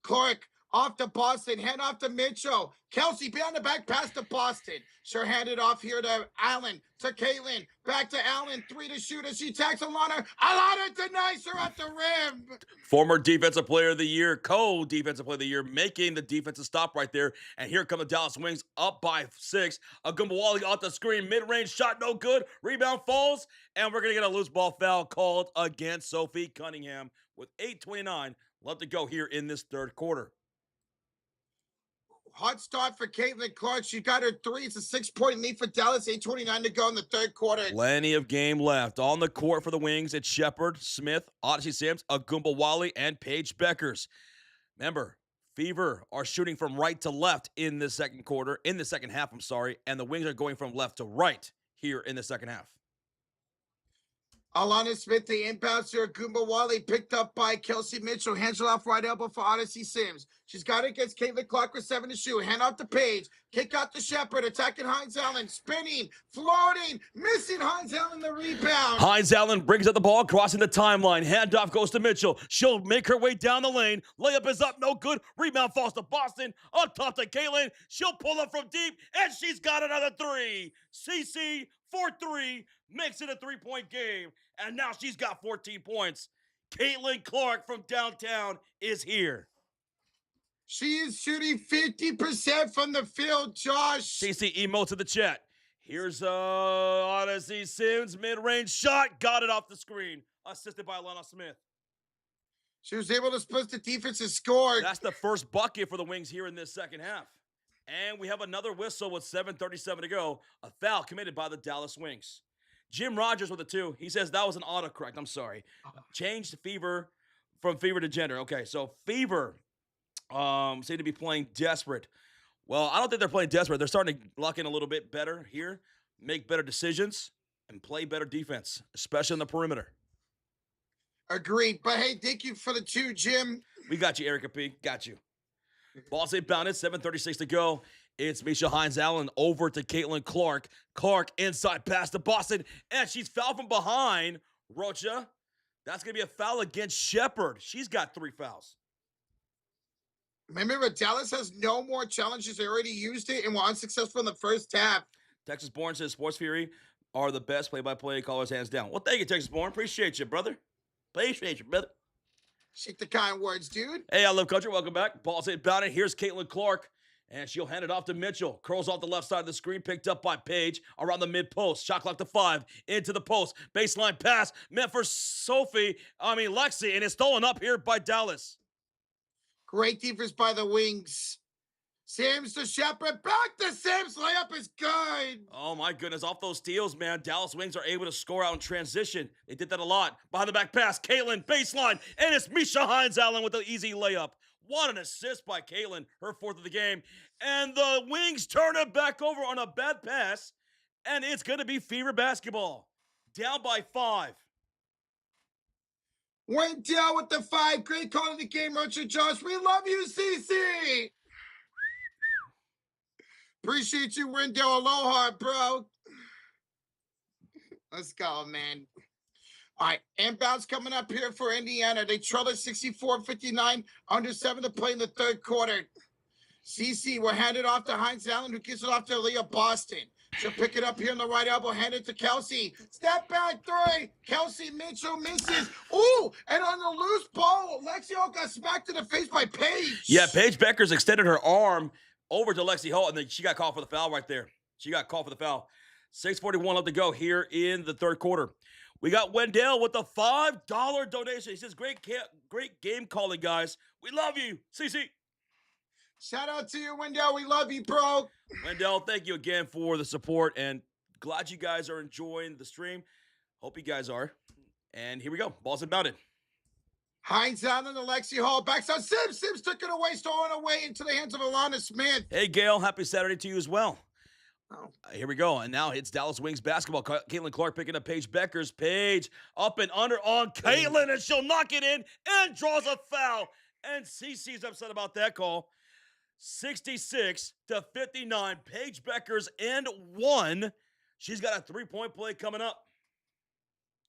Clark off to Boston, hand off to Mitchell. Kelsey behind the back, pass to Boston. Sure handed off here to Allen, to Caitlin, back to Allen, 3 to shoot as she attacks Alana. Alana denies her at the rim. Former defensive player of the year, co-defensive player of the year, making the defensive stop right there. And here come the Dallas Wings up by 6. Agumbawali off the screen, mid-range shot, no good. Rebound falls, and we're going to get a loose ball foul called against Sophie Cunningham with 8:29 left to go here in this third quarter. Hot start for Caitlin Clark. She got her 3. It's a 6-point lead for Dallas. 8:29 to go in the third quarter. Plenty of game left. On the court for the Wings, it's Shepard, Smith, Odyssey Sims, Agumbawali, and Paige Bueckers. Remember, Fever are shooting from right to left in the second quarter, in the second half, I'm sorry, and the Wings are going from left to right here in the second half. Alana Smith, the inbounds to Agumbawali, picked up by Kelsey Mitchell. Hands it off right elbow for Odyssey Sims. She's got it against Caitlin Clark with 7 to shoot. Hand off to Paige. Kick out to Shepard. Attacking Hines Allen. Spinning. Floating. Missing Hines Allen the rebound. Hines Allen brings up the ball, crossing the timeline. Handoff goes to Mitchell. She'll make her way down the lane. Layup is up, no good. Rebound falls to Boston. Up top to Caitlin. She'll pull up from deep, and she's got another 3. CC for 3 makes it a 3-point game, and now she's got 14 points. Caitlin Clark from downtown is here. She is shooting 50% from the field, Josh. CC emotes in the chat. Here's Odyssey Sims, mid-range shot. Got it off the screen. Assisted by Alana Smith. She was able to split the defense and score. That's the first bucket for the Wings here in this second half. And we have another whistle with 7:37 to go. A foul committed by the Dallas Wings. Jim Rogers with a 2. He says that was an autocorrect. I'm sorry. Changed Fever from Fever to Gender. Okay, so Fever seem to be playing desperate. Well, I don't think they're playing desperate. They're starting to lock in a little bit better here, make better decisions, and play better defense, especially on the perimeter. Agreed. But hey, thank you for the 2, Jim. We got you, Erica P. Got you. Ball inbounded, 7:36 to go. It's Misha Hines Allen over to Caitlin Clark. Clark inside pass to Boston, and she's fouled from behind. Rocha, that's going to be a foul against Shepard. She's got 3 fouls. Remember, Dallas has no more challenges. They already used it and were unsuccessful in the first half. Texas Born says Sports Fury are the best play-by-play callers, hands down. Well, thank you, Texas Born. Appreciate you, brother. Appreciate you, brother. Shake the kind words, dude. Hey, I love country. Welcome back. Ball's inbounded. Here's Caitlin Clark, and she'll hand it off to Mitchell. Curls off the left side of the screen, picked up by Paige around the mid-post. Shot clock to 5, into the post. Baseline pass meant for Lexi, and it's stolen up here by Dallas. Great defense by the Wings. Sims to Shepard. Back to Sims. Layup is good. Oh, my goodness. Off those steals, man. Dallas Wings are able to score out in transition. They did that a lot. Behind the back pass. Caitlin, baseline. And it's Misha Hines Allen with an easy layup. What an assist by Caitlin. Her 4th of the game. And the Wings turn it back over on a bad pass. And it's going to be Fever basketball. Down by 5. Went down with the 5. Great call of the game, Rocha Josh. We love you, CC. Appreciate you, Wendell. Aloha, bro. Let's go, man. All right, inbounds coming up here for Indiana. They trail at 64-59, under 7 to play in the third quarter. CC will hand it off to Hines Allen, who gives it off to Leah Boston. She'll pick it up here in the right elbow, hand it to Kelsey. Step back three. Kelsey Mitchell misses. Ooh, and on the loose ball, Lexi got smacked in the face by Paige. Yeah, Paige Bueckers extended her arm over to Lexi Hall, and then she got called for the foul right there. She got called for the foul. 6:41 left to go here in the third quarter. We got Wendell with the $5 donation. He says, great game calling, guys. We love you, CC. Shout out to you, Wendell. We love you, bro. Wendell, thank you again for the support, and glad you guys are enjoying the stream. Hope you guys are. And here we go. Ball's inbounded. Hines Allen to Lexi Hall. Backside. Sims took it away, stolen away into the hands of Alana Smith. Hey, Gail. Happy Saturday to you as well. Oh. Here we go. And now it's Dallas Wings basketball. Caitlin Clark picking up Paige Bueckers. Paige up and under on Caitlin, and she'll knock it in and draws a foul. And CC's upset about that call. 66-59. Paige Bueckers and 1. She's got a three-point play coming up.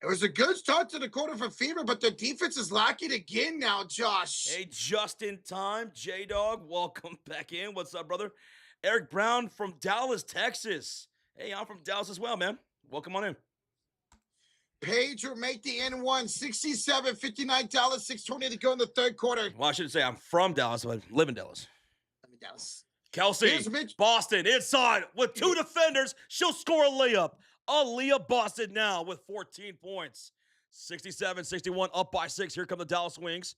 It was a good start to the quarter for Fever, but the defense is lacking again now, Josh. Hey, just in time. J-Dog, welcome back in. What's up, brother? Eric Brown from Dallas, Texas. Hey, I'm from Dallas as well, man. Welcome on in. Paige will make the N1, 67-59 Dallas, 6:20 to go in the third quarter. Well, I shouldn't say I'm from Dallas, but I live in Dallas. Dallas. Kelsey, Boston inside with 2 defenders. She'll score a layup. Aaliyah Boston now with 14 points. 67-61, up by 6. Here come the Dallas Wings.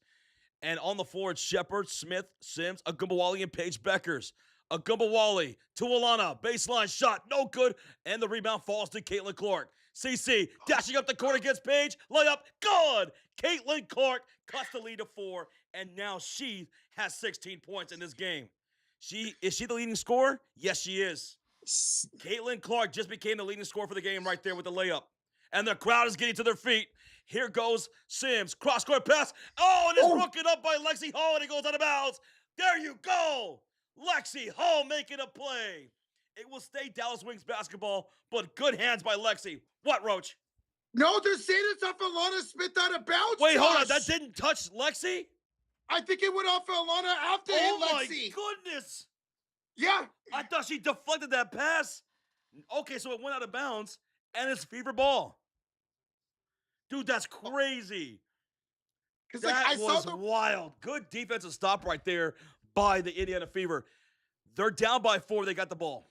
And on the floor, it's Shepard, Smith, Sims, Agumbawali, and Paige Bueckers. Agumbawali to Alana. Baseline shot, no good. And the rebound falls to Caitlin Clark. CC dashing up the court against Paige. Layup, good. Caitlin Clark cuts the lead to 4. And now she has 16 points in this game. Is she the leading scorer? Yes, she is. Caitlin Clark just became the leading scorer for the game right there with the layup. And the crowd is getting to their feet. Here goes Sims. Cross-court pass. Oh, and it's broken up by Lexi Hall, and it goes out of bounds. There you go. Lexi Hall making a play. It will stay Dallas Wings basketball, but good hands by Lexi. What, Roach? No, they're saying it's off Alana Smith out of bounds. Wait, Josh. hold on. That didn't touch Lexi? I think it went off for Alana after Lexi. Oh, my goodness. Yeah. I thought she deflected that pass. Okay, so it went out of bounds, and it's Fever ball. Dude, that's crazy. That was wild. Good defensive stop right there by the Indiana Fever. They're down by 4. They got the ball.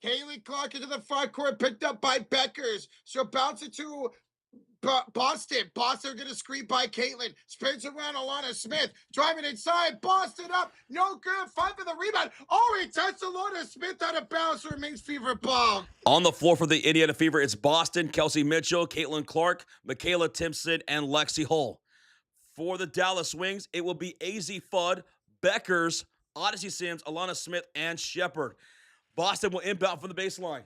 Kaylee Clark into the front court, picked up by Bueckers. She'll bounce it to Boston. Boston going to screen by Caitlin. Spins around Alana Smith. Driving inside. Boston up. No good. Fight for the rebound. Oh, he touched Alana Smith out of bounds. Remains Fever ball. On the floor for the Indiana Fever, it's Boston, Kelsey Mitchell, Caitlin Clark, Michaela Timpson, and Lexi Hull. For the Dallas Wings, it will be AZ Fudd, Bueckers, Odyssey Sims, Alana Smith, and Shepard. Boston will inbound from the baseline.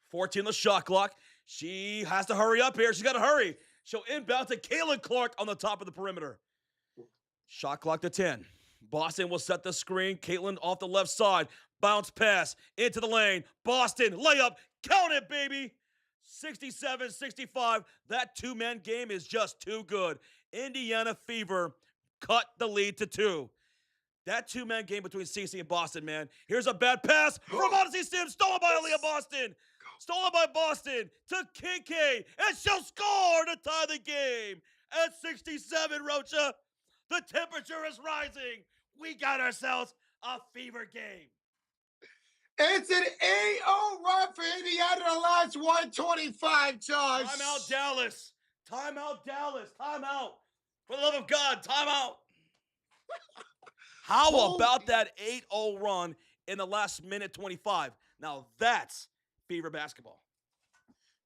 14 on the shot clock. She has to hurry up here. She's got to hurry. She'll inbound to Caitlin Clark on the top of the perimeter. Shot clock to 10. Boston will set the screen. Caitlin off the left side. Bounce pass into the lane. Boston layup. Count it, baby. 67-65. That two-man game is just too good. Indiana Fever cut the lead to 2. That two-man game between CC and Boston, man. Here's a bad pass from Odyssey Sims. Stolen by Aaliyah Boston. Stolen by Boston to KK. And she'll score to tie the game. At 67, Rocha, the temperature is rising. We got ourselves a Fever game. It's an 8-0 run for Indiana the last 125, Josh. Timeout, Dallas. Timeout, Dallas. Timeout. For the love of God, timeout. How about that 8-0 run in the last minute 25? Now that's Fever basketball.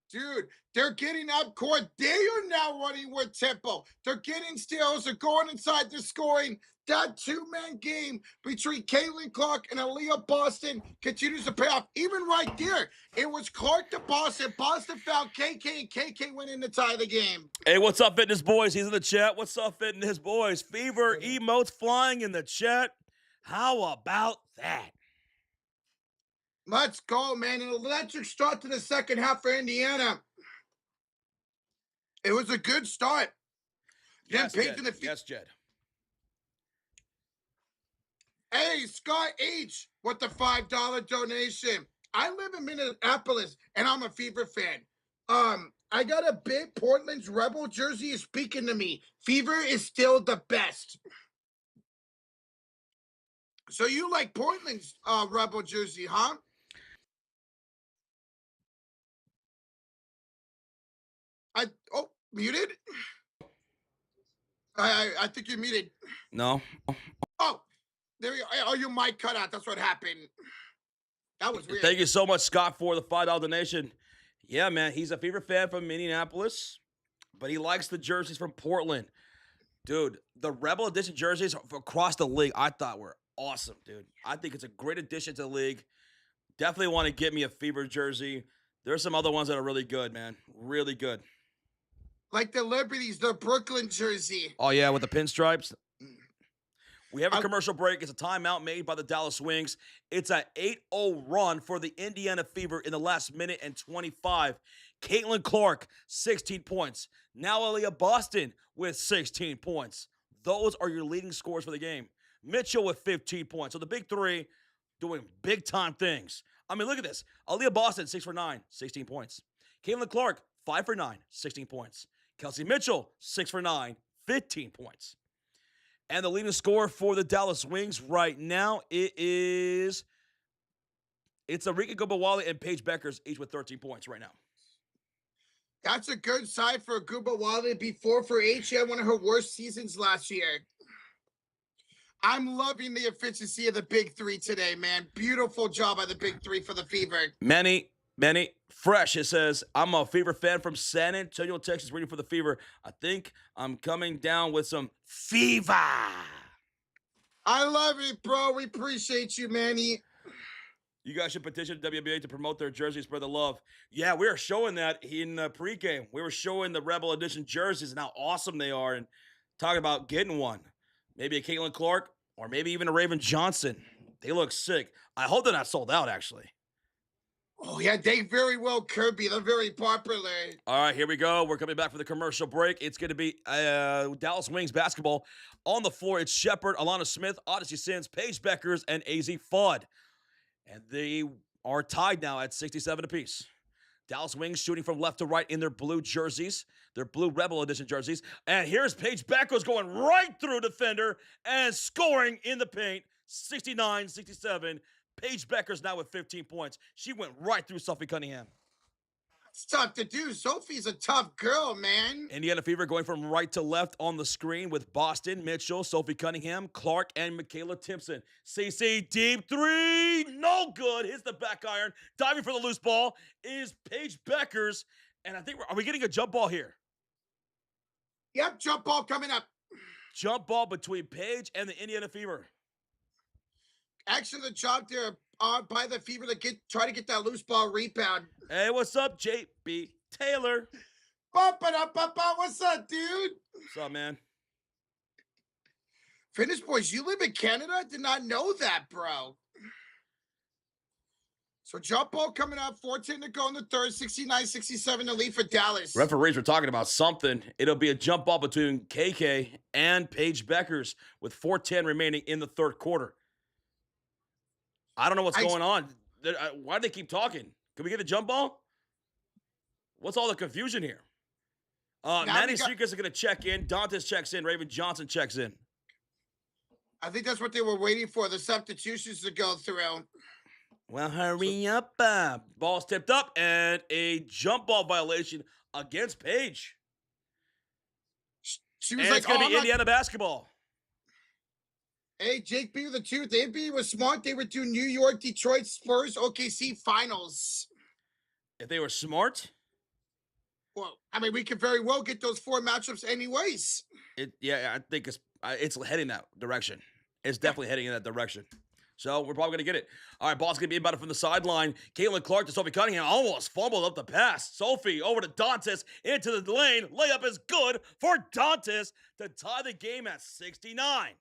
Dude, they're getting up court. They are now running with tempo. They're getting steals. They're going inside. They're scoring. That two-man game between Caitlin Clark and Aaliyah Boston continues to pay off. Even right there, it was Clark to Boston. Boston found KK, and KK went in to tie the game. Hey, what's up, Fitness Boys? He's in the chat. What's up, Fitness Boys? Fever emotes flying in the chat. How about that? Let's go, man. An electric start to the second half for Indiana. It was a good start. Then Yes, Paige Jed. in the Yes, Jed. Hey, Scott H. with the $5 donation. I live in Minneapolis, and I'm a Fever fan. I got a big Portland's Rebel jersey is speaking to me. Fever is still the best. So you like Portland's Rebel jersey, huh? Muted? I think you're muted. No. Oh, there you go. Oh, your mic cut out. That's what happened. That was weird. Thank you so much, Scott, for the $5 donation. Yeah, man, he's a Fever fan from Indianapolis, but he likes the jerseys from Portland. Dude, the Rebel Edition jerseys across the league I thought were awesome, dude. I think it's a great addition to the league. Definitely want to get me a Fever jersey. There's some other ones that are really good, man. Really good. Like the Liberties, the Brooklyn jersey. Oh, yeah, with the pinstripes. We have a commercial break. It's a timeout made by the Dallas Wings. It's an 8-0 run for the Indiana Fever in the last minute and 25. Caitlin Clark, 16 points. Now Aaliyah Boston with 16 points. Those are your leading scores for the game. Mitchell with 15 points. So the big three doing big-time things. I mean, look at this. Aaliyah Boston, 6 for 9, 16 points. Caitlin Clark, 5 for 9, 16 points. Kelsey Mitchell, 6 for 9, 15 points. And the leading scorer for the Dallas Wings right now, it's Arika Gobawale and Paige Bueckers, each with 13 points right now. That's a good side for Gubawale before for H. She had one of her worst seasons last year. I'm loving the efficiency of the big three today, man. Beautiful job by the big three for the Fever. Manny Fresh, it says, I'm a Fever fan from San Antonio, Texas, waiting for the Fever. I think I'm coming down with some fever. I love it, bro. We appreciate you, Manny. You guys should petition WNBA to promote their jerseys, spread the love. Yeah, we are showing that in the pregame. We were showing the Rebel Edition jerseys and how awesome they are and talking about getting one. Maybe a Caitlin Clark or maybe even a Raven Johnson. They look sick. I hope they're not sold out, actually. Oh, yeah, they very well could be. They're very popular. All right, here we go. We're coming back for the commercial break. It's going to be Dallas Wings basketball. On the floor, it's Shepard, Alana Smith, Odyssey Sims, Paige Bueckers, and AZ Fudd. And they are tied now at 67 apiece. Dallas Wings shooting from left to right in their blue jerseys, their blue Rebel Edition jerseys. And here's Paige Bueckers going right through defender and scoring in the paint, 69-67. Paige Bueckers now with 15 points. She went right through Sophie Cunningham. It's tough to do. Sophie's a tough girl, man. Indiana Fever going from right to left on the screen with Boston, Mitchell, Sophie Cunningham, Clark, and Michaela Timpson. CC deep three, no good. Hits the back iron. Diving for the loose ball is Paige Bueckers. And I think, are we getting a jump ball here? Yep, jump ball coming up. Jump ball between Paige and the Indiana Fever. Actually, the job there by the Fever to try to get that loose ball rebound. Hey, what's up, JB Taylor? What's up, dude? What's up, man? Finish boys, you live in Canada? I did not know that, bro. So jump ball coming up, 4:10 to go in the third, 69-67 to lead for Dallas. Referees were talking about something. It'll be a jump ball between KK and Paige Bueckers with 4:10 remaining in the third quarter. I don't know what's going on. Why do they keep talking? Can we get a jump ball? What's all the confusion here? Manny Streakers is going to check in. Dantes checks in. Raven Johnson checks in. I think that's what they were waiting for, the substitutions to go through. Well, hurry up. Ball's tipped up, and a jump ball violation against Paige. She was and like, it's going to be Indiana basketball. Hey, Jake B with the truth. The NBA was smart. They would do New York, Detroit, Spurs, OKC finals. If they were smart? Well, I mean, we could very well get those 4 matchups anyways. Yeah, I think it's heading that direction. It's definitely heading in that direction. So we're probably going to get it. All right, ball's going to be about it from the sideline. Caitlin Clark to Sophie Cunningham almost fumbled up the pass. Sophie over to Dantes into the lane. Layup is good for Dantes to tie the game at 69.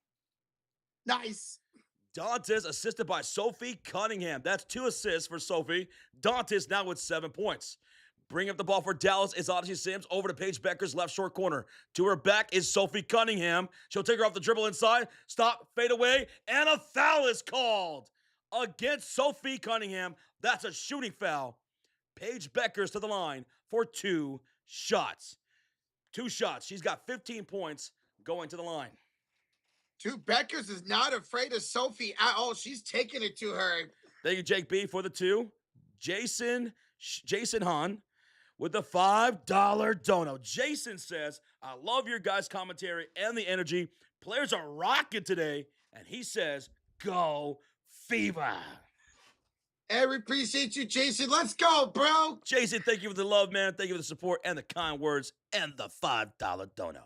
Nice. Dantes assisted by Sophie Cunningham. That's 2 assists for Sophie. Dantes now with 7 points. Bringing up the ball for Dallas is Odyssey Sims over to Paige Bueckers, left short corner. To her back is Sophie Cunningham. She'll take her off the dribble inside. Stop, fade away, and a foul is called against Sophie Cunningham. That's a shooting foul. Paige Bueckers to the line for 2 shots. 2 shots. She's got 15 points going to the line. Bueckers is not afraid of Sophie at all. She's taking it to her. Thank you, Jake B, for the 2. Jason Hahn with the $5 dono. Jason says, I love your guys' commentary and the energy. Players are rocking today. And he says, go Fever. Hey, we appreciate you, Jason. Let's go, bro. Jason, thank you for the love, man. Thank you for the support and the kind words and the $5 dono.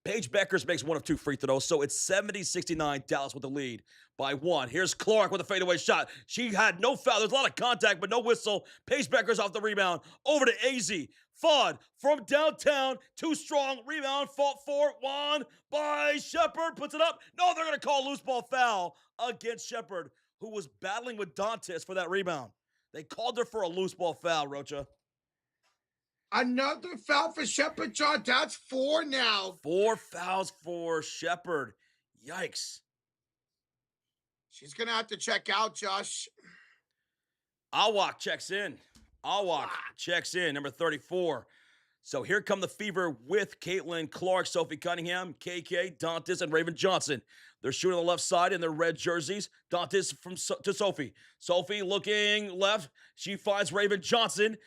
Paige Bueckers makes 1 of 2 free throws, so it's 70-69, Dallas with the lead by 1. Here's Clark with a fadeaway shot. She had no foul. There's a lot of contact, but no whistle. Paige Bueckers off the rebound. Over to AZ. Fudd from downtown. Too strong. Rebound. Fought for. Won by Shepard. Puts it up. No, they're going to call a loose ball foul against Shepard, who was battling with Dantes for that rebound. They called her for a loose ball foul, Rocha. Another foul for Shepard, John. That's 4 now. 4 fouls for Shepard. Yikes. She's going to have to check out, Josh. Awak checks in. Awak checks in, number 34. So here come the Fever with Caitlin Clark, Sophie Cunningham, KK, Dantes, and Raven Johnson. They're shooting on the left side in their red jerseys. Dantes to Sophie. Sophie looking left. She finds Raven Johnson.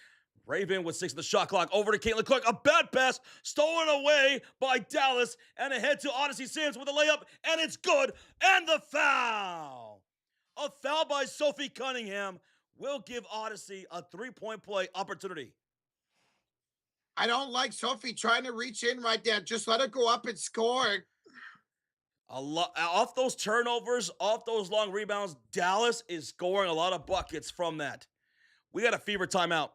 Raven with 6 of the shot clock. Over to Caitlin Clark. A bad pass stolen away by Dallas. And ahead to Odyssey Sims with a layup. And it's good. And the foul. A foul by Sophie Cunningham will give Odyssey a 3-point play opportunity. I don't like Sophie trying to reach in right there. Just let her go up and score. A lot off those turnovers, off those long rebounds, Dallas is scoring a lot of buckets from that. We got a Fever timeout.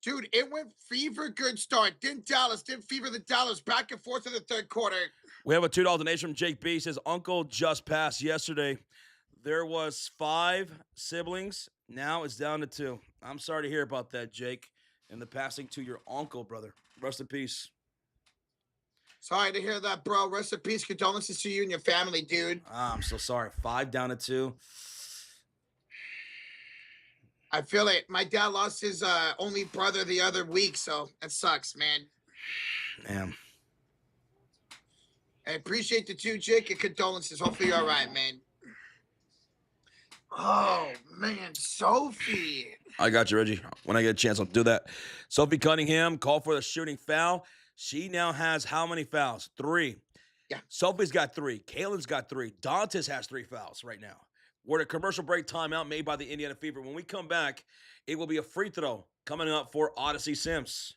Dude, it went Fever, good start. Didn't Fever the Dallas back and forth in the third quarter. We have a $2 donation from Jake B. Says, Uncle just passed yesterday. There was 5 siblings. Now it's down to 2. I'm sorry to hear about that, Jake. And the passing to your uncle, brother. Rest in peace. Sorry to hear that, bro. Rest in peace. Condolences to you and your family, dude. I'm so sorry. 5 down to 2. I feel it. My dad lost his only brother the other week, so that sucks, man. Damn. I appreciate the 2, Jake, and condolences. Hopefully you're all right, man. Oh, man, Sophie. I got you, Reggie. When I get a chance, I'll do that. Sophie Cunningham called for the shooting foul. She now has how many fouls? 3. Yeah. Sophie's got 3. Kaylin's got 3. Dantes has 3 fouls right now. We're at a commercial break timeout made by the Indiana Fever. When we come back, it will be a free throw coming up for Odyssey Sims.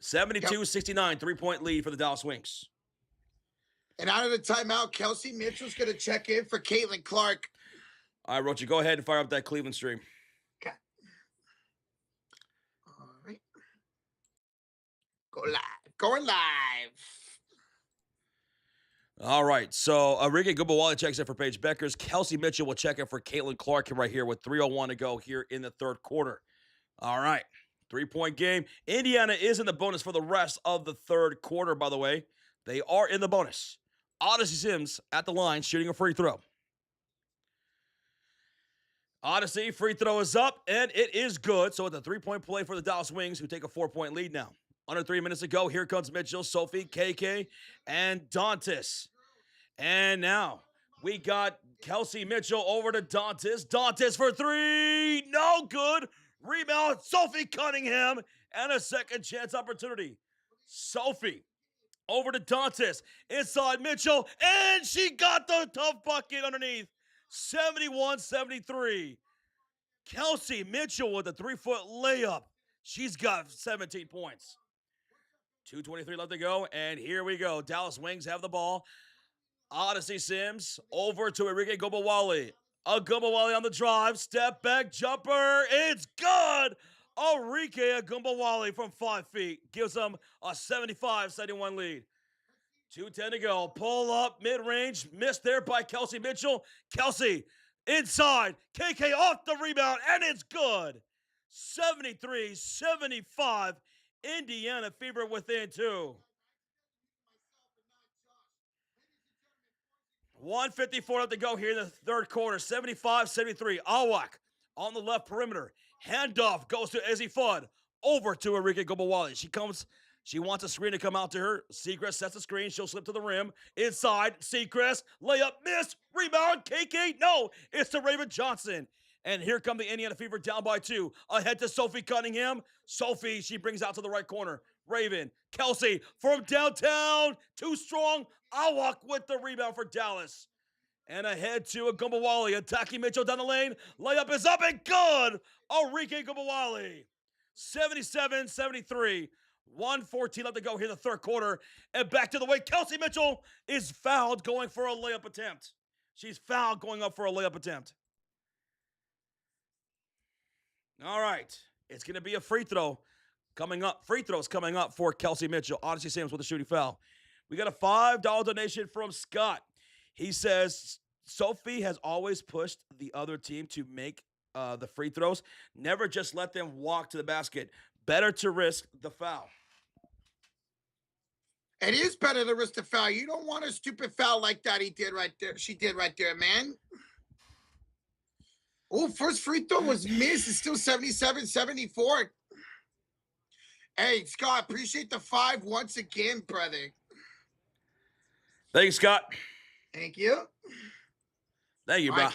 72-69, 3-point lead for the Dallas Wings. And out of the timeout, Kelsey Mitchell's going to check in for Caitlin Clark. All right, Rocha, go ahead and fire up that Cleveland stream. Okay. All right. Go live. Going live. All right, so Enrique Gubawali checks in for Paige Bueckers. Kelsey Mitchell will check in for Caitlin Clark right here with 3:01 to go here in the third quarter. All right, 3-point game. Indiana is in the bonus for the rest of the third quarter, by the way. They are in the bonus. Odyssey Sims at the line shooting a free throw. Odyssey, free throw is up, and it is good. So it's a 3-point play for the Dallas Wings, who take a 4-point lead now. Under 3 minutes to go, here comes Mitchell, Sophie, KK, and Dantes. And now we got Kelsey Mitchell over to Dantes. Dantes for 3, no good. Rebound, Sophie Cunningham, and a second chance opportunity. Sophie over to Dantes, inside Mitchell, and she got the tough bucket underneath. 71-73. Kelsey Mitchell with a 3-foot layup. She's got 17 points. 2:23 left to go, and here we go. Dallas Wings have the ball. Odyssey Sims over to Enrique Gubawali. A Gubawali on the drive. Step back jumper. It's good. Enrique Gubawali from 5 feet gives them a 75-71 lead. 2:10 to go. Pull up, mid-range. Missed there by Kelsey Mitchell. Kelsey inside. KK off the rebound, and it's good. 73-75. Indiana Fever within 2. 1:54 left to go here in the third quarter. 75-73. Awak on the left perimeter. Handoff goes to Izzy Fudd. Over to Enrique Gobawali. She wants a screen to come out to her. Seacrest sets the screen. She'll slip to the rim. Inside, Seacrest. Layup, miss. Rebound, KK. No, it's to Raven Johnson. And here come the Indiana Fever down by 2. Ahead to Sophie Cunningham. Sophie, she brings out to the right corner. Raven, Kelsey from downtown. Too strong. Awak with the rebound for Dallas. And ahead to Gumbawali. Attacking Mitchell down the lane. Layup is up and good. Enrique Gumbawali. 77-73. 1:14 left to go here in the third quarter. And back to the way. Kelsey Mitchell is fouled going for a layup attempt. She's fouled going up for a layup attempt. All right. It's going to be a free throw coming up. Free throws coming up for Kelsey Mitchell. Odyssey Sims with a shooting foul. We got a $5 donation from Scott. He says, Sophie has always pushed the other team to make the free throws. Never just let them walk to the basket. Better to risk the foul. It is better to risk the foul. You don't want a stupid foul like that he did right there. She did right there, man. Oh, first free throw was missed. It's still 77-74. Hey, Scott, appreciate the 5 once again, brother. Thanks, Scott. Thank you. Thank you, bro.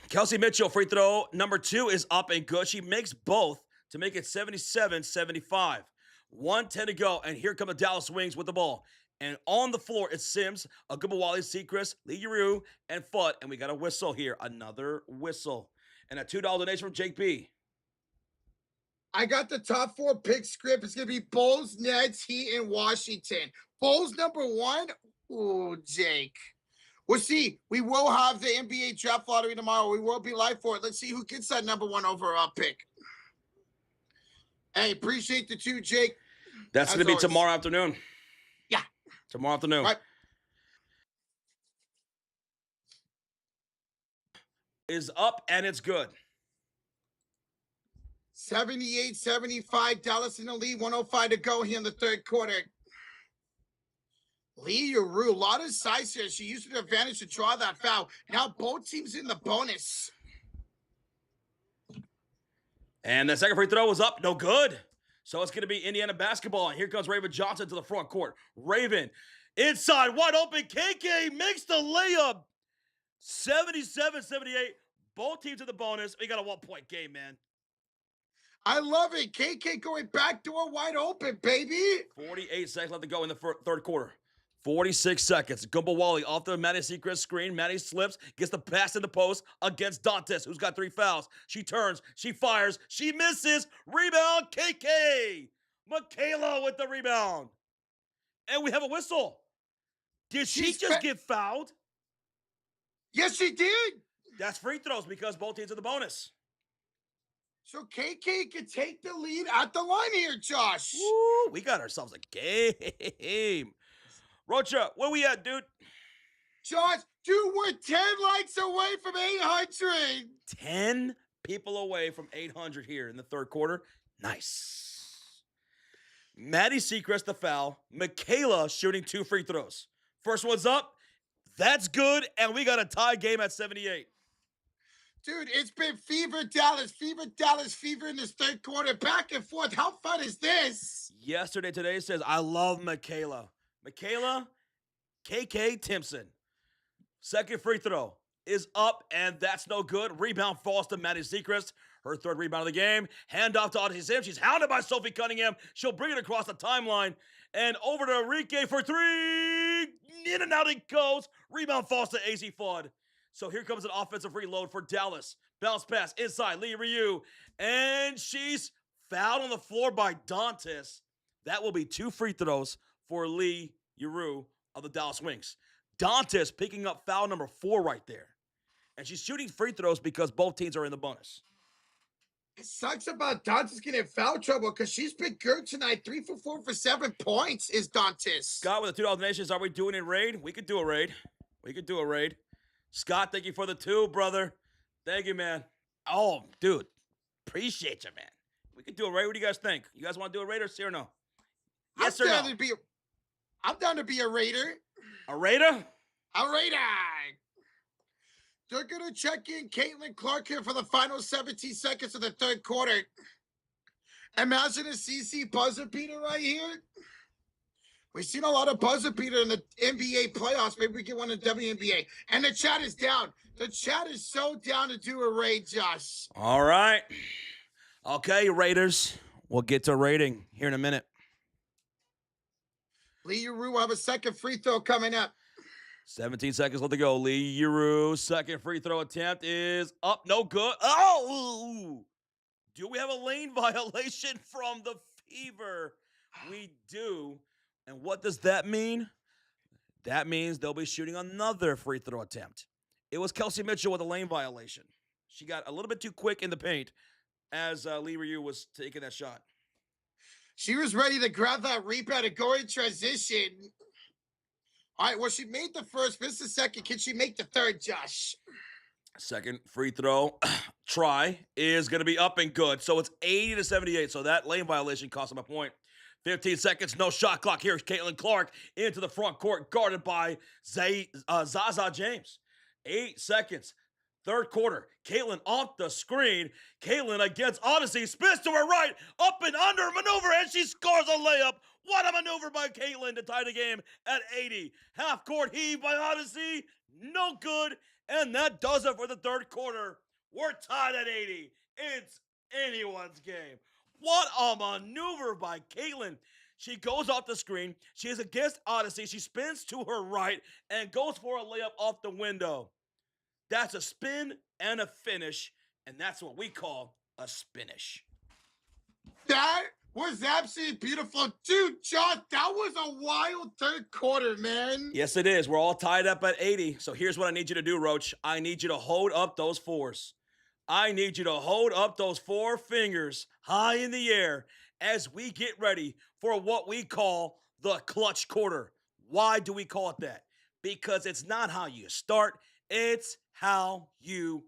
Kelsey Mitchell, free throw number 2 is up and good. She makes both to make it 77-75. 1:10 to go, and here come the Dallas Wings with the ball. And on the floor, it's Sims, Agubawali, Seacrest, Lee Yuru, and Fudd. And we got a whistle here. Another whistle. And a $2 donation from Jake B. I got the top 4 pick script. It's going to be Bulls, Nets, Heat, and Washington. Bulls number 1. Ooh, Jake. We'll see. We will have the NBA draft lottery tomorrow. We will be live for it. Let's see who gets that number 1 overall pick. Hey, appreciate the 2, Jake. That's going to be tomorrow afternoon. Yeah. Tomorrow afternoon. Right. Is up, and it's good. 78-75. Dallas in the lead. 1:05 to go here in the third quarter. Lee Yuru, a lot of size here. She used her advantage to draw that foul. Now both teams in the bonus. And the second free throw was up. No good. So it's going to be Indiana basketball. And here comes Raven Johnson to the front court. Raven inside, wide open. KK makes the layup. 77-78. Both teams in the bonus. We got a 1-point game, man. I love it. KK going backdoor wide open, baby. 48 seconds left to go in the third quarter. 46 seconds. Gumbawali off the Maddie Seacrest screen. Maddie slips, gets the pass in the post against Dantes, who's got 3 fouls. She turns, she fires, she misses. Rebound, KK. Michaela with the rebound. And we have a whistle. Did she just get fouled? Yes, she did. That's free throws because both teams are the bonus. So KK can take the lead at the line here, Josh. Woo, we got ourselves a game. Rocha, where we at, dude? Josh, dude, we're 10 likes away from 800. 10 people away from 800 here in the third quarter. Nice. Maddie Seacrest the foul. Michaela shooting 2 free throws. First one's up. That's good, and we got a tie game at 78. Dude, it's been fever Dallas, fever in this third quarter, back and forth. How fun is this? Yesterday, today says, I love Michaela. Michaela, KK Timpson. Second free throw is up, and that's no good. Rebound falls to Maddie Seacrest. Her third rebound of the game. Handoff to Odyssey Sims. She's hounded by Sophie Cunningham. She'll bring it across the timeline. And over to Enrique for 3. In and out it goes. Rebound falls to AZ Fudd. So here comes an offensive reload for Dallas. Bounce pass inside. Lee Ryu. And she's fouled on the floor by Dantes. That will be 2 free throws for Lee Yuru of the Dallas Wings. Dantes picking up foul number 4 right there. And she's shooting free throws because both teams are in the bonus. It sucks about Dantas getting in foul trouble because she's been good tonight. 3 for 4 for 7 points is Dantas. Scott with the $2 donations. Are we doing a raid? We could do a raid. We could do a raid. Scott, thank you for the 2, brother. Thank you, man. Oh, dude. Appreciate you, man. We could do a raid. What do you guys think? You guys want to do a raid or no? Yes or no? I'm down to be a raider. A raider? A raider. They're going to check in Caitlin Clark here for the final 17 seconds of the third quarter. Imagine a CC buzzer beater right here. We've seen a lot of buzzer beater in the NBA playoffs. Maybe we get one in WNBA. And the chat is down. The chat is so down to do a raid, Josh. All right. Okay, Raiders. We'll get to rating here in a minute. Lee Uru will have a second free throw coming up. 17 seconds left to go. Lee Uru, second free throw attempt is up. No good. Oh! Do we have a lane violation from the Fever? We do. And what does that mean? That means they'll be shooting another free throw attempt. It was Kelsey Mitchell with a lane violation. She got a little bit too quick in the paint as Lee Uru was taking that shot. She was ready to grab that rebound and go in transition. All right, well, she made the first, missed the second. Can she make the third, Josh? Second free throw try is going to be up and good. So it's 80-78. So that lane violation cost him a point. 15 seconds, no shot clock. Here's Caitlin Clark into the front court, guarded by Zaza James. 8 seconds. Third quarter, Caitlin off the screen. Caitlin against Odyssey, spins to her right, up and under, maneuver, and she scores a layup. What a maneuver by Caitlin to tie the game at 80. Half-court heave by Odyssey, no good, and that does it for the third quarter. We're tied at 80. It's anyone's game. What a maneuver by Caitlin. She goes off the screen. She is against Odyssey. She spins to her right and goes for a layup off the window. That's a spin and a finish, and that's what we call a spinish. That was absolutely beautiful. Dude, John, that was a wild third quarter, man. Yes, it is. We're all tied up at 80. So here's what I need you to do, Roach. I need you to hold up those 4s. I need you to hold up those 4 fingers high in the air as we get ready for what we call the clutch quarter. Why do we call it that? Because it's not how you start, it's how you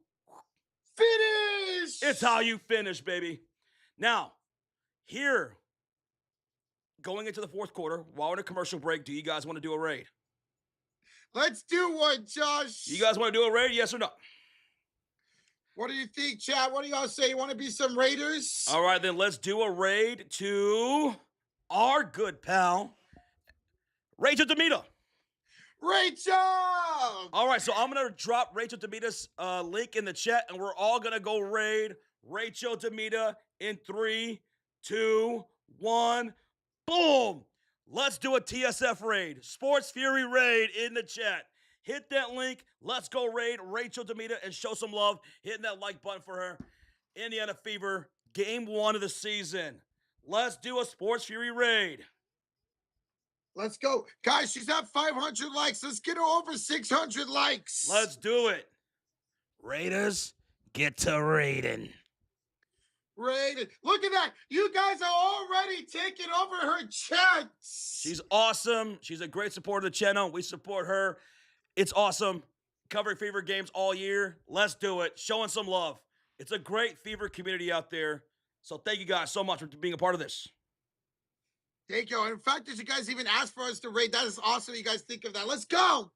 finish. It's how you finish, baby. Now, here, going into the fourth quarter, while we're in a commercial break, do you guys want to do a raid? Let's do one, Josh. You guys want to do a raid, yes or no? What do you think, chat? What do y'all say? You want to be some raiders? All right, then let's do a raid to our good pal, Rachel Demita. Rachel! All right, so I'm going to drop Rachel Demita's link in the chat, and we're all going to go raid Rachel Demita in 3, 2, 1. Boom! Let's do a TSF raid. Sports Fury raid in the chat. Hit that link. Let's go raid Rachel Demita and show some love. Hitting that like button for her. Indiana Fever, game 1 of the season. Let's do a Sports Fury raid. Let's go. Guys, she's at 500 likes. Let's get her over 600 likes. Let's do it. Raiders, get to raiding. Raiding. Look at that. You guys are already taking over her chat. She's awesome. She's a great supporter of the channel. We support her. It's awesome. Covering Fever games all year. Let's do it. Showing some love. It's a great Fever community out there. So thank you guys so much for being a part of this. Thank you. In fact, as you guys even asked for us to raid, that is awesome. You guys think of that. Let's go.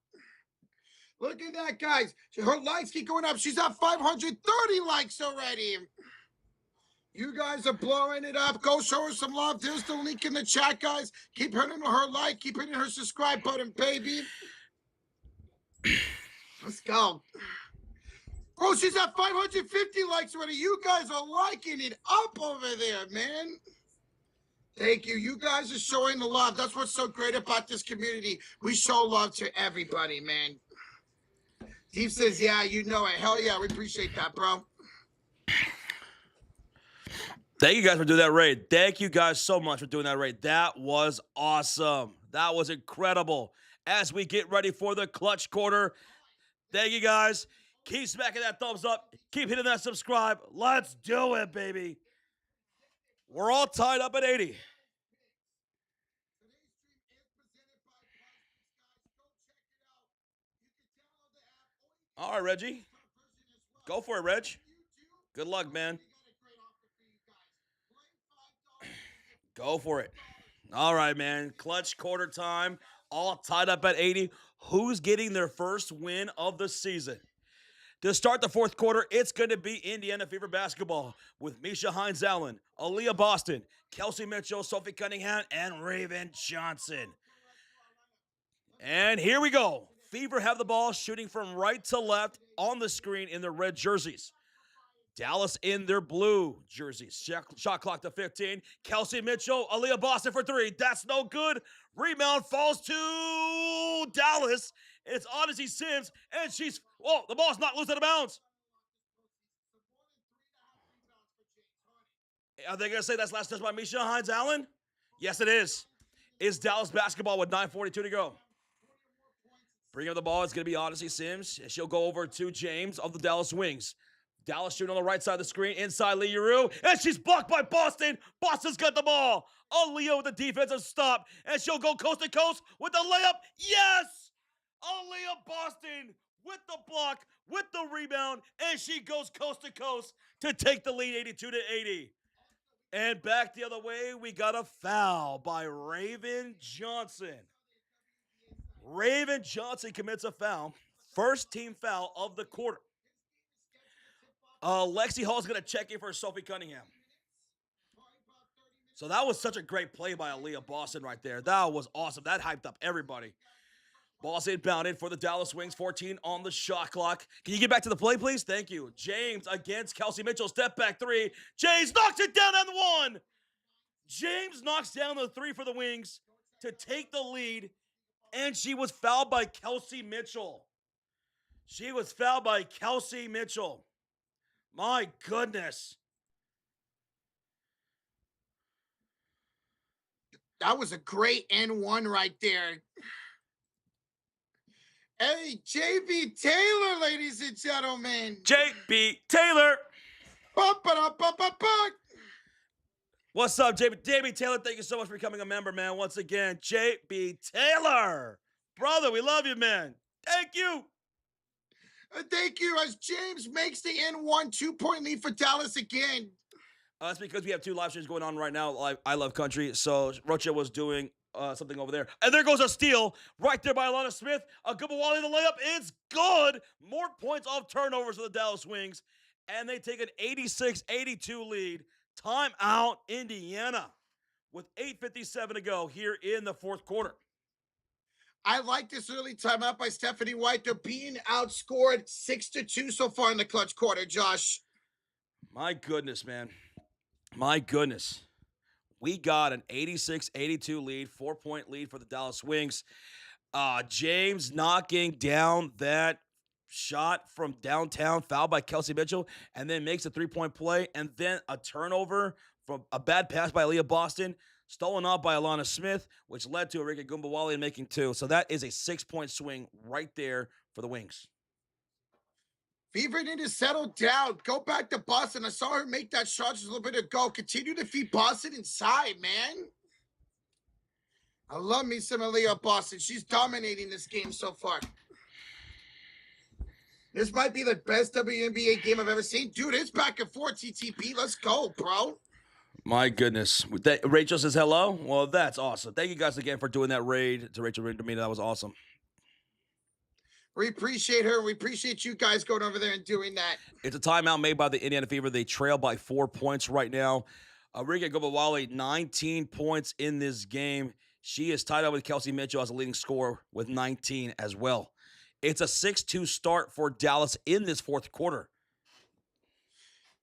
Look at that, guys. Her likes keep going up. She's at 530 likes already. You guys are blowing it up. Go show her some love. There's the link in the chat, guys. Keep hitting her like. Keep hitting her subscribe button, baby. Let's go. Bro, she's at 550 likes already. You guys are liking it up over there, man. Thank you. You guys are showing the love. That's what's so great about this community. We show love to everybody, man. Deep says, yeah, you know it. Hell yeah, we appreciate that, bro. Thank you guys for doing that raid. Thank you guys so much for doing that raid. That was awesome. That was incredible. As we get ready for the clutch quarter, thank you guys. Keep smacking that thumbs up. Keep hitting that subscribe. Let's do it, baby. We're all tied up at 80. All right, Reggie. Go for it, Reg. Good luck, man. Go for it. All right, man. Clutch quarter time. All tied up at 80. Who's getting their first win of the season? To start the fourth quarter, it's going to be Indiana Fever basketball with Misha Hines-Allen, Aaliyah Boston, Kelsey Mitchell, Sophie Cunningham, and Raven Johnson. And here we go. Fever have the ball shooting from right to left on the screen in their red jerseys. Dallas in their blue jerseys. Shot clock to 15. Kelsey Mitchell, Aaliyah Boston for three. That's no good. Rebound falls to Dallas. It's Odyssey Sims, and the ball's not loose out of bounds. Are they going to say that's last touch by Misha Hines-Allen? Yes, it is. It's Dallas basketball with 9:42 to go. Bringing up the ball, it's going to be Odyssey Sims. She'll go over to James of the Dallas Wings. Dallas shooting on the right side of the screen, inside Leroux, and she's blocked by Boston. Boston's got the ball. Aaliyah with the defensive stop, and she'll go coast to coast with the layup. Yes! Aaliyah Boston with the block, with the rebound, and she goes coast to coast to take the lead 82-80. And back the other way, we got a foul by Raven Johnson. Raven Johnson commits a foul. First team foul of the quarter. Lexi Hall's going to check in for Sophie Cunningham. So that was such a great play by Aaliyah Boston right there. That was awesome. That hyped up everybody. Ball's inbounded for the Dallas Wings. 14 on the shot clock. Can you get back to the play, please? Thank you. James against Kelsey Mitchell. Step back three. James knocks it down and one. James knocks down the three for the Wings to take the lead. And she was fouled by Kelsey Mitchell. My goodness. That was a great N1 right there. Hey, JB Taylor, ladies and gentlemen. JB Taylor. What's up, JB Taylor? Thank you so much for becoming a member, man. Once again, JB Taylor. Brother, we love you, man. Thank you. Thank you. As James makes the N1 2-point lead for Dallas again. That's because we have two live streams going on right now. I Love Country. So Rocha was doing something over there. And there goes a steal right there by Alana Smith. A good Wally, the layup is good. More points off turnovers for the Dallas Wings. And they take an 86-82 lead. Timeout, Indiana. With 8:57 to go here in the fourth quarter. I like this early timeout by Stephanie White. They're being outscored 6-2 so far in the clutch quarter, Josh. My goodness, man. My goodness. We got an 86-82 lead, 4-point lead for the Dallas Wings. James knocking down that shot from downtown, fouled by Kelsey Mitchell, and then makes a 3-point play, and then a turnover from a bad pass by Aaliyah Boston, stolen off by Alana Smith, which led to Arika Gumbawali making 2. So that is a 6-point swing right there for the Wings. Fever need to settle down. Go back to Boston. I saw her make that shot just a little bit ago. Continue to feed Boston inside, man. I love me some Aaliyah Boston. She's dominating this game so far. This might be the best WNBA game I've ever seen. Dude, it's back and forth, TTP. Let's go, bro. My goodness. Rachel says hello. Well, that's awesome. Thank you guys again for doing that raid to Rachel Domina. That was awesome. We appreciate her. We appreciate you guys going over there and doing that. It's a timeout made by the Indiana Fever. They trail by 4 points right now. Arika Gumbawali, 19 points in this game. She is tied up with Kelsey Mitchell as a leading scorer with 19 as well. It's a 6-2 start for Dallas in this fourth quarter.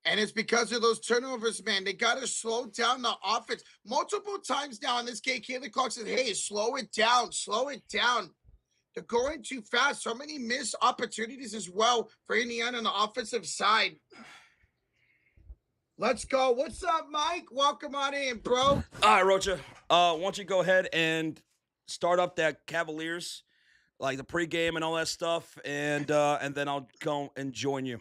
And it's because of those turnovers, man. They got to slow down the offense. Multiple times now in this game, Kayla Clark said, hey, slow it down, slow it down. They're going too fast. So many missed opportunities as well for Indiana on the offensive side. Let's go. What's up, Mike? Welcome on in, bro. All right, Rocha. Why don't you go ahead and start up that Cavaliers like the pregame and all that stuff, and then I'll go and join you.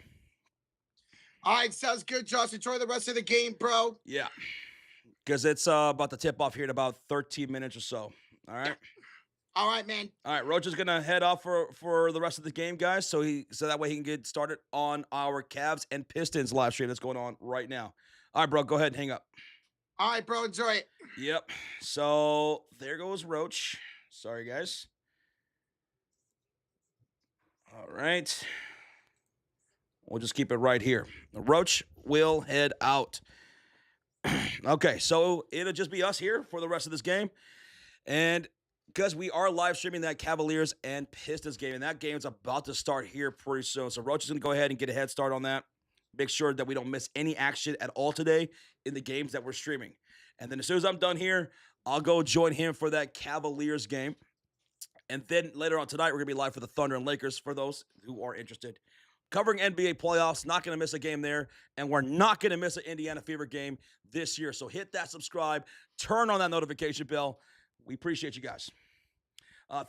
All right, sounds good, Josh. Enjoy the rest of the game, bro. Yeah, because it's about to tip off here in about 13 minutes or so. All right. All right, man. All right, Roach is gonna head off for the rest of the game, guys. So that way he can get started on our Cavs and Pistons live stream that's going on right now. All right, bro, go ahead and hang up. All right, bro. Enjoy it. Yep. So there goes Roach. Sorry, guys. All right. We'll just keep it right here. Roach will head out. Okay, so it'll just be us here for the rest of this game. And because we are live streaming that Cavaliers and Pistons game, and that game is about to start here pretty soon. So Roach is going to go ahead and get a head start on that. Make sure that we don't miss any action at all today in the games that we're streaming. And then as soon as I'm done here, I'll go join him for that Cavaliers game. And then later on tonight, we're going to be live for the Thunder and Lakers for those who are interested. Covering NBA playoffs, not going to miss a game there. And we're not going to miss an Indiana Fever game this year. So hit that subscribe, turn on that notification bell. We appreciate you guys.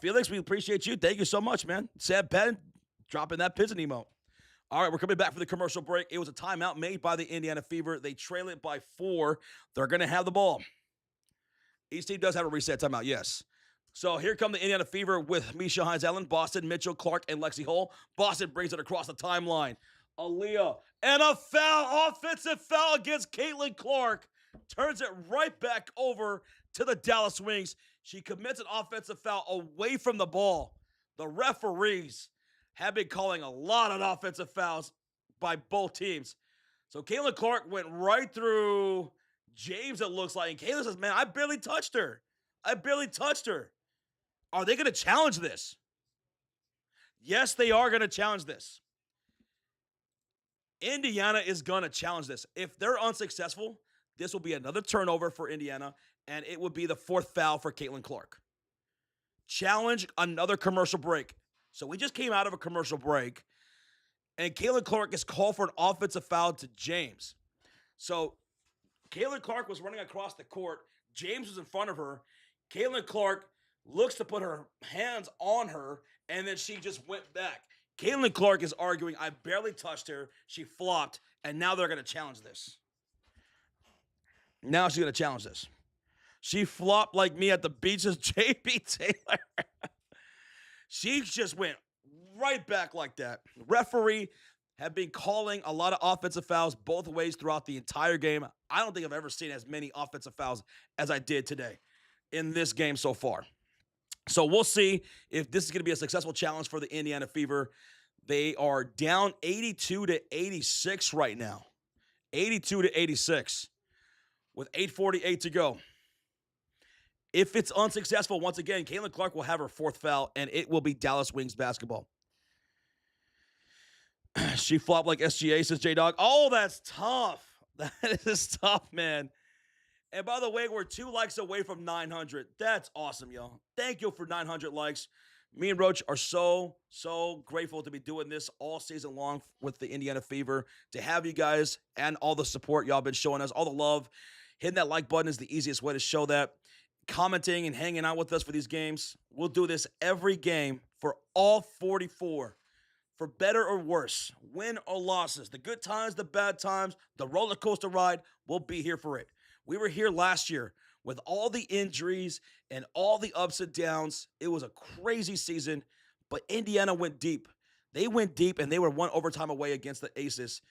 Felix, we appreciate you. Thank you so much, man. Sam Penn dropping that pigeon emote. All right, we're coming back for the commercial break. It was a timeout made by the Indiana Fever. They trail it by 4. They're going to have the ball. Each team does have a reset timeout, yes. So here come the Indiana Fever with Misha Hines-Allen, Boston, Mitchell, Clark, and Lexi Hull. Boston brings it across the timeline. Aaliyah, and a foul, offensive foul against Caitlin Clark. Turns it right back over to the Dallas Wings. She commits an offensive foul away from the ball. The referees have been calling a lot of offensive fouls by both teams. So Caitlin Clark went right through James, it looks like. And Caitlin says, man, I barely touched her. Are they going to challenge this? Yes, they are going to challenge this. Indiana is going to challenge this. If they're unsuccessful, this will be another turnover for Indiana, and it would be the 4th foul for Caitlin Clark. Challenge another commercial break. So we just came out of a commercial break, and Caitlin Clark is called for an offensive foul to James. So Caitlin Clark was running across the court. James was in front of her. Caitlin Clark looks to put her hands on her, and then she just went back. Caitlin Clark is arguing, I barely touched her. She flopped, and now they're going to challenge this. Now she's going to challenge this. She flopped like me at the beach as J.B. Taylor. She just went right back like that. Referee have been calling a lot of offensive fouls both ways throughout the entire game. I don't think I've ever seen as many offensive fouls as I did today in this game so far. So we'll see if this is going to be a successful challenge for the Indiana Fever. They are down 82-86 right now. 82-86 with 8:48 to go. If it's unsuccessful, once again, Caitlin Clark will have her 4th foul, and it will be Dallas Wings basketball. She flopped like SGA, says J-Dog. Oh, that's tough. That is tough, man. And by the way, we're 2 likes away from 900. That's awesome, y'all. Thank you for 900 likes. Me and Roach are so grateful to be doing this all season long with the Indiana Fever, to have you guys and all the support y'all been showing us, all the love. Hitting that like button is the easiest way to show that. Commenting and hanging out with us for these games. We'll do this every game for all 44. For better or worse, win or losses, the good times, the bad times, the roller coaster ride, we'll be here for it. We were here last year with all the injuries and all the ups and downs. It was a crazy season, but Indiana went deep. They went deep, and they were 1 overtime away against the Aces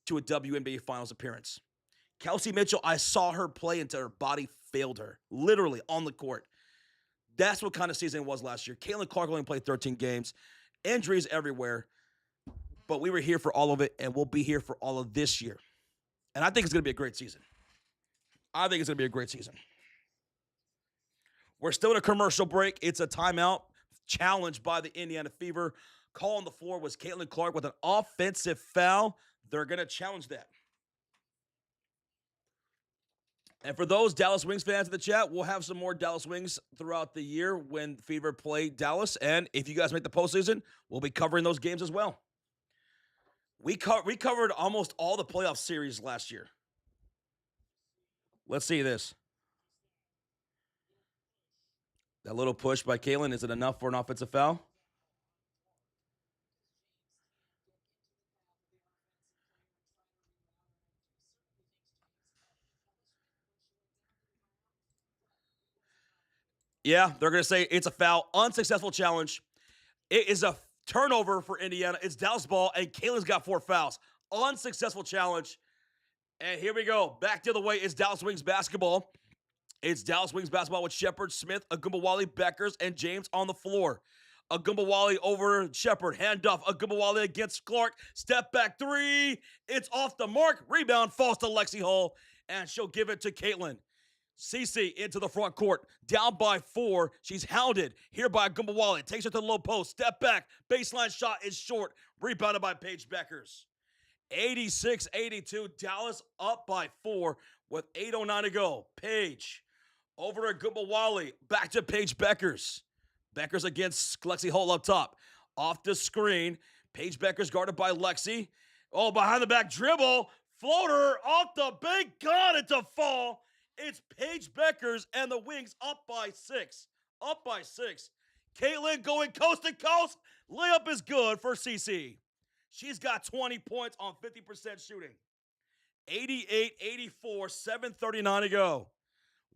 to a WNBA Finals appearance. Kelsey Mitchell, I saw her play until her body failed her, literally on the court. That's what kind of season it was last year. Caitlin Clark only played 13 games. Injuries everywhere. But we were here for all of it, and we'll be here for all of this year. And I think it's going to be a great season. We're still in a commercial break. It's a timeout challenged by the Indiana Fever. Call on the floor was Caitlin Clark with an offensive foul. They're going to challenge that. And for those Dallas Wings fans in the chat, we'll have some more Dallas Wings throughout the year when Fever play Dallas. And if you guys make the postseason, we'll be covering those games as well. We covered almost all the playoff series last year. Let's see this. That little push by Caitlin, is it enough for an offensive foul? Yeah, they're going to say it's a foul. Unsuccessful challenge. It is a turnover for Indiana. It's Dallas ball, and Caitlin's got 4 fouls. Unsuccessful challenge. And here we go. Back the other way is Dallas Wings basketball. It's Dallas Wings basketball with Shepard, Smith, Agumbawali, Bueckers, and James on the floor. Agumbawali over Shepard. Handoff. Agumbawali against Clark. Step back 3. It's off the mark. Rebound falls to Lexi Hall, and she'll give it to Caitlin. Cece into the front court, down by 4. She's hounded here by Agumbawali. Takes her to the low post. Step back. Baseline shot is short. Rebounded by Paige Bueckers. 86-82. Dallas up by 4 with 8:09 to go. Paige over to Agumbawali. Back to Paige Bueckers. Bueckers against Lexi Hall up top. Off the screen. Paige Bueckers guarded by Lexi. Oh, behind the back dribble. Floater off the bank. Got it to fall. It's Paige Bueckers and the Wings up by 6. Up by 6. Caitlin going coast to coast. Layup is good for CC. She's got 20 points on 50% shooting. 88-84, 7:39 to go.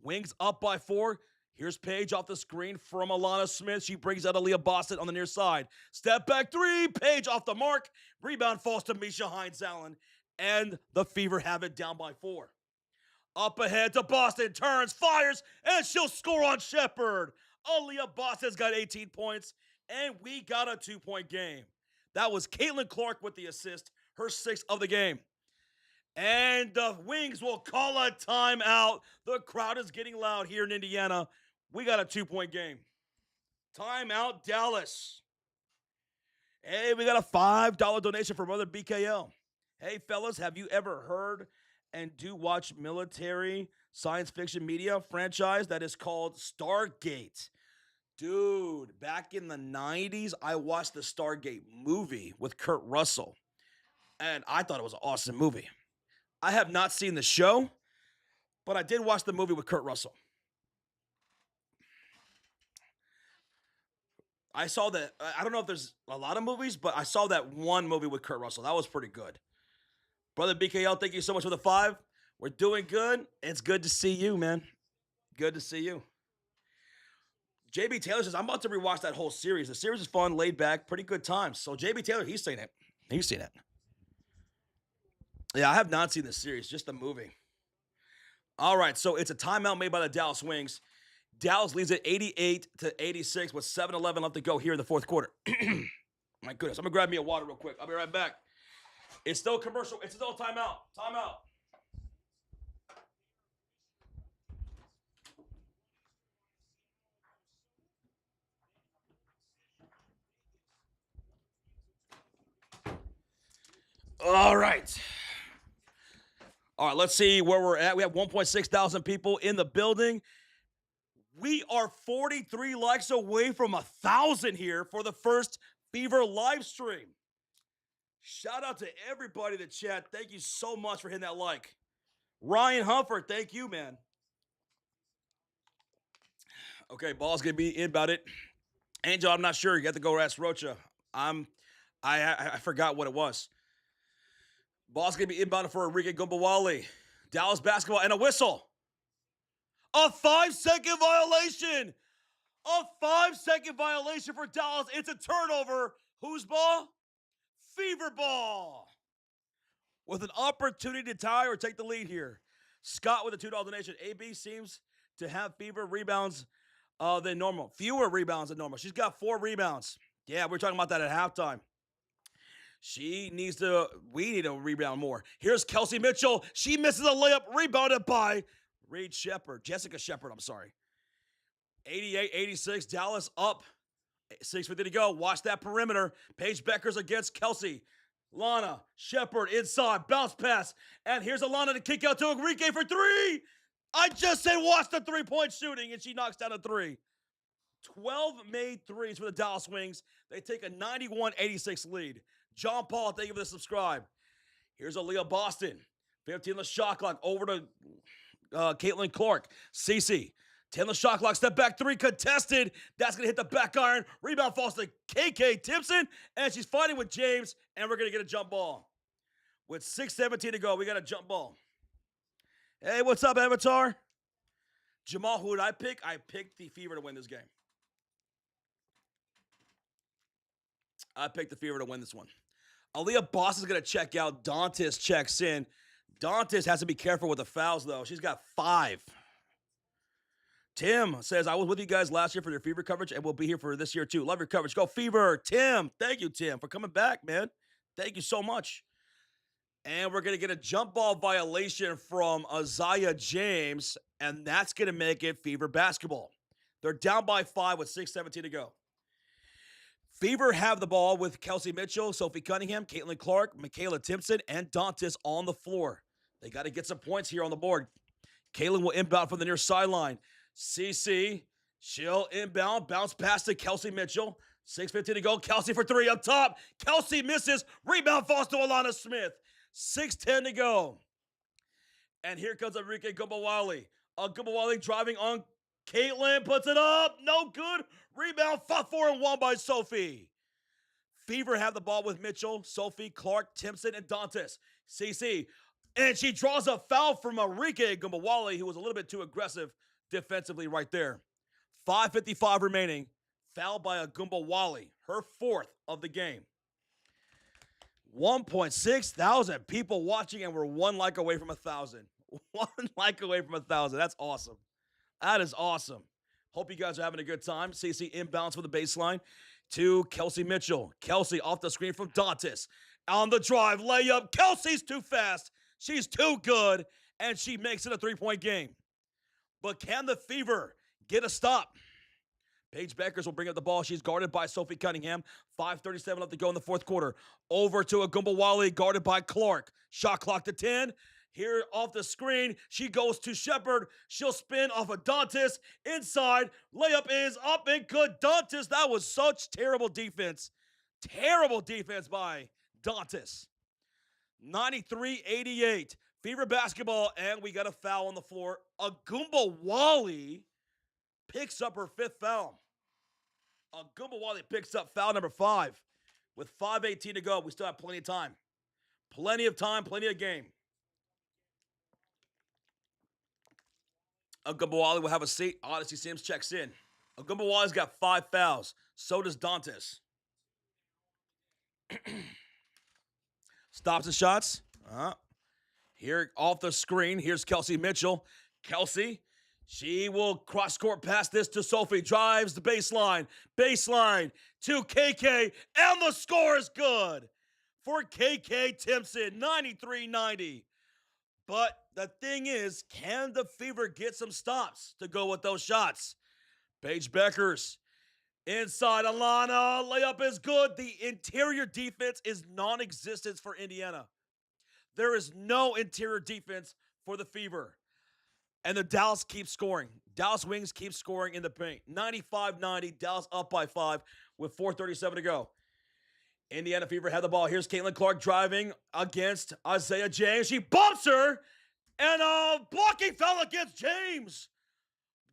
Wings up by 4. Here's Paige off the screen from Alana Smith. She brings out Aaliyah Boston on the near side. Step back 3. Paige off the mark. Rebound falls to Misha Hines-Allen. And the Fever have it down by 4. Up ahead to Boston. Turns, fires, and she'll score on Shepard. Aaliyah Boston's got 18 points. And we got a 2-point game. That was Caitlin Clark with the assist. Her 6th of the game. And the Wings will call a timeout. The crowd is getting loud here in Indiana. We got a 2-point game. Timeout, Dallas. Hey, we got a $5 donation from Brother BKL. Hey, fellas, have you ever heard and do watch military science fiction media franchise that is called Stargate? Dude, back in the 90s, I watched the Stargate movie with Kurt Russell. And I thought it was an awesome movie. I have not seen the show, but I did watch the movie with Kurt Russell. I saw that. I don't know if there's a lot of movies, but I saw that one movie with Kurt Russell. That was pretty good. Brother BKL, thank you so much for the 5. We're doing good. It's good to see you, man. Good to see you. JB Taylor says, I'm about to rewatch that whole series. The series is fun, laid back, pretty good times. So JB Taylor, he's seen it. He's seen it. Yeah, I have not seen the series, just the movie. All right, so it's a timeout made by the Dallas Wings. Dallas leads at 88-86 with 7:11 left to go here in the 4th quarter. My goodness, I'm going to grab me a water real quick. I'll be right back. It's still a commercial. It's still a timeout. Timeout. All right. All right, let's see where we're at. We have 1.6 thousand people in the building. We are 43 likes away from 1,000 here for the first Fever live stream. Shout out to everybody in the chat. Thank you so much for hitting that like. Ryan Humford, thank you, man. Okay, ball's going to be in about it. Angel, I'm not sure. You have to go ask Rocha. I forgot what it was. Ball's going to be inbounded for Enrique Agumbawali. Dallas basketball and a whistle. A 5-second violation. A 5-second violation for Dallas. It's a turnover. Whose ball? Fever ball. With an opportunity to tie or take the lead here. Scott with a $2 donation. AB seems to have Fever rebounds than normal. Fewer rebounds than normal. She's got 4 rebounds. Yeah, we're talking about that at halftime. We need to rebound more. Here's Kelsey Mitchell. She misses a layup, rebounded by Jessica Shepard, I'm sorry. 88-86, Dallas up. 6:50 to go. Watch that perimeter. Paige Bueckers against Kelsey. Lana, Shepard inside, bounce pass. And here's Alana to kick out to Enrique for 3. I just said watch the 3-point shooting, and she knocks down a 3. 12 made threes for the Dallas Wings. They take a 91-86 lead. John Paul, thank you for the subscribe. Here's Aaliyah Boston. 15 the shot clock over to Caitlin Clark. Cece. 10 the shot clock. Step back 3 contested. That's going to hit the back iron. Rebound falls to KK Timpson. And she's fighting with James. And we're going to get a jump ball. With 6:17 to go, we got a jump ball. Hey, what's up, Avatar? Jamal, who did I pick? I picked the Fever to win this game. I picked the Fever to win this one. Aaliyah Boss is going to check out. Dantas checks in. Dantas has to be careful with the fouls, though. She's got 5. Tim says, I was with you guys last year for your Fever coverage, and we'll be here for this year, too. Love your coverage. Go Fever. Tim, thank you, Tim, for coming back, man. Thank you so much. And we're going to get a jump ball violation from Isaiah James, and that's going to make it Fever basketball. They're down by 5 with 6:17 to go. Fever have the ball with Kelsey Mitchell, Sophie Cunningham, Caitlin Clark, Michaela Timpson, and Dantas on the floor. They got to get some points here on the board. Caitlin will inbound from the near sideline. CC, she'll inbound, bounce past to Kelsey Mitchell. 6:15 to go. Kelsey for 3 up top. Kelsey misses. Rebound falls to Alana Smith. 6:10 to go. And here comes Enrique Gumbawali. Gumbawali driving on Caitlin, puts it up. No good. Rebound, fought for and won by Sophie. Fever have the ball with Mitchell, Sophie, Clark, Timpson, and Dantas. CC. And she draws a foul from Enrique Gumbawali, who was a little bit too aggressive defensively right there. 5:55 remaining. Foul by a Gumbawali, her 4th of the game. 1.6 thousand people watching, and we're 1 like away from 1,000. 1 like away from 1,000. That's awesome. That is awesome. Hope you guys are having a good time. CC inbounds for the baseline to Kelsey Mitchell. Kelsey off the screen from Dantas. On the drive, layup. Kelsey's too fast. She's too good, and she makes it a 3-point game. But can the Fever get a stop? Paige Bueckers will bring up the ball. She's guarded by Sophie Cunningham. 5:37 left to go in the 4th quarter. Over to a Gumbawali, guarded by Clark. Shot clock to 10. Here off the screen, she goes to Shepard. She'll spin off of Dantas. Inside, layup is up and good. Dantas, that was such terrible defense. Terrible defense by Dantas. 93-88. Fever basketball, and we got a foul on the floor. A Gumbawali picks up her 5th foul. Gumbawali picks up foul number 5. With 5:18 to go, we still have plenty of time. Plenty of time, plenty of game. Gumbawali will have a seat. Odyssey Sims checks in. Gumbawali's got 5 fouls. So does Dantas. Stops the shots. Here off the screen, here's Kelsey Mitchell. Kelsey, she will cross-court pass this to Sophie. Drives the baseline. Baseline to KK. And the score is good for KK Timpson. 93-90. But the thing is, can the Fever get some stops to go with those shots? Paige Bueckers. Inside Alana. Layup is good. The interior defense is non-existent for Indiana. There is no interior defense for the Fever. And the Dallas keeps scoring. Dallas Wings keep scoring in the paint. 95-90. Dallas up by 5 with 4:37 to go. Indiana Fever had the ball. Here's Caitlin Clark driving against Isaiah James. She bumps her, and a blocking foul against James.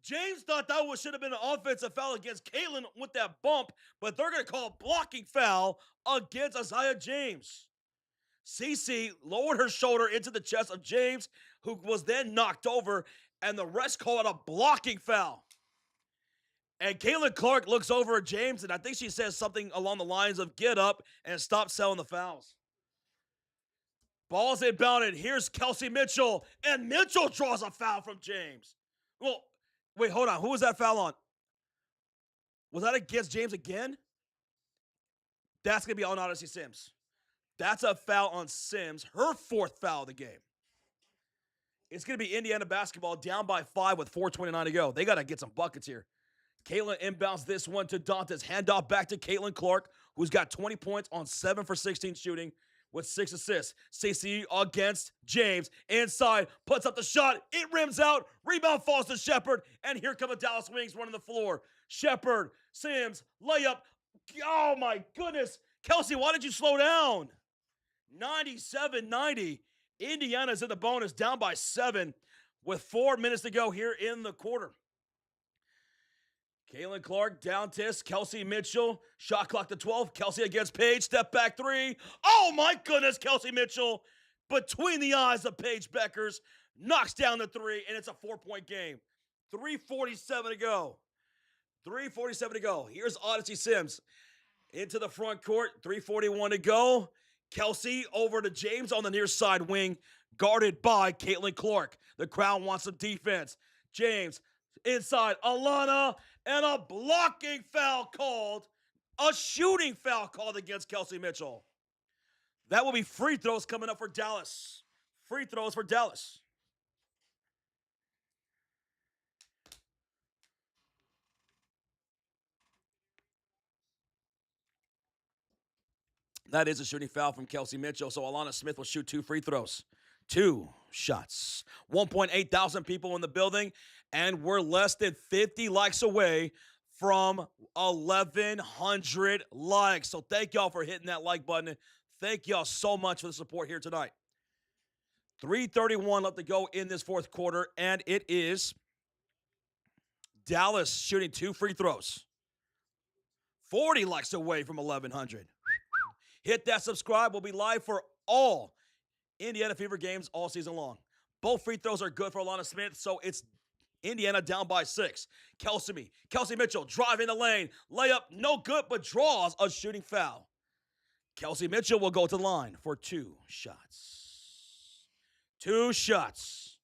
James thought that should have been an offensive foul against Caitlin with that bump, but they're going to call a blocking foul against Isaiah James. CC lowered her shoulder into the chest of James, who was then knocked over, and the rest call it a blocking foul. And Caitlin Clark looks over at James, and I think she says something along the lines of get up and stop selling the fouls. Ball's inbounded. Here's Kelsey Mitchell, and Mitchell draws a foul from James. Well, wait, hold on. Who was that foul on? Was that against James again? That's going to be on Odyssey Sims. That's a foul on Sims, her 4th foul of the game. It's going to be Indiana basketball down by 5 with 4:29 to go. They got to get some buckets here. Caitlin inbounds this one to Dantas. Handoff back to Caitlin Clark, who's got 20 points on 7 for 16 shooting with 6 assists. CC against James. Inside, puts up the shot. It rims out. Rebound falls to Shepard. And here come the Dallas Wings running the floor. Shepard, Sims, layup. Oh, my goodness. Kelsey, why did you slow down? 97-90. Indiana's in the bonus, down by 7 with 4 minutes to go here in the quarter. Caitlin Clark, Dantas, Kelsey Mitchell, shot clock to 12. Kelsey against Paige, step back 3. Oh my goodness, Kelsey Mitchell, between the eyes of Paige Bueckers, knocks down the 3, and it's a 4-point game. 3:47 to go. 3:47 to go. Here's Odyssey Sims into the front court. 3:41 to go. Kelsey over to James on the near side wing, guarded by Caitlin Clark. The crowd wants some defense. James inside. Alana, and a blocking foul called. A shooting foul called against Kelsey Mitchell. That will be free throws coming up for Dallas. Free throws for Dallas. That is a shooting foul from Kelsey Mitchell, so Alana Smith will shoot 2 free throws. 2 shots. 1.8 thousand people in the building, and we're less than 50 likes away from 1,100 likes. So thank y'all for hitting that like button. Thank y'all so much for the support here tonight. 3:31 left to go in this fourth quarter, and it is Dallas shooting 2 free throws. 40 likes away from 1,100. Hit that subscribe. We'll be live for all Indiana Fever games all season long. Both free throws are good for Alana Smith, so it's Indiana down by 6. Kelsey Mitchell driving the lane. Layup, no good, but draws a shooting foul. Kelsey Mitchell will go to the line for 2 shots. 2 shots.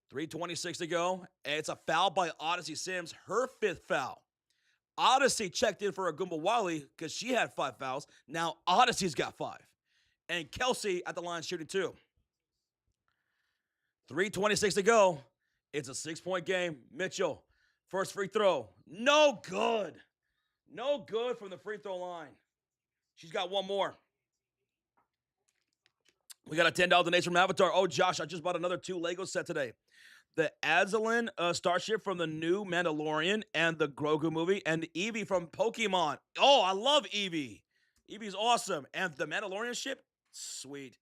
3:26 to go. And it's a foul by Odyssey Sims, her 5th foul. Odyssey checked in for Agumba Wiley because she had 5 fouls. Now Odyssey's got 5. And Kelsey at the line shooting 2. 3:26 to go. It's a 6-point game. Mitchell, first free throw. No good. No good from the free throw line. She's got 1 more. We got a $10 donation from Avatar. Oh, Josh, I just bought another 2 Lego set today. The Azalin Starship from the new Mandalorian and the Grogu movie, and Eevee from Pokemon. Oh, I love Eevee. Eevee's awesome. And the Mandalorian ship, sweet.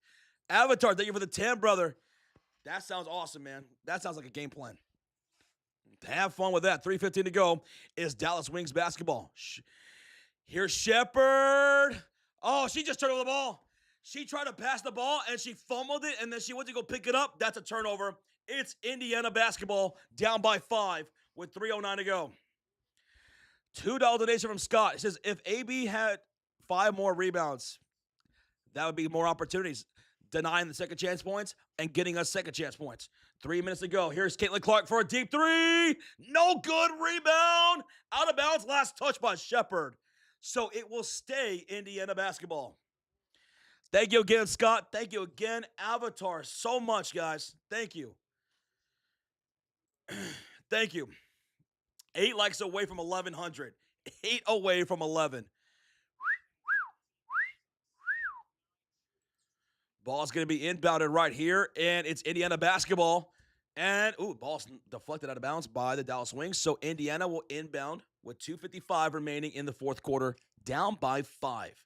Avatar, thank you for the 10, brother. That sounds awesome, man. That sounds like a game plan. Have fun with that. 3:15 to go is Dallas Wings basketball. Here's Shepard. Oh, she just turned over the ball. She tried to pass the ball, and she fumbled it, and then she went to go pick it up. That's a turnover. It's Indiana basketball down by 5 with 3:09 to go. $2 donation from Scott. It says, if AB had 5 more rebounds, that would be more opportunities. Denying the second chance points and getting us second chance points. 3 minutes to go. Here's Caitlin Clark for a deep 3. No good. Rebound. Out of bounds. Last touch by Shepard. So it will stay Indiana basketball. Thank you again, Scott. Thank you again, Avatar. So much, guys. Thank you. Thank you. 8 likes away from 1,100. 8 away from 11. Ball's going to be inbounded right here, and it's Indiana basketball. And, ball's deflected out of bounds by the Dallas Wings. So Indiana will inbound with 2:55 remaining in the fourth quarter, down by 5.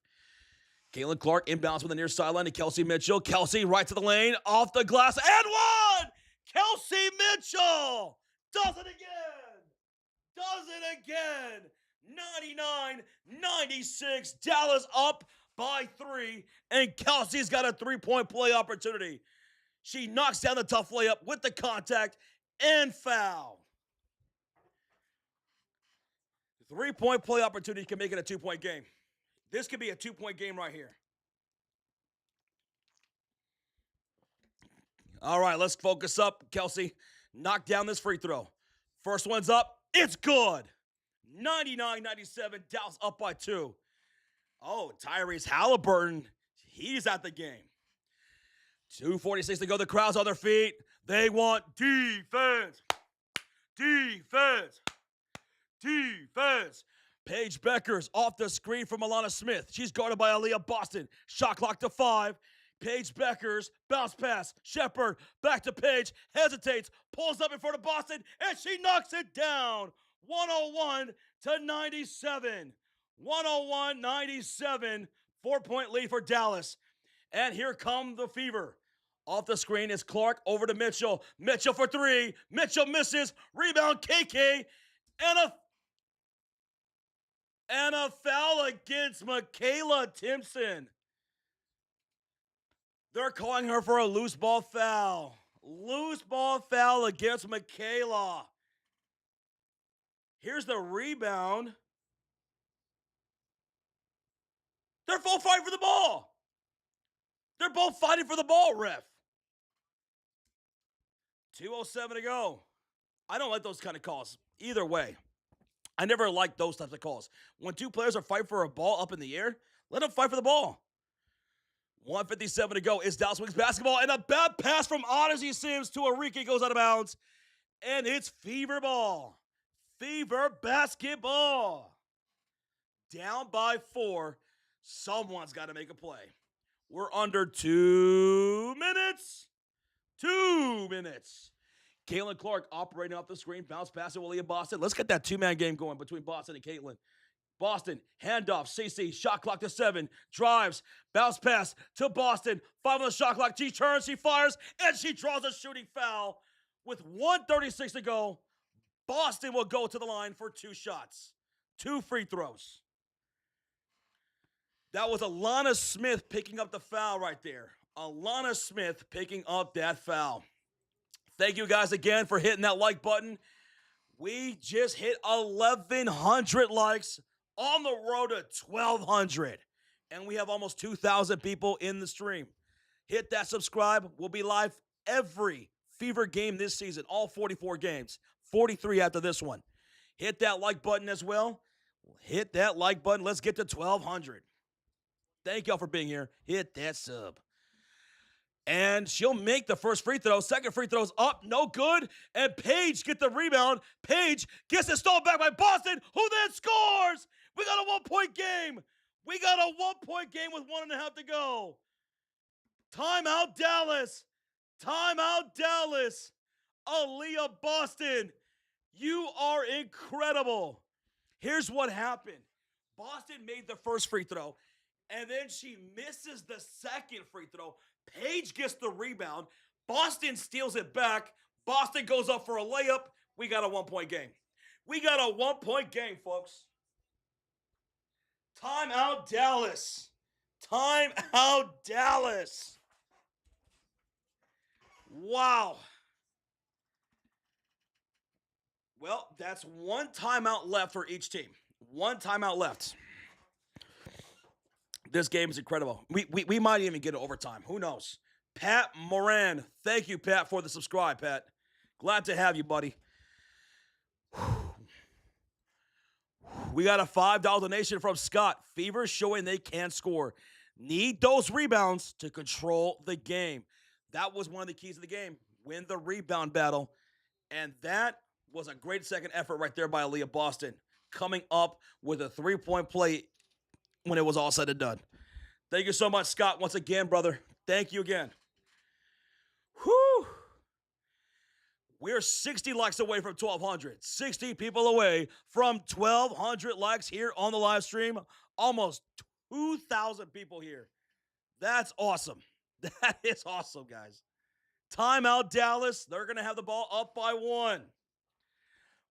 Caitlin Clark inbounds from the near sideline to Kelsey Mitchell. Kelsey right to the lane, off the glass, and 1! Kelsey Mitchell does it again. Does it again. 99-96. Dallas up by 3, and Kelsey's got a 3-point play opportunity. She knocks down the tough layup with the contact and foul. 3-point play opportunity can make it a 2-point game. This could be a 2-point game right here. All right, let's focus up. Kelsey, knock down this free throw. First one's up. It's good. 99-97. Dallas up by 2. Oh, Tyrese Halliburton, he's at the game. 2:46 to go. The crowd's on their feet. They want defense. Defense. Defense. Paige Bueckers off the screen from Alana Smith. She's guarded by Aaliyah Boston. Shot clock to 5. Paige Bueckers, bounce pass. Shepard, back to Paige, hesitates, pulls up in front of Boston, and she knocks it down. 101-97. 101-97. 4-point lead for Dallas. And here come the Fever. Off the screen is Clark over to Mitchell. Mitchell for 3. Mitchell misses. Rebound KK. And a foul against Michaela Timpson. They're calling her for a loose ball foul. Loose ball foul against Michaela. Here's the rebound. They're both fighting for the ball. They're both fighting for the ball, ref. 2:07 to go. I don't like those kind of calls. Either way, I never like those types of calls. When two players are fighting for a ball up in the air, let them fight for the ball. 1:57 to go. It's Dallas Wings basketball, and a bad pass from Odyssey Sims to Enrique goes out of bounds, and it's Fever ball. Fever basketball. Down by 4. Someone's got to make a play. We're under 2 minutes. 2 minutes. Caitlin Clark operating off the screen. Bounce pass to Aaliyah Boston. Let's get that two-man game going between Boston and Caitlin. Boston, handoff, CC, shot clock to 7, drives, bounce pass to Boston, 5 on the shot clock, she turns, she fires, and she draws a shooting foul. With 1:36 to go, Boston will go to the line for 2 shots, 2 free throws. That was Alana Smith picking up the foul right there. Alana Smith picking up that foul. Thank you guys again for hitting that like button. We just hit 1,100 likes on the road to 1,200. And we have almost 2,000 people in the stream. Hit that subscribe. We'll be live every Fever game this season, all 44 games, 43 after this one. Hit that like button as well. Hit that like button. Let's get to 1,200. Thank y'all for being here. Hit that sub. And she'll make the first free throw. Second free throw's up, no good. And Paige gets the rebound. Paige gets it stalled back by Boston, who then scores. We got a 1-point game. We got a 1-point game with 1.5 to go. Timeout, Dallas. Timeout, Dallas. Aaliyah Boston, you are incredible. Here's what happened. Boston made the first free throw, and then she misses the second free throw. Paige gets the rebound. Boston steals it back. Boston goes up for a layup. We got a 1-point game. We got a 1-point game, folks. Timeout, Dallas. Timeout, Dallas. Wow. Well, that's 1 timeout left for each team. 1 timeout left. This game is incredible. We might even get it overtime. Who knows? Pat Moran. Thank you, Pat, for the subscribe, Pat. Glad to have you, buddy. We got a $5 donation from Scott. Fever showing they can score. Need those rebounds to control the game. That was one of the keys of the game. Win the rebound battle. And that was a great second effort right there by Aaliyah Boston. Coming up with a 3-point play when it was all said and done. Thank you so much, Scott, once again, brother. Thank you again. Whew. We're 60 likes away from 1,200. 60 people away from 1,200 likes here on the live stream. Almost 2,000 people here. That's awesome. That is awesome, guys. Timeout, Dallas. They're going to have the ball up by 1.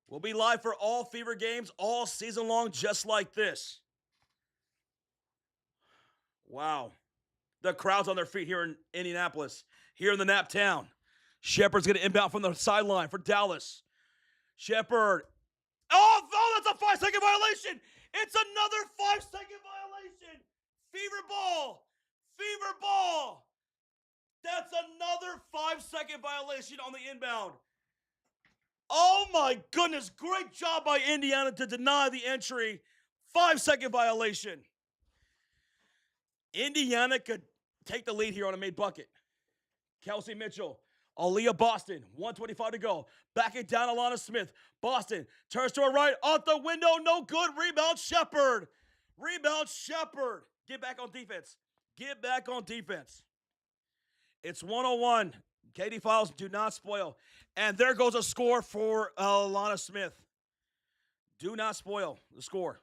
We'll be live for all Fever games all season long, just like this. Wow. The crowd's on their feet here in Indianapolis, here in the Nap Town. Shepard's going to inbound from the sideline for Dallas. Shepard. Oh, that's a 5-second violation. It's another 5-second violation. Fever ball. Fever ball. That's another 5-second violation on the inbound. Oh, my goodness. Great job by Indiana to deny the entry. 5-second violation. Indiana could take the lead here on a made bucket. Kelsey Mitchell. Aaliyah Boston. 1:25 to go. Back it down, Alana Smith. Boston turns to her right. Out the window. No good. Rebound, Shepard. Rebound, Shepard. Get back on defense. Get back on defense. It's 101. Katie Files, do not spoil. And there goes a score for Alana Smith. Do not spoil the score.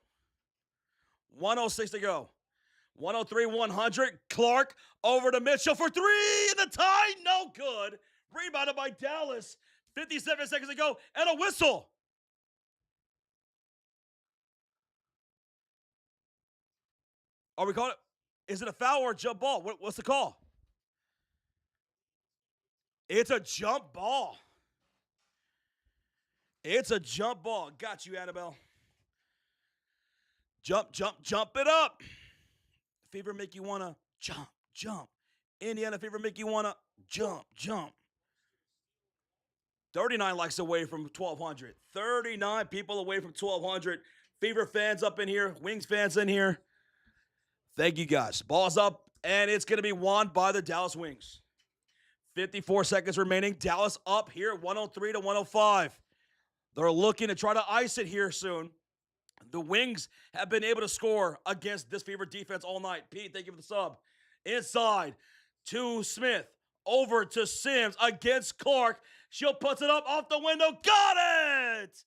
1:06 to go. 103-100. Clark over to Mitchell for 3. And the tie, no good. Rebounded by Dallas. 57 seconds to go. And a whistle. Are we calling it? Is it a foul or a jump ball? What's the call? It's a jump ball. It's a jump ball. Got you, Annabelle. Jump, jump, jump it up. Fever make you want to jump, jump. Indiana fever make you want to jump, jump. 39 likes away from 1,200. 39 people away from 1,200. Fever fans up in here. Wings fans in here. Thank you, guys. Ball's up, and it's going to be won by the Dallas Wings. 54 seconds remaining. Dallas up here, 103 to 105. They're looking to try to ice it here soon. The Wings have been able to score against this Fever defense all night. Pete, thank you for the sub. Inside to Smith. Over to Sims against Clark. She'll puts it up off the window. Got it!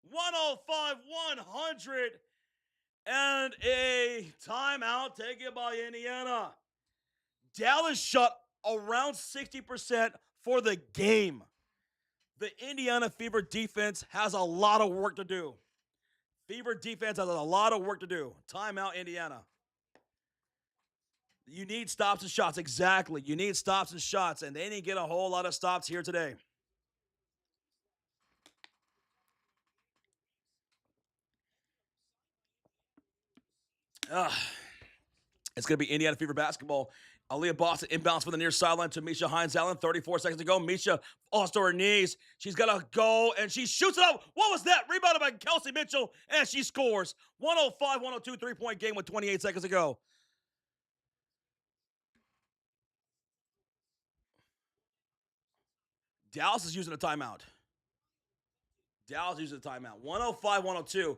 105, 100. And a timeout taken by Indiana. Dallas shot around 60% for the game. The Indiana Fever defense has a lot of work to do. Fever defense has a lot of work to do. Timeout, Indiana. You need stops and shots. Exactly. You need stops and shots, and they didn't get a whole lot of stops here today. It's going to be Indiana Fever basketball. Aaliyah Boston inbounds from the near sideline to Misha Hines-Allen. 34 seconds to go. Misha falls to her knees. She's got to go, and she shoots it up. What was that? Rebounded by Kelsey Mitchell, and she scores. 105-102 three-point game with 28 seconds to go. Dallas is using a timeout. 105-102.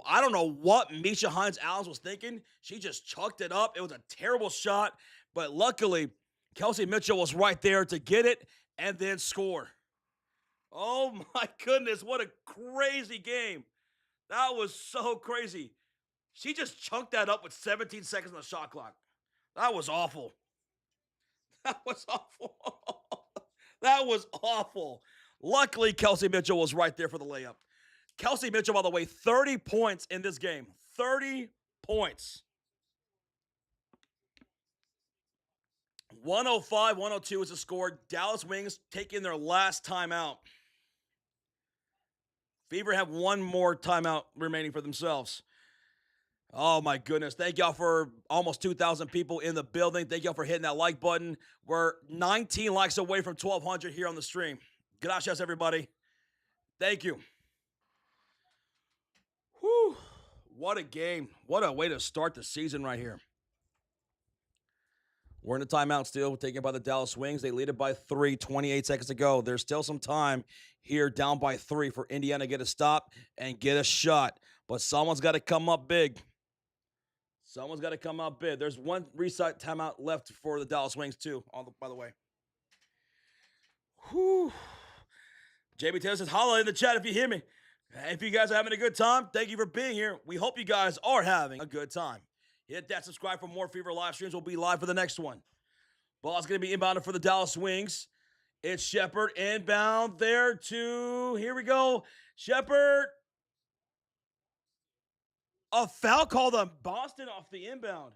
I don't know what Misha Hines-Allen was thinking. She just chucked it up. It was a terrible shot, but luckily, Kelsey Mitchell was right there to get it and then score. Oh my goodness, what a crazy game. That was so crazy. She just chunked that up with 17 seconds on the shot clock. That was awful. That was awful. That was awful. Luckily, Kelsey Mitchell was right there for the layup. Kelsey Mitchell, by the way, 30 points in this game. 30 points. 105-102 is the score. Dallas Wings taking their last timeout. Fever have one more timeout remaining for themselves. Oh, my goodness. Thank y'all for almost 2,000 people in the building. Thank y'all for hitting that like button. We're 19 likes away from 1,200 here on the stream. Gracias, everybody. Thank you. Whew. What a game. What a way to start the season right here. We're in the timeout still, taken by the Dallas Wings. They lead it by 3, 28 seconds to go. There's still some time here, down by 3 for Indiana to get a stop and get a shot. But someone's got to come up big. Someone's got to come out big. There's one reset timeout left for the Dallas Wings, too, by the way. Whew. JB Taylor says, holla in the chat if you hear me. If you guys are having a good time, thank you for being here. We hope you guys are having a good time. Hit that subscribe for more Fever live streams. We'll be live for the next one. Ball's going to be inbounded for the Dallas Wings. It's Shepard inbound there to, here we go. Shepard. A foul called on Boston off the inbound.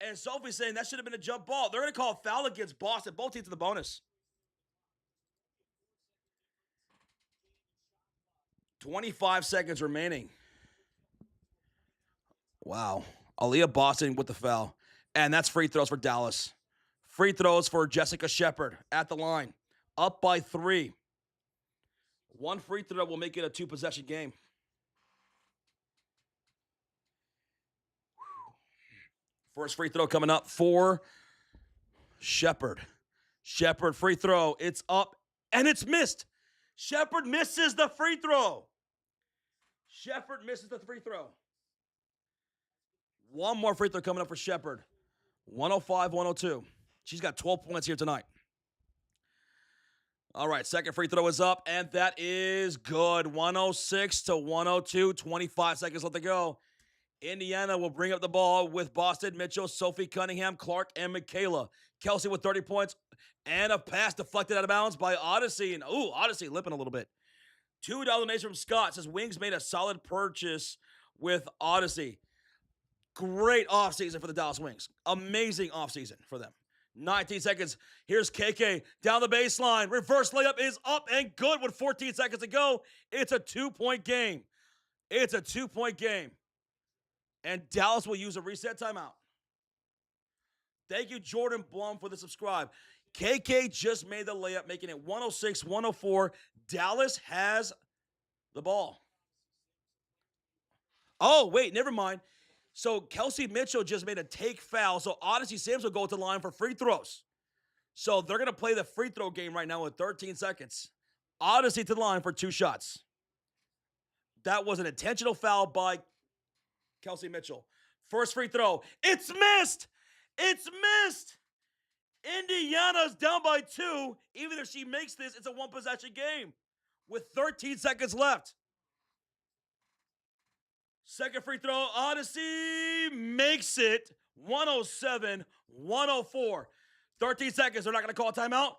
And Sophie's saying that should have been a jump ball. They're going to call a foul against Boston. Both teams to the bonus. 25 seconds remaining. Wow. Aaliyah Boston with the foul. And that's free throws for Dallas. Free throws for Jessica Shepard at the line. Up by 3. One free throw will make it a 2-possession game. First free throw coming up for Shepard. Shepard free throw. It's up and it's missed. Shepard misses the free throw. Shepard misses the free throw. One more free throw coming up for Shepard. 105-102. She's got 12 points here tonight. All right, second free throw is up, and that is good. 106-102. 25 seconds left to go. Indiana will bring up the ball with Boston, Mitchell, Sophie Cunningham, Clark, and Michaela. Kelsey with 30 points and a pass deflected out of bounds by Odyssey. And, Odyssey limping a little bit. $2 donation from Scott says Wings made a solid purchase with Odyssey. Great offseason for the Dallas Wings. Amazing offseason for them. 19 seconds. Here's KK down the baseline. Reverse layup is up and good with 14 seconds to go. It's a 2-point game. It's a 2-point game. And Dallas will use a reset timeout. Thank you, Jordan Blum, for the subscribe. KK just made the layup, making it 106-104. Dallas has the ball. Oh, wait, never mind. So Kelsey Mitchell just made a take foul, so Odyssey Sims will go to the line for free throws. So they're going to play the free throw game right now with 13 seconds. Odyssey to the line for 2 shots. That was an intentional foul by Kelsey Mitchell. First free throw. It's missed! It's missed! Indiana's down by 2. Even if she makes this, it's a one-possession game with 13 seconds left. Second free throw, Odyssey makes it 107-104. 13 seconds, they're not going to call a timeout.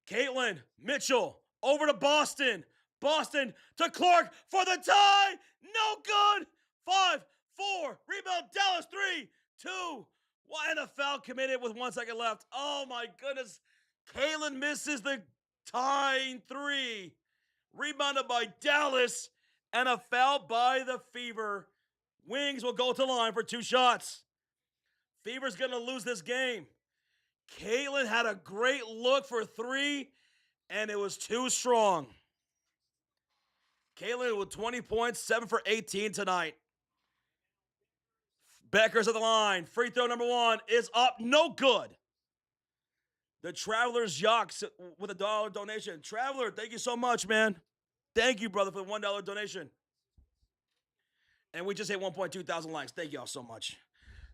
Caitlin Mitchell over to Boston. Boston to Clark for the tie. No good. 5-4. Rebound, Dallas 3-2. And a foul committed with 1 second left. Oh my goodness. Caitlin misses the tying 3. Rebounded by Dallas. And a foul by the Fever. Wings will go to the line for 2 shots. Fever's going to lose this game. Caitlin had a great look for 3, and it was too strong. Caitlin with 20 points, 7 for 18 tonight. Bueckers at the line. Free throw number 1 is up. No good. The Travelers Jocks with a $1 donation. Traveler, thank you so much, man. Thank you, brother, for the $1 donation. And we just hit 1.2 thousand likes. Thank y'all so much.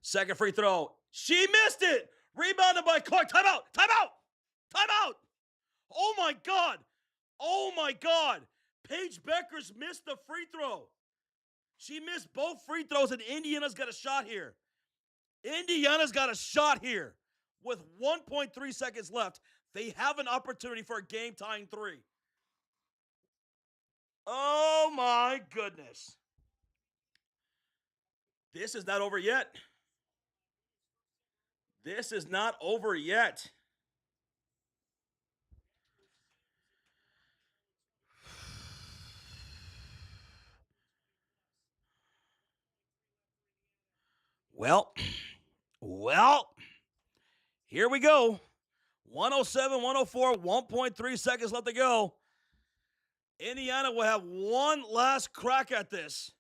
Second free throw. She missed it. Rebounded by Clark. Timeout. Timeout. Timeout. Oh, my God. Oh, my God. Paige Bueckers missed the free throw. She missed both free throws, and Indiana's got a shot here. Indiana's got a shot here. With 1.3 seconds left, they have an opportunity for a game-tying 3. Oh, my goodness. This is not over yet. This is not over yet. Well, here we go. 107-104, 1.3 seconds left to go. Indiana will have one last crack at this.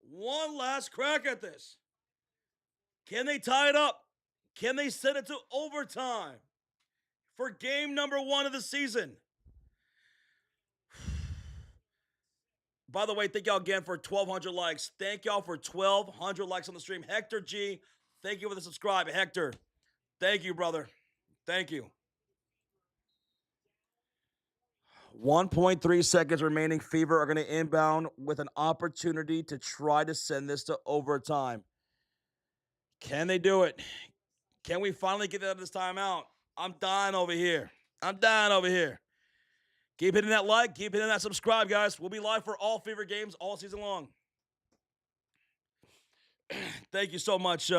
One last crack at this. Can they tie it up? Can they send it to overtime for game number 1 of the season? By the way, thank y'all again for 1,200 likes. Thank y'all for 1,200 likes on the stream. Hector G, thank you for the subscribe. Hector, thank you, brother. Thank you. 1.3 seconds remaining. Fever are going to inbound with an opportunity to try to send this to overtime. Can they do it? Can we finally get out of this timeout? I'm dying over here. I'm dying over here. Keep hitting that like. Keep hitting that subscribe, guys. We'll be live for all Fever games all season long. Thank you so much,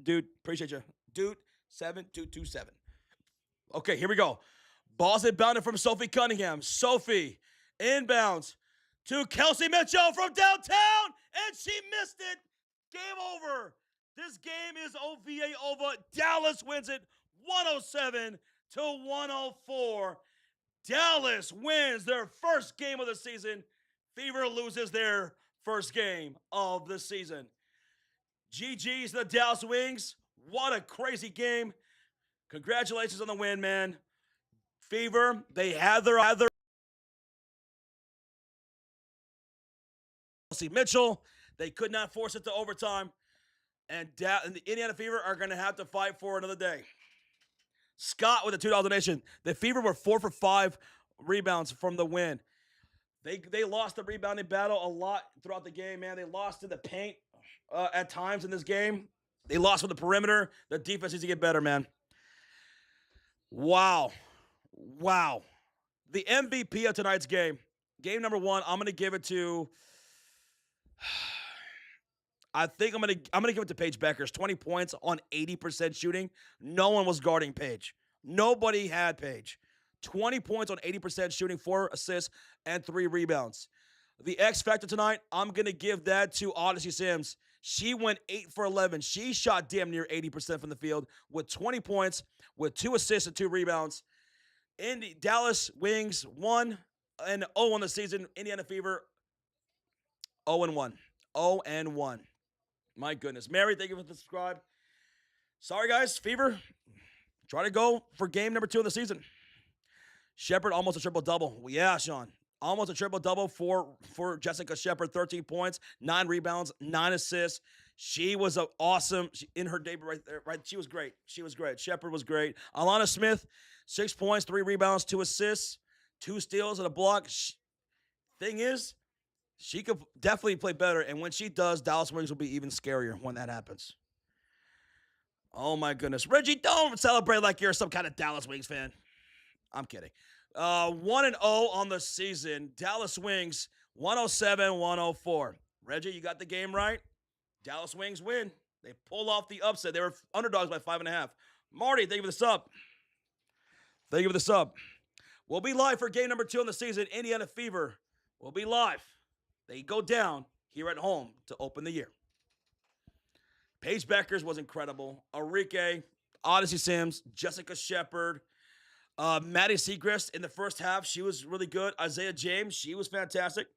dude. Appreciate you. Dude, 7227. Okay, here we go. Ball's inbounded from Sophie Cunningham. Sophie inbounds to Kelsey Mitchell from downtown, and she missed it. Game over. This game is OVA over. Dallas wins it 107-104. Dallas wins their first game of the season. Fever loses their first game of the season. GG's to the Dallas Wings. What a crazy game. Congratulations on the win, man. Fever, they had their Kelsey Mitchell. They could not force it to overtime. And the Indiana Fever are going to have to fight for another day. Scott with a $2 donation. The Fever were 4 for 5 rebounds from the win. They lost the rebounding battle a lot throughout the game, man. They lost in the paint at times in this game. They lost from the perimeter. The defense needs to get better, man. Wow. Wow. The MVP of tonight's game, game number 1, I'm going to give it to I think I'm gonna give it to Paige Bueckers. 20 points on 80% shooting. No one was guarding Paige. Nobody had Paige. 20 points on 80% shooting, 4 assists, and 3 rebounds. The X factor tonight, I'm gonna give that to Odyssey Sims. She went 8 for 11. She shot damn near 80% from the field with 20 points, with 2 assists and 2 rebounds. Dallas Wings 1-0 on the season. Indiana Fever 0-1. 0-1. My goodness. Mary, thank you for the subscribe. Sorry, guys. Fever, try to go for game number 2 of the season. Shepard, almost a triple-double. Well, yeah, Sean. Almost a triple-double for Jessica Shepard. 13 points, 9 rebounds, 9 assists. She was awesome in her debut right there. Right, she was great. She was great. Shepard was great. Alana Smith, 6 points, 3 rebounds, 2 assists, 2 steals, and a block. Thing is, she could definitely play better, and when she does, Dallas Wings will be even scarier when that happens. Oh, my goodness. Reggie, don't celebrate like you're some kind of Dallas Wings fan. I'm kidding. 1-0 on the season. Dallas Wings, 107-104. Reggie, you got the game right. Dallas Wings win. They pull off the upset. They were underdogs by 5.5. Marty, thank you for the sub. Thank you for the sub. We'll be live for game number 2 on the season. Indiana Fever will be live. They go down here at home to open the year. Paige Bueckers was incredible. Enrique, Odyssey Sims, Jessica Shepard, Maddie Segrist in the first half. She was really good. Isaiah James, she was fantastic.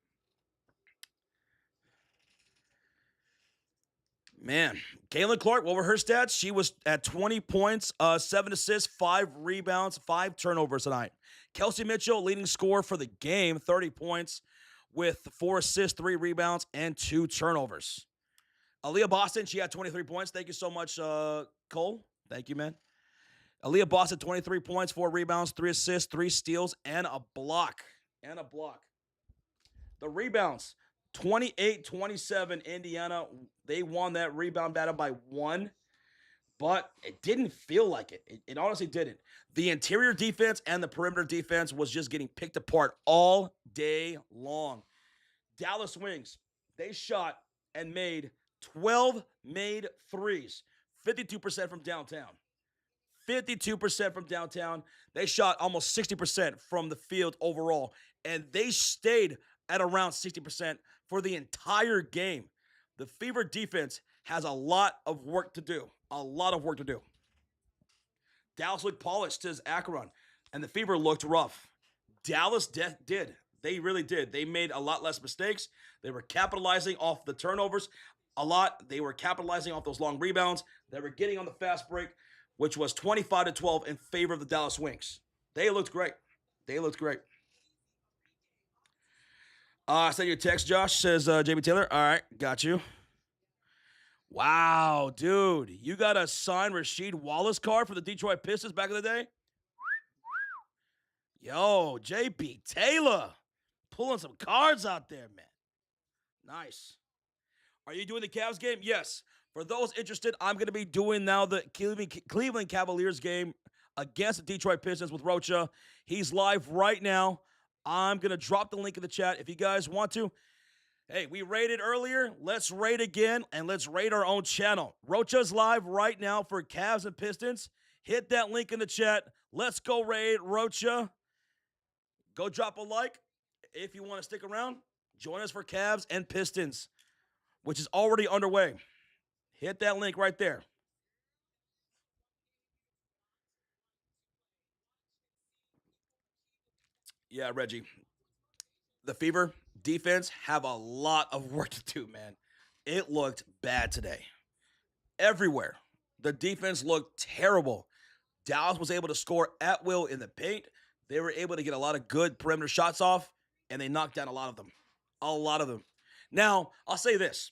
Man, Caitlin Clark, what were her stats? She was at 20 points, 7 assists, 5 rebounds, 5 turnovers tonight. Kelsey Mitchell, leading scorer for the game, 30 points with 4 assists, 3 rebounds, and 2 turnovers. Aaliyah Boston, she had 23 points. Thank you so much, Cole. Thank you, man. Aaliyah Boston, 23 points, 4 rebounds, 3 assists, 3 steals, and a block. The rebounds, 28-27, Indiana. They won that rebound battle by 1, but it didn't feel like it. It honestly didn't. The interior defense and the perimeter defense was just getting picked apart all day long. Dallas Wings, they shot and made 12 made threes, 52% from downtown. 52% from downtown. They shot almost 60% from the field overall, and they stayed at around 60% for the entire game. The Fever defense has a lot of work to do. Dallas looked polished to Akron, and the Fever looked rough. Dallas did. They really did. They made a lot less mistakes. They were capitalizing off the turnovers a lot. They were capitalizing off those long rebounds. They were getting on the fast break, which was 25-12 in favor of the Dallas Wings. They looked great. I sent you a text, Josh, says JB Taylor. All right, got you. Wow, dude. You got a signed Rasheed Wallace card for the Detroit Pistons back in the day? Yo, JB Taylor. Pulling some cards out there, man. Nice. Are you doing the Cavs game? Yes. For those interested, I'm going to be doing now the Cleveland Cavaliers game against the Detroit Pistons with Rocha. He's live right now. I'm going to drop the link in the chat if you guys want to. Hey, we rated earlier. Let's rate again, and let's rate our own channel. Rocha's live right now for Cavs and Pistons. Hit that link in the chat. Let's go raid Rocha. Go drop a like. If you want to stick around, join us for Cavs and Pistons, which is already underway. Hit that link right there. Yeah, Reggie. The Fever defense have a lot of work to do, man. It looked bad today. Everywhere. The defense looked terrible. Dallas was able to score at will in the paint. They were able to get a lot of good perimeter shots off, and they knocked down a lot of them. Now, I'll say this.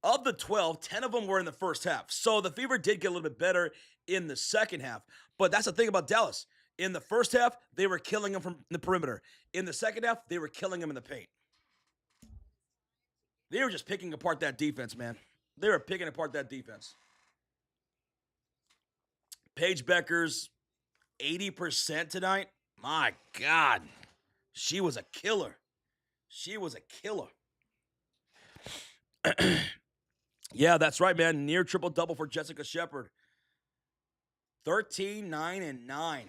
Of the 12, 10 of them were in the first half. So the Fever did get a little bit better in the second half. But that's the thing about Dallas. In the first half, they were killing them from the perimeter. In the second half, they were killing them in the paint. They were just picking apart that defense, man. They were picking apart that defense. Paige Bueckers, 80% tonight. My God. She was a killer. Yeah, that's right, man. Near triple-double for Jessica Shepard. 13, 9, and 9.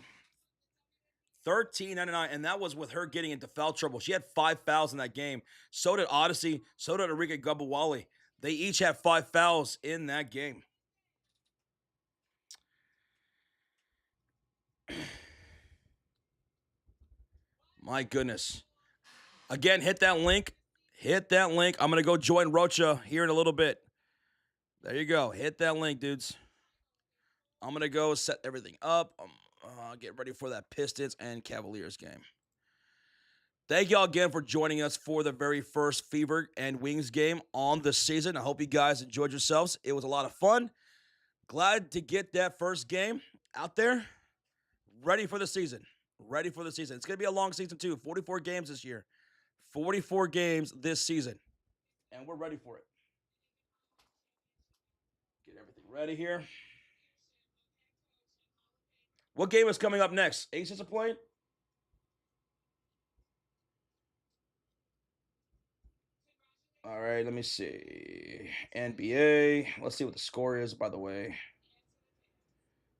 13, 9, and 9, and that was with her getting into foul trouble. She had 5 fouls in that game. So did Odyssey. So did Arika Gabawali. They each had 5 fouls in that game. My goodness. Again, hit that link. Hit that link. I'm going to go join Rocha here in a little bit. There you go. Hit that link, dudes. I'm going to go set everything up. Get ready for that Pistons and Cavaliers game. Thank y'all again for joining us for the very first Fever and Wings game on the season. I hope you guys enjoyed yourselves. It was a lot of fun. Glad to get that first game out there. Ready for the season. Ready for the season. It's going to be a long season, too. 44 games this year. 44 games this season. And we're ready for it. Get everything ready here. What game is coming up next? Aces are playing? All right, let me see. NBA. Let's see what the score is, by the way.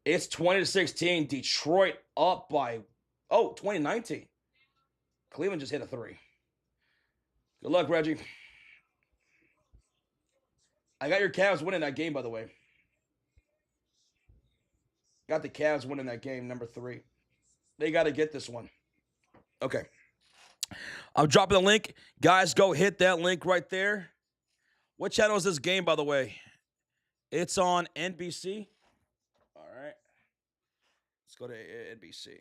It's 20-16. Detroit up by, 20-19. Cleveland just hit a 3. Good luck, Reggie. I got your Cavs winning that game, by the way. Got the Cavs winning that game, number 3. They got to get this one. Okay. I'm dropping the link. Guys, go hit that link right there. What channel is this game, by the way? It's on NBC. All right. Let's go to NBC.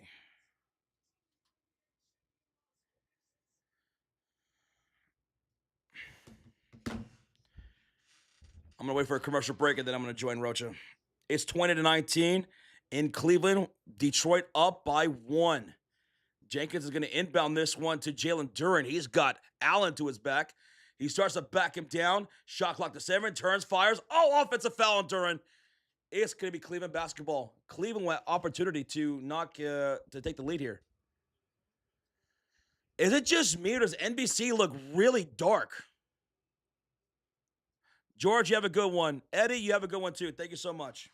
I'm going to wait for a commercial break, and then I'm going to join Rocha. It's 20-19 in Cleveland. Detroit up by 1. Jenkins is going to inbound this one to Jalen Duren. He's got Allen to his back. He starts to back him down. Shot clock to 7. Turns, fires. Oh, offensive foul on Duren. It's going to be Cleveland basketball. Cleveland with opportunity to to take the lead here. Is it just me, or does NBC look really dark? George, you have a good one. Eddie, you have a good one too. Thank you so much.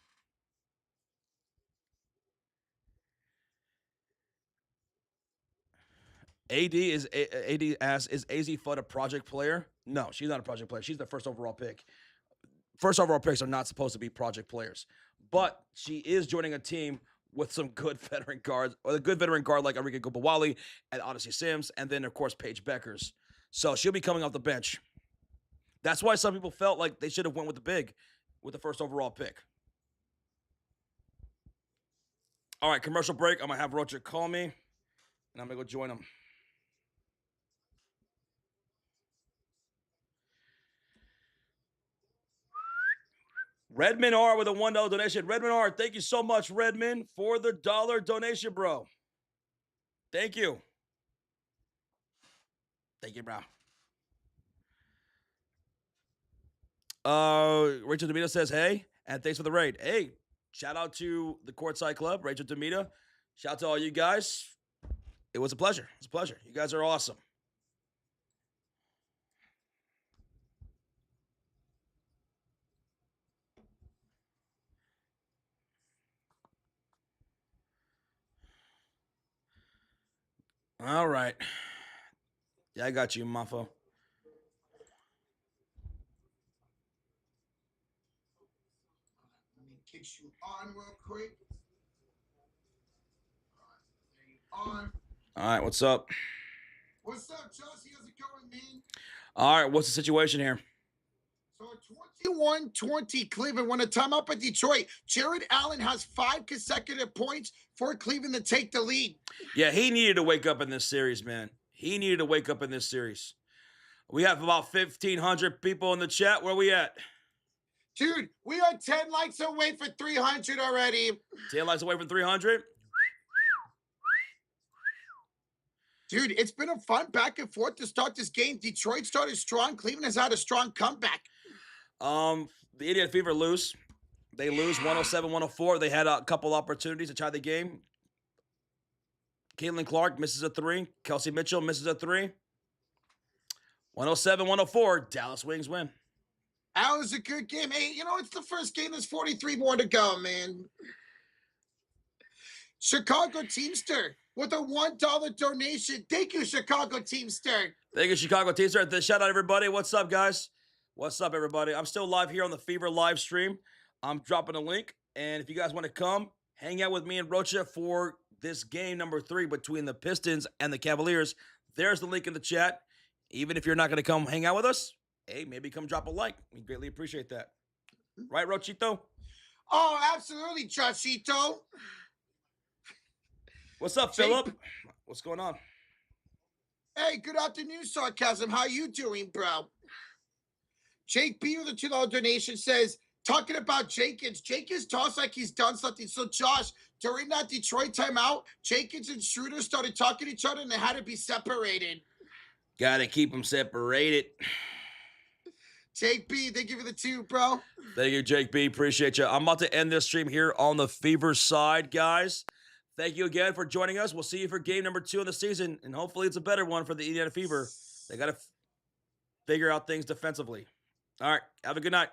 Is AZ Fudd a project player? No, she's not a project player. She's the first overall pick. First overall picks are not supposed to be project players, but she is joining a team with some good veteran guards, or a good veteran guard like Arika Gubawali and Odyssey Sims, and then of course Paige Bueckers. So she'll be coming off the bench. That's why some people felt like they should have went with the first overall pick. All right, commercial break. I'm gonna have Roger call me, and I'm gonna go join him. Redmond R with a $1 donation. Redmond R, thank you so much, Redmond, for the $1 donation, bro. Thank you. Thank you, bro. Rachel Demita says, hey, and thanks for the raid. Hey, shout out to the Courtside Club, Rachel Demita. Shout out to all you guys. It was a pleasure. It's a pleasure. You guys are awesome. All right. Yeah, I got you, Mafo. Let me kick you on real quick. All right, there you are. All right, what's up? What's up, Chelsea? How's it going, man? All right, what's the situation here? So 21-20, Cleveland won a timeout by Detroit. Jared Allen has 5 consecutive points for Cleveland to take the lead. Yeah, he needed to wake up in this series, man. He needed to wake up in this series. We have about 1,500 people in the chat. Where we at? Dude, we are 10 likes away for 300 already. 10 likes away from 300? Dude, it's been a fun back and forth to start this game. Detroit started strong. Cleveland has had a strong comeback. The Idiot Fever lose. They lose 107-104. They had a couple opportunities to tie the game. Caitlin Clark misses a 3. Kelsey Mitchell misses a 3. 107-104. Dallas Wings win. That was a good game. Hey, it's the first game. There's 43 more to go, man. Chicago Teamster with a $1 donation. Thank you, Chicago Teamster. Thank you, Chicago Teamster. Shout out, everybody. What's up, guys? What's up, everybody? I'm still live here on the Fever live stream. I'm dropping a link. And if you guys want to come, hang out with me and Rocha for this game number 3 between the Pistons and the Cavaliers. There's the link in the chat. Even if you're not going to come hang out with us, hey, maybe come drop a like. We greatly appreciate that. Right, Rochito? Oh, absolutely, Joshito. What's up, Philip? What's going on? Hey, good afternoon, Sarcasm. How you doing, bro? Jake B with a $2 donation says, talking about Jenkins talks like he's done something. So, Josh, during that Detroit timeout, Jenkins and Schroeder started talking to each other and they had to be separated. Gotta keep them separated. Jake B, thank you for the 2, bro. Thank you, Jake B. Appreciate you. I'm about to end this stream here on the Fever side, guys. Thank you again for joining us. We'll see you for game number 2 in the season, and hopefully it's a better one for the Indiana Fever. They got to figure out things defensively. All right, have a good night.